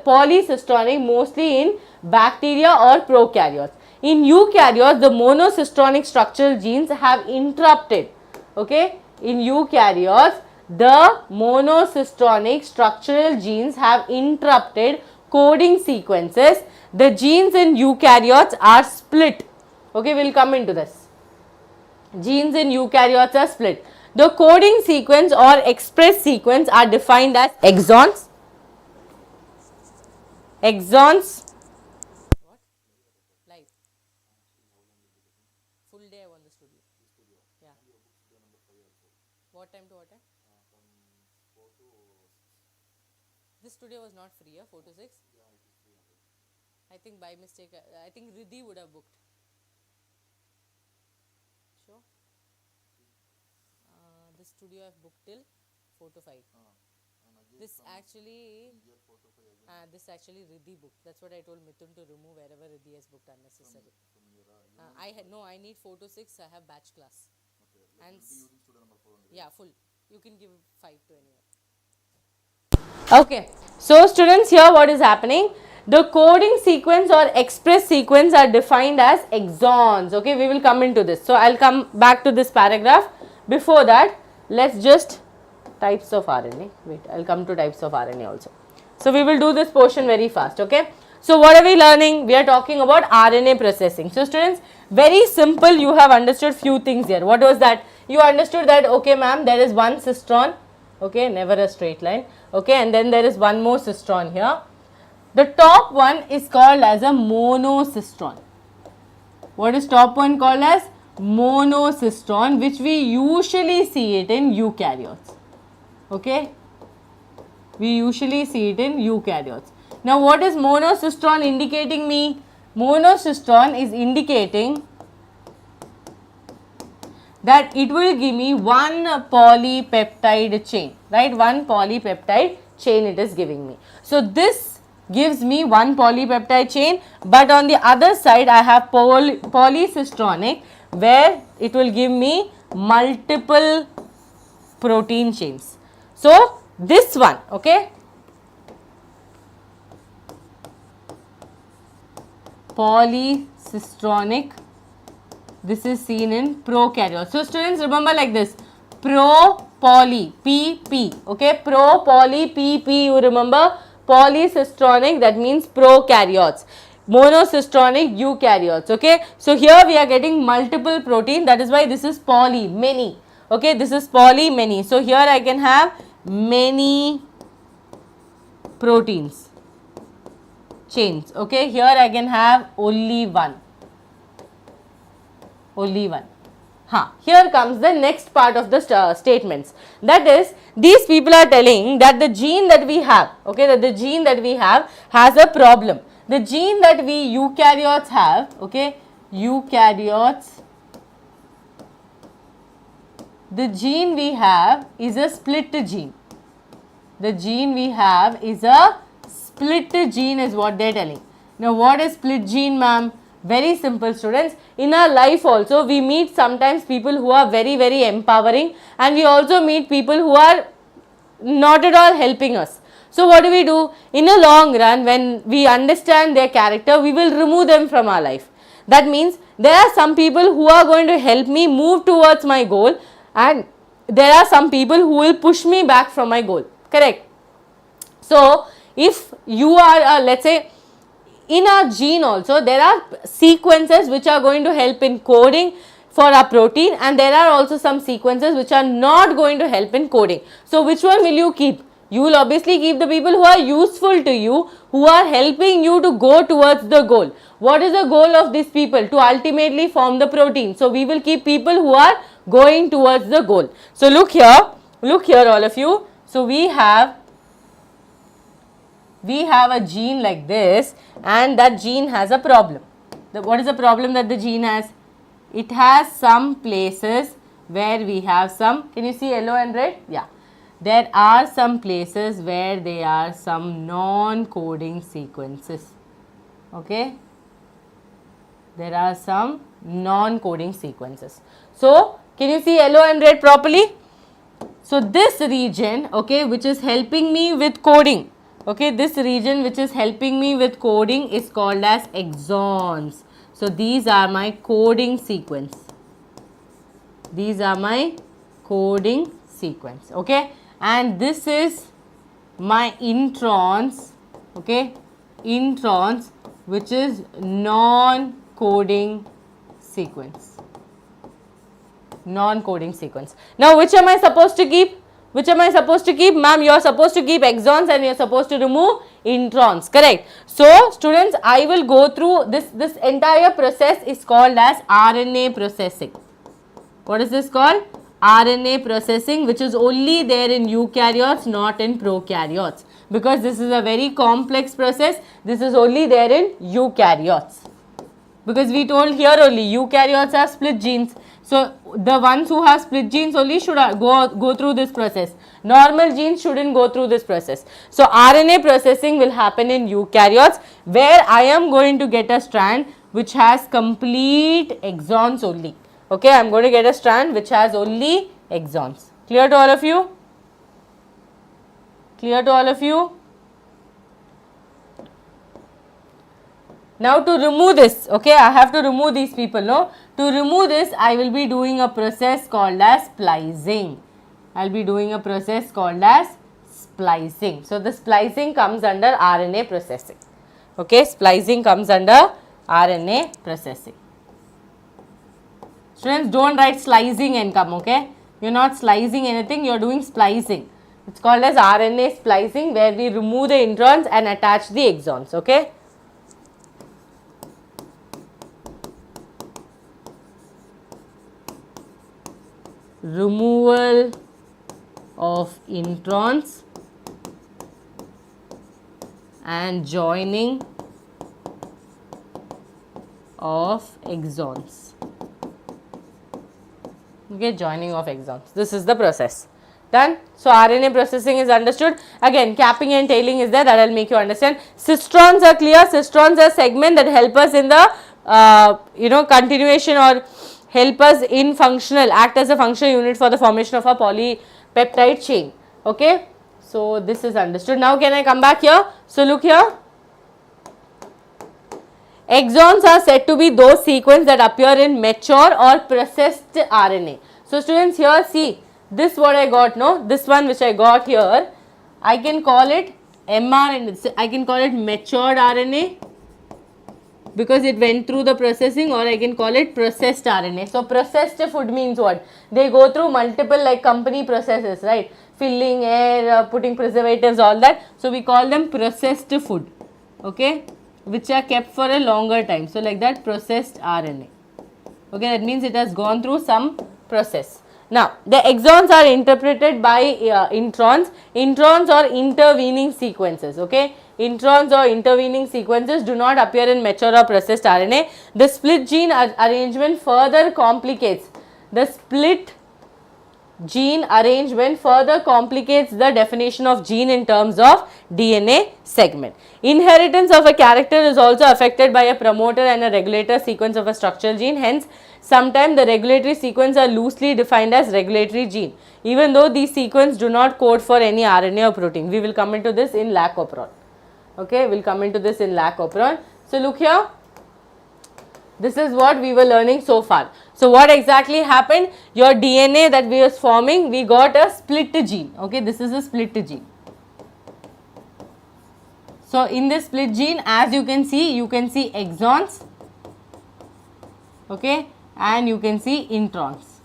polycistronic mostly in bacteria or prokaryotes. In eukaryotes, the monocistronic structural genes have interrupted. Okay, in eukaryotes, the monocistronic structural genes have interrupted coding sequences. The genes in eukaryotes are split. Okay, we will come into this. Genes in eukaryotes are split. The coding sequence or express sequence are defined as exons. Exons. What? Live. Full day I want the studio. Yeah. What time to what time? This studio was not free, 4 to 6? I think by mistake, I think Riddhi would have booked. this studio I've booked till 4 to 5. This actually, Riddhi booked. That's what I told Mithun to remove wherever Riddhi has booked unnecessary. I need 4 to 6. I have batch class. Okay. And yeah, full. You can give 5 to anyone. Okay. So students, here what is happening? The coding sequence or express sequence are defined as exons. Okay, we will come into this. So I'll come back to this paragraph. Before that, let's just types of RNA. Wait, I'll come to types of RNA also. So we will do this portion very fast. Okay. So what are we learning? We are talking about RNA processing. So students, very simple. You have understood few things here. What was that? You understood that, okay ma'am, there is one cistron. Okay, never a straight line. Okay, and then there is one more cistron here. The top one is called as a monocistron. What is top one called as? Monocistron, which we usually see it in eukaryotes. Okay, we usually see it in eukaryotes. Now, what is monocistron indicating me? Monocistron is indicating that it will give me one polypeptide chain, right? One polypeptide chain it is giving me. So, this gives me one polypeptide chain, but on the other side I have polycistronic, where it will give me multiple protein chains. So, this one, okay, polycistronic, this is seen in prokaryotes. So, students, remember like this, pro-poly, PP, okay, pro-poly, PP, you remember, polycistronic, that means prokaryotes, monocistronic, eukaryotes, okay. So, here we are getting multiple protein, that is why this is poly, many, okay, this is poly, many. So, here I can have many proteins, chains, okay, here I can have only one. Here comes the next part of the statements. That is, these people are telling that the gene that we have, okay, that the gene that we have has a problem. The gene that we eukaryotes have, okay, eukaryotes, the gene we have is a split gene. The gene we have is a split gene is what they are telling. Now, what is split gene, ma'am? Very simple, students. In our life also, we meet sometimes people who are very, very empowering, and we also meet people who are not at all helping us. So, what do? In a long run, when we understand their character, we will remove them from our life. That means there are some people who are going to help me move towards my goal, and there are some people who will push me back from my goal. Correct? So, if you are, let's say, in our gene also, there are sequences which are going to help in coding for our protein, and there are also some sequences which are not going to help in coding. So, which one will you keep? You will obviously keep the people who are useful to you, who are helping you to go towards the goal. What is the goal of these people? To ultimately form the protein. So, we will keep people who are going towards the goal. So, look here all of you. So, we have a gene like this, and that gene has a problem. What is the problem that the gene has? It has some places where we have some, can you see yellow and red? Yeah. There are some places where there are some non-coding sequences. Okay. There are some non-coding sequences. So, can you see yellow and red properly? So, this region, okay, which is helping me with coding. Okay, this region which is helping me with coding is called as exons. So, these are my coding sequence. These are my coding sequence. Okay, and this is my introns. Okay, introns, which is non-coding sequence. Non-coding sequence. Now, which am I supposed to keep? Which am I supposed to keep? Ma'am, you are supposed to keep exons and you are supposed to remove introns. Correct. So, students, I will go through this entire process is called as RNA processing. What is this called? RNA processing, which is only there in eukaryotes, not in prokaryotes. Because this is a very complex process, this is only there in eukaryotes. Because we told here only eukaryotes are split genes. So the ones who have split genes only should go through this process. Normal genes shouldn't go through this process. So RNA processing will happen in eukaryotes, where I am going to get a strand which has complete exons only. Okay, I am going to get a strand which has only exons. Clear to all of you? Clear to all of you? Now to remove this, okay, I have to remove these people, no? To remove this, I will be doing a process called as splicing. I will be doing a process called as splicing. So the splicing comes under RNA processing. Okay, splicing comes under RNA processing. Students, don't write slicing and come, okay? You're not slicing anything, you're doing splicing. It's called as RNA splicing, where we remove the introns and attach the exons, okay? Removal of introns and joining of exons. Okay, joining of exons. This is the process. Done. So RNA processing is understood. Again, capping and tailing is there, that will make you understand. Cistrons are clear. Cistrons are segment that help us in the continuation, or help us in functional, act as a functional unit for the formation of a polypeptide chain. Okay. So this is understood. Now can I come back here? So look here. Exons are said to be those sequences that appear in mature or processed RNA. So students, here see, this what I got, no? This one which I got here, I can call it mRNA, I can call it matured RNA because it went through the processing, or I can call it processed RNA. So processed food means what? They go through multiple like company processes, right? Filling, air, putting preservatives, all that. So we call them processed food, okay? Which are kept for a longer time. So like that, processed RNA. Okay, that means it has gone through some process. Now, the exons are interpreted by introns. Introns or intervening sequences, okay. Introns or intervening sequences do not appear in mature or processed RNA. The split gene arrangement further complicates. The split gene arrangement further complicates the definition of gene in terms of DNA segment. Inheritance of a character is also affected by a promoter and a regulator sequence of a structural gene. Hence, sometimes the regulatory sequence are loosely defined as regulatory gene, even though these sequences do not code for any RNA or protein. We will come into this in lac operon. Okay, we will come into this in lac operon. So look here. This is what we were learning so far. So what exactly happened? Your DNA that we was forming, we got a split gene. Okay, this is a split gene. So in this split gene, as you can see exons, okay, and you can see introns,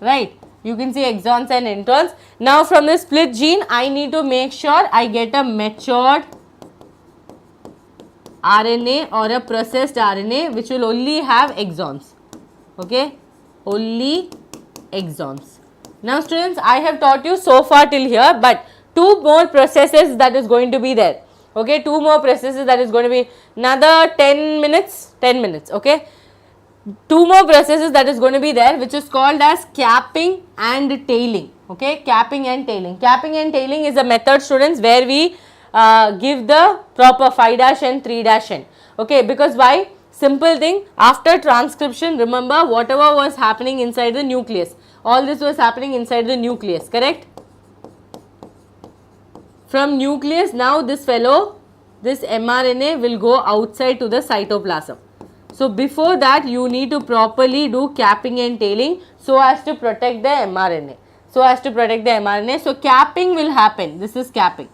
right? You can see exons and introns. Now from this split gene, I need to make sure I get a matured RNA or a processed RNA which will only have exons, okay, only exons. Now students, I have taught you so far till here, but two more processes that is going to be there, okay, two more processes that is going to be another 10 minutes, okay. Two more processes that is going to be there, which is called as capping and tailing, okay, capping and tailing. Capping and tailing is a method, students, where we give the proper 5' and 3' end, okay, because why? Simple thing, after transcription, remember whatever was happening inside the nucleus, all this was happening inside the nucleus, correct? From nucleus, now this fellow, this mRNA will go outside to the cytoplasm. So before that, you need to properly do capping and tailing so as to protect the mRNA. So capping will happen, this is capping.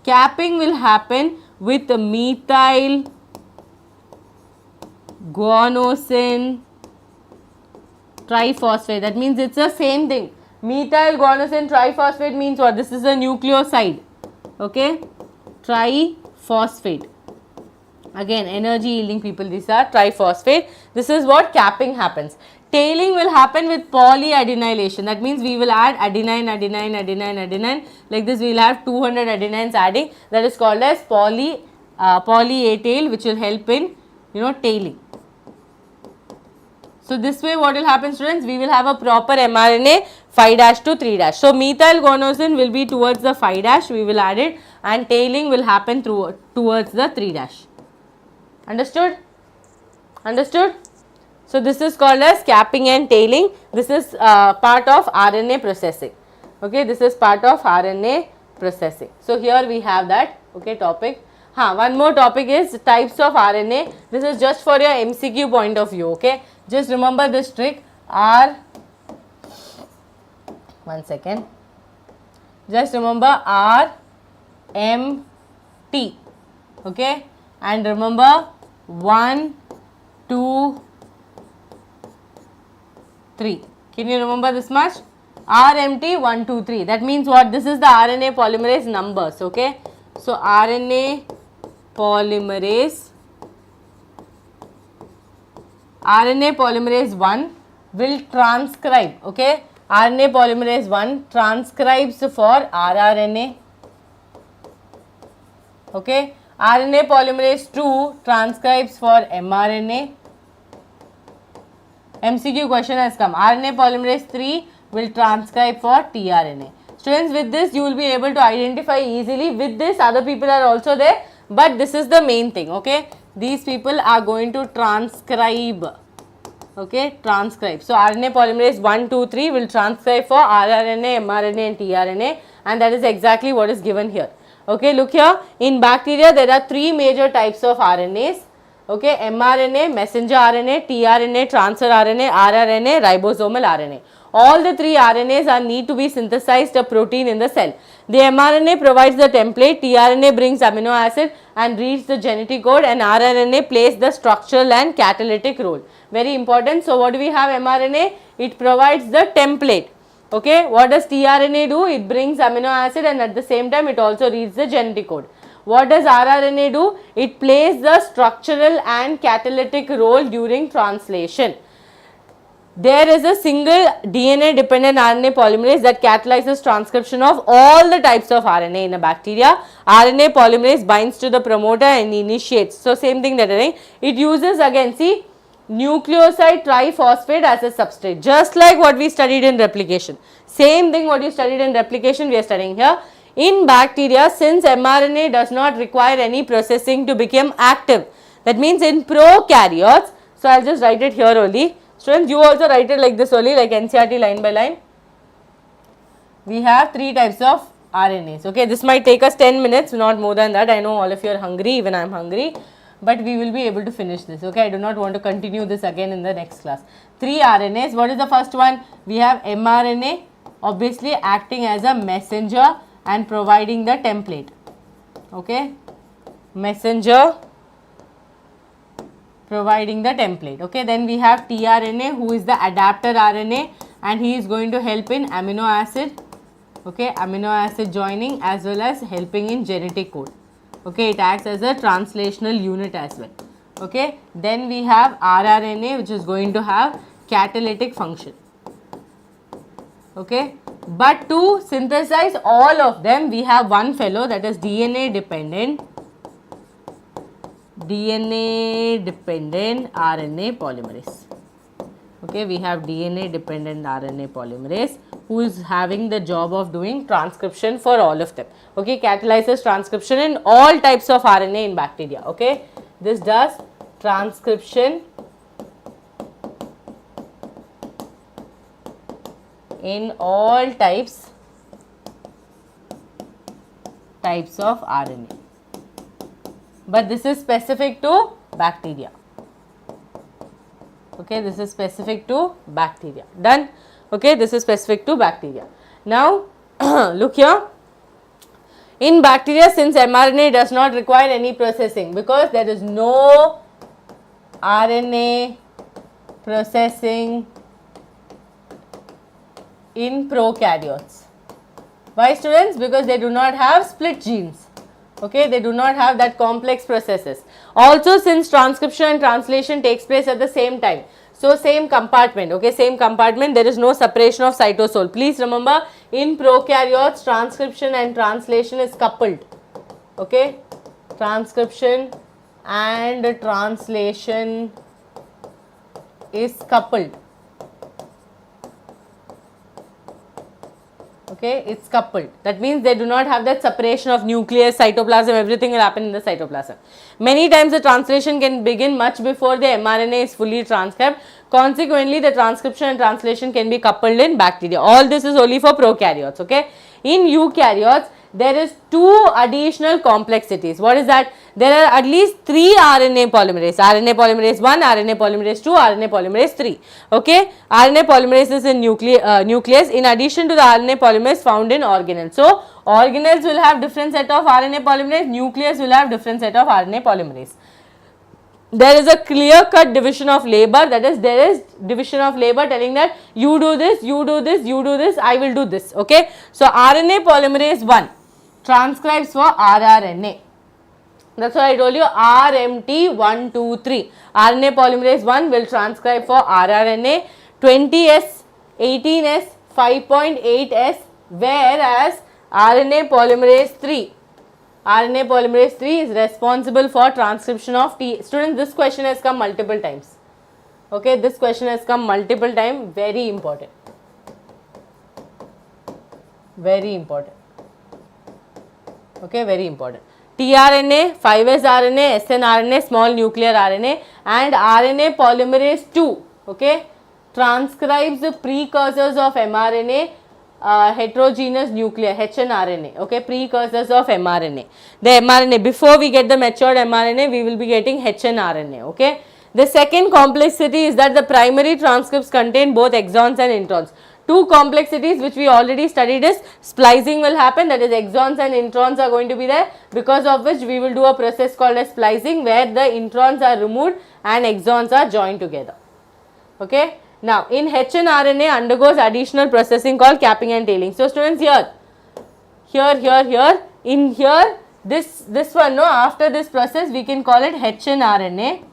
Capping will happen with the methyl guanosine triphosphate. That means it's the same thing. Methyl guanosine triphosphate means what? This is a nucleoside, okay, triphosphate. Again, energy yielding people, these are triphosphate. This is what capping happens. Tailing will happen with polyadenylation. That means we will add adenine. Like this, we will have 200 adenines adding. That is called as polyatal, which will help in tailing. So this way what will happen, students, we will have a proper mRNA 5' to 3'. So methyl guanosine will be towards the 5', we will add it, and tailing will happen towards the 3'. Understood? Understood? So this is called as capping and tailing. This is part of RNA processing. Okay, this is part of RNA processing. So here we have that, okay, topic. One more topic is types of RNA. This is just for your MCQ point of view, okay. Just remember this trick, one second. Just remember RMT, okay, and remember 1, 2, 3. Can you remember this much? RMT 1, 2, 3. That means what? This is the RNA polymerase numbers, okay. So RNA polymerase 1 will transcribe, okay. RNA polymerase 1 transcribes for rRNA, okay. RNA polymerase 2 transcribes for mRNA. MCQ question has come. RNA polymerase 3 will transcribe for tRNA. Students, with this you will be able to identify easily. With this other people are also there, but this is the main thing, okay. These people are going to transcribe, okay, transcribe. So RNA polymerase 1, 2, 3 will transcribe for rRNA, mRNA and tRNA, and that is exactly what is given here. Okay, look here, in bacteria there are 3 major types of RNAs, okay, mRNA, messenger RNA, tRNA, transfer RNA, rRNA, ribosomal RNA. All the 3 RNAs need to be synthesized a protein in the cell. The mRNA provides the template, tRNA brings amino acid and reads the genetic code, and rRNA plays the structural and catalytic role. Very important. So what do we have mRNA? It provides the template. Okay, what does tRNA do? It brings amino acid and at the same time it also reads the genetic code. What does rRNA do? It plays the structural and catalytic role during translation. There is a single DNA dependent RNA polymerase that catalyzes transcription of all the types of RNA in a bacteria. RNA polymerase binds to the promoter and initiates. So same thing that it uses again, see, nucleoside triphosphate as a substrate, just like what we studied in replication. Same thing what you studied in replication we are studying here. In bacteria, since mRNA does not require any processing to become active, that means in prokaryotes, so I will just write it here only. Students, you also write it like this only, like NCERT line by line. We have 3 types of RNAs. Okay, this might take us 10 minutes, not more than that. I know all of you are hungry, even I am hungry, but we will be able to finish this. Okay, I do not want to continue this again in the next class. 3 RNAs. What is the first one? We have mRNA, obviously acting as a messenger and providing the template. Okay, messenger providing the template. Okay, then we have tRNA, who is the adapter RNA, and he is going to help in amino acid, okay, amino acid joining as well as helping in genetic code. Okay, it acts as a translational unit as well. Okay, then we have rRNA, which is going to have catalytic function. Okay, but to synthesize all of them, we have one fellow, that is DNA dependent RNA polymerase. Okay, we have DNA dependent RNA polymerase who is having the job of doing transcription for all of them. Okay, catalyzes transcription in all types of RNA in bacteria. Okay, this does transcription in all types of RNA. But this is specific to bacteria. Okay, this is specific to bacteria. Done. Okay, this is specific to bacteria. Now, look here. In bacteria, since mRNA does not require any processing, because there is no RNA processing in prokaryotes. Why, students? Because they do not have split genes. Okay, they do not have that complex processes. Also, since transcription and translation takes place at the same time, so same compartment, okay, same compartment, there is no separation of cytosol. Please remember, in prokaryotes, transcription and translation is coupled. Okay, transcription and translation is coupled. Okay, it's coupled. That means they do not have that separation of nucleus, cytoplasm, everything will happen in the cytoplasm. Many times the translation can begin much before the mRNA is fully transcribed. Consequently, the transcription and translation can be coupled in bacteria. All this is only for prokaryotes. Okay, in eukaryotes, there is two additional complexities. What is that? There are at least 3 RNA polymerase. RNA polymerase 1, RNA polymerase 2, RNA polymerase 3. Okay, RNA polymerase is in nucleus in addition to the RNA polymerase found in organelles. So, organelles will have different set of RNA polymerase, nucleus will have different set of RNA polymerase. There is a clear cut division of labor, that is there is division of labor telling that you do this, you do this, you do this, I will do this. Okay. So, RNA polymerase 1 transcribes for rRNA. That's why I told you RMT 1, 2, 3. RNA polymerase 1 will transcribe for rRNA 20S, 18S, 5.8S, whereas RNA polymerase 3 is responsible for transcription of T. Students, this question has come multiple times. Okay, this question has come multiple times. Very important. Very important. Okay, very important. tRNA, 5S RNA, snRNA, small nuclear RNA, and RNA polymerase 2, okay, transcribes the precursors of mRNA, heterogeneous nuclear, hnRNA, okay, precursors of mRNA. The mRNA, before we get the matured mRNA, we will be getting hnRNA, okay. The second complexity is that the primary transcripts contain both exons and introns. Two complexities which we already studied is splicing will happen, that is exons and introns are going to be there, because of which we will do a process called as splicing where the introns are removed and exons are joined together. Okay. Now, in hnRNA undergoes additional processing called capping and tailing. So, students, here, in here, this one, no, after this process we can call it hnRNA.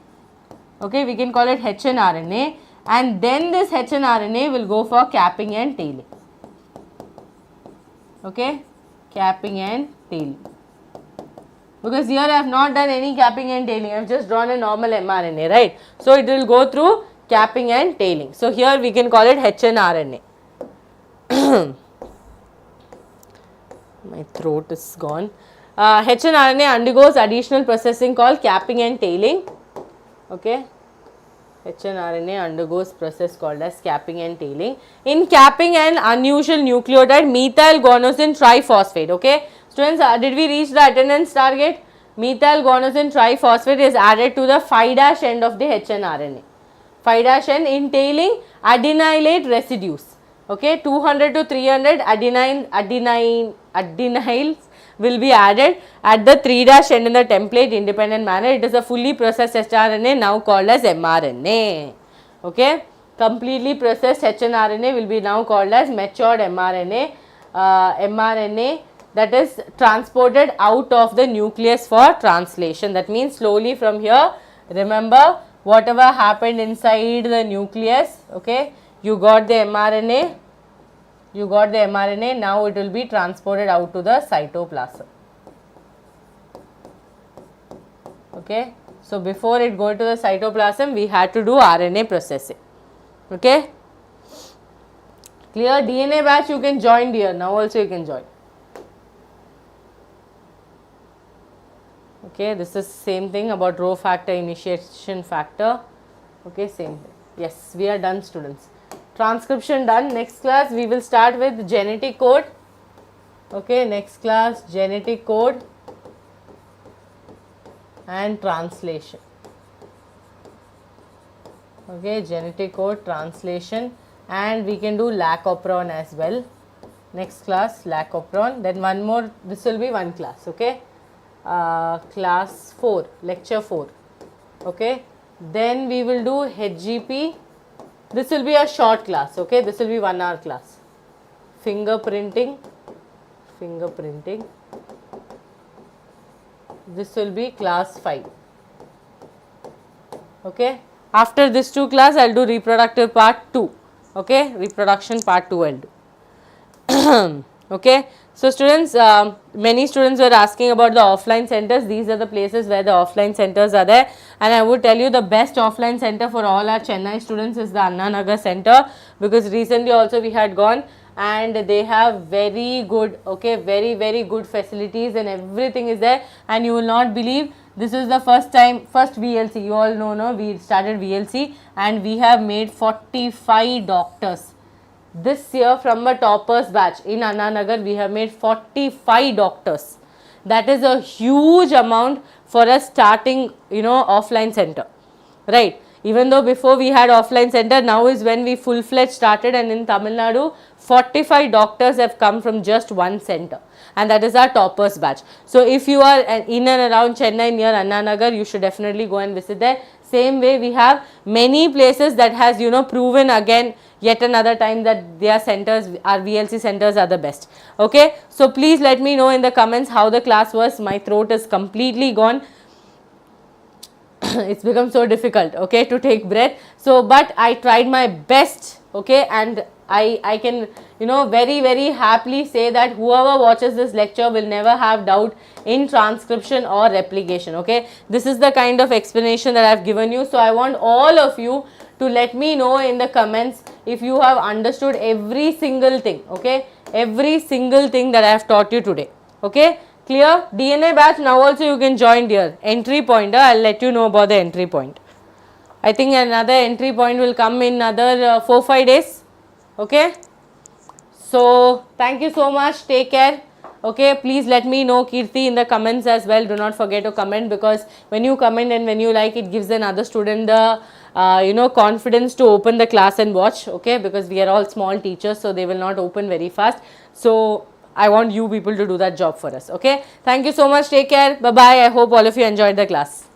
Okay, we can call it hnRNA. And then this hnRNA will go for capping and tailing. Okay, capping and tailing. Because here I have not done any capping and tailing, I have just drawn a normal mRNA, right? So, it will go through capping and tailing. So, here we can call it hnRNA. My throat is gone. hnRNA undergoes additional processing called capping and tailing. Okay. hnRNA undergoes process called as capping and tailing. In capping, an unusual nucleotide methyl guanosine triphosphate. Okay, students, did we reach the attendance target? Methyl guanosine triphosphate is added to the 5' end of the hnRNA. 5' end in tailing adenylate residues. Okay, 200 to 300 adenyls will be added at the 3' end in the template independent manner. It is a fully processed hnRNA now called as mRNA. Okay, completely processed hnRNA will be now called as matured mRNA. mRNA that is transported out of the nucleus for translation. That means slowly from here, remember whatever happened inside the nucleus, okay, you got the mRNA. Now it will be transported out to the cytoplasm. Okay, so before it go to the cytoplasm, we had to do RNA processing. Okay, clear? DNA batch you can join here. Now also you can join. Okay, this is same thing about row factor, initiation factor. Okay, same thing. Yes, we are done, students. Transcription done. Next class we will start with genetic code. Okay, next class genetic code and translation. Okay, genetic code, translation, and we can do lacopron as well. Next class lacopron. Then one more. This will be one class. Okay, class 4, lecture 4. Okay, then we will do HGP. This will be a short class, okay, this will be 1 hour class. Fingerprinting, this will be class 5, okay. After this 2 class, I will do reproductive part 2, okay, reproduction part 2 I will do, okay. So students, many students were asking about the offline centers. These are the places where the offline centers are there, and I would tell you the best offline center for all our Chennai students is the Anna Nagar center, because recently also we had gone and they have very good, okay, very good facilities and everything is there, and you will not believe, this is the first VLC, you all know, no, we started VLC and we have made 45 doctors. This year from a toppers batch in Anna Nagar, we have made 45 doctors. That is a huge amount for a starting, offline center, right? Even though before we had offline center, now is when we full-fledged started, and in Tamil Nadu, 45 doctors have come from just one center, and that is our toppers batch. So if you are in and around Chennai near Anna Nagar, you should definitely go and visit there. Same way we have many places that has, proven again yet another time that their centers, our VLC centers are the best. Okay, so please let me know in the comments how the class was. My throat is completely gone. It's become so difficult, okay, to take breath. So but I tried my best, okay, and I can, very happily say that whoever watches this lecture will never have doubt in transcription or replication, okay. This is the kind of explanation that I have given you. So I want all of you to let me know in the comments if you have understood every single thing, okay, every single thing that I have taught you today, okay. Clear? DNA batch, now also you can join, dear. Entry point, I'll let you know about the entry point. I think another entry point will come in another 4-5 days, okay. So thank you so much, take care, okay. Please let me know, Kirti, in the comments as well. Do not forget to comment, because when you comment and when you like, it gives another student the confidence to open the class and watch, okay, because we are all small teachers, so they will not open very fast. So I want you people to do that job for us, okay. Thank you so much, take care, bye bye. I hope all of you enjoyed the class.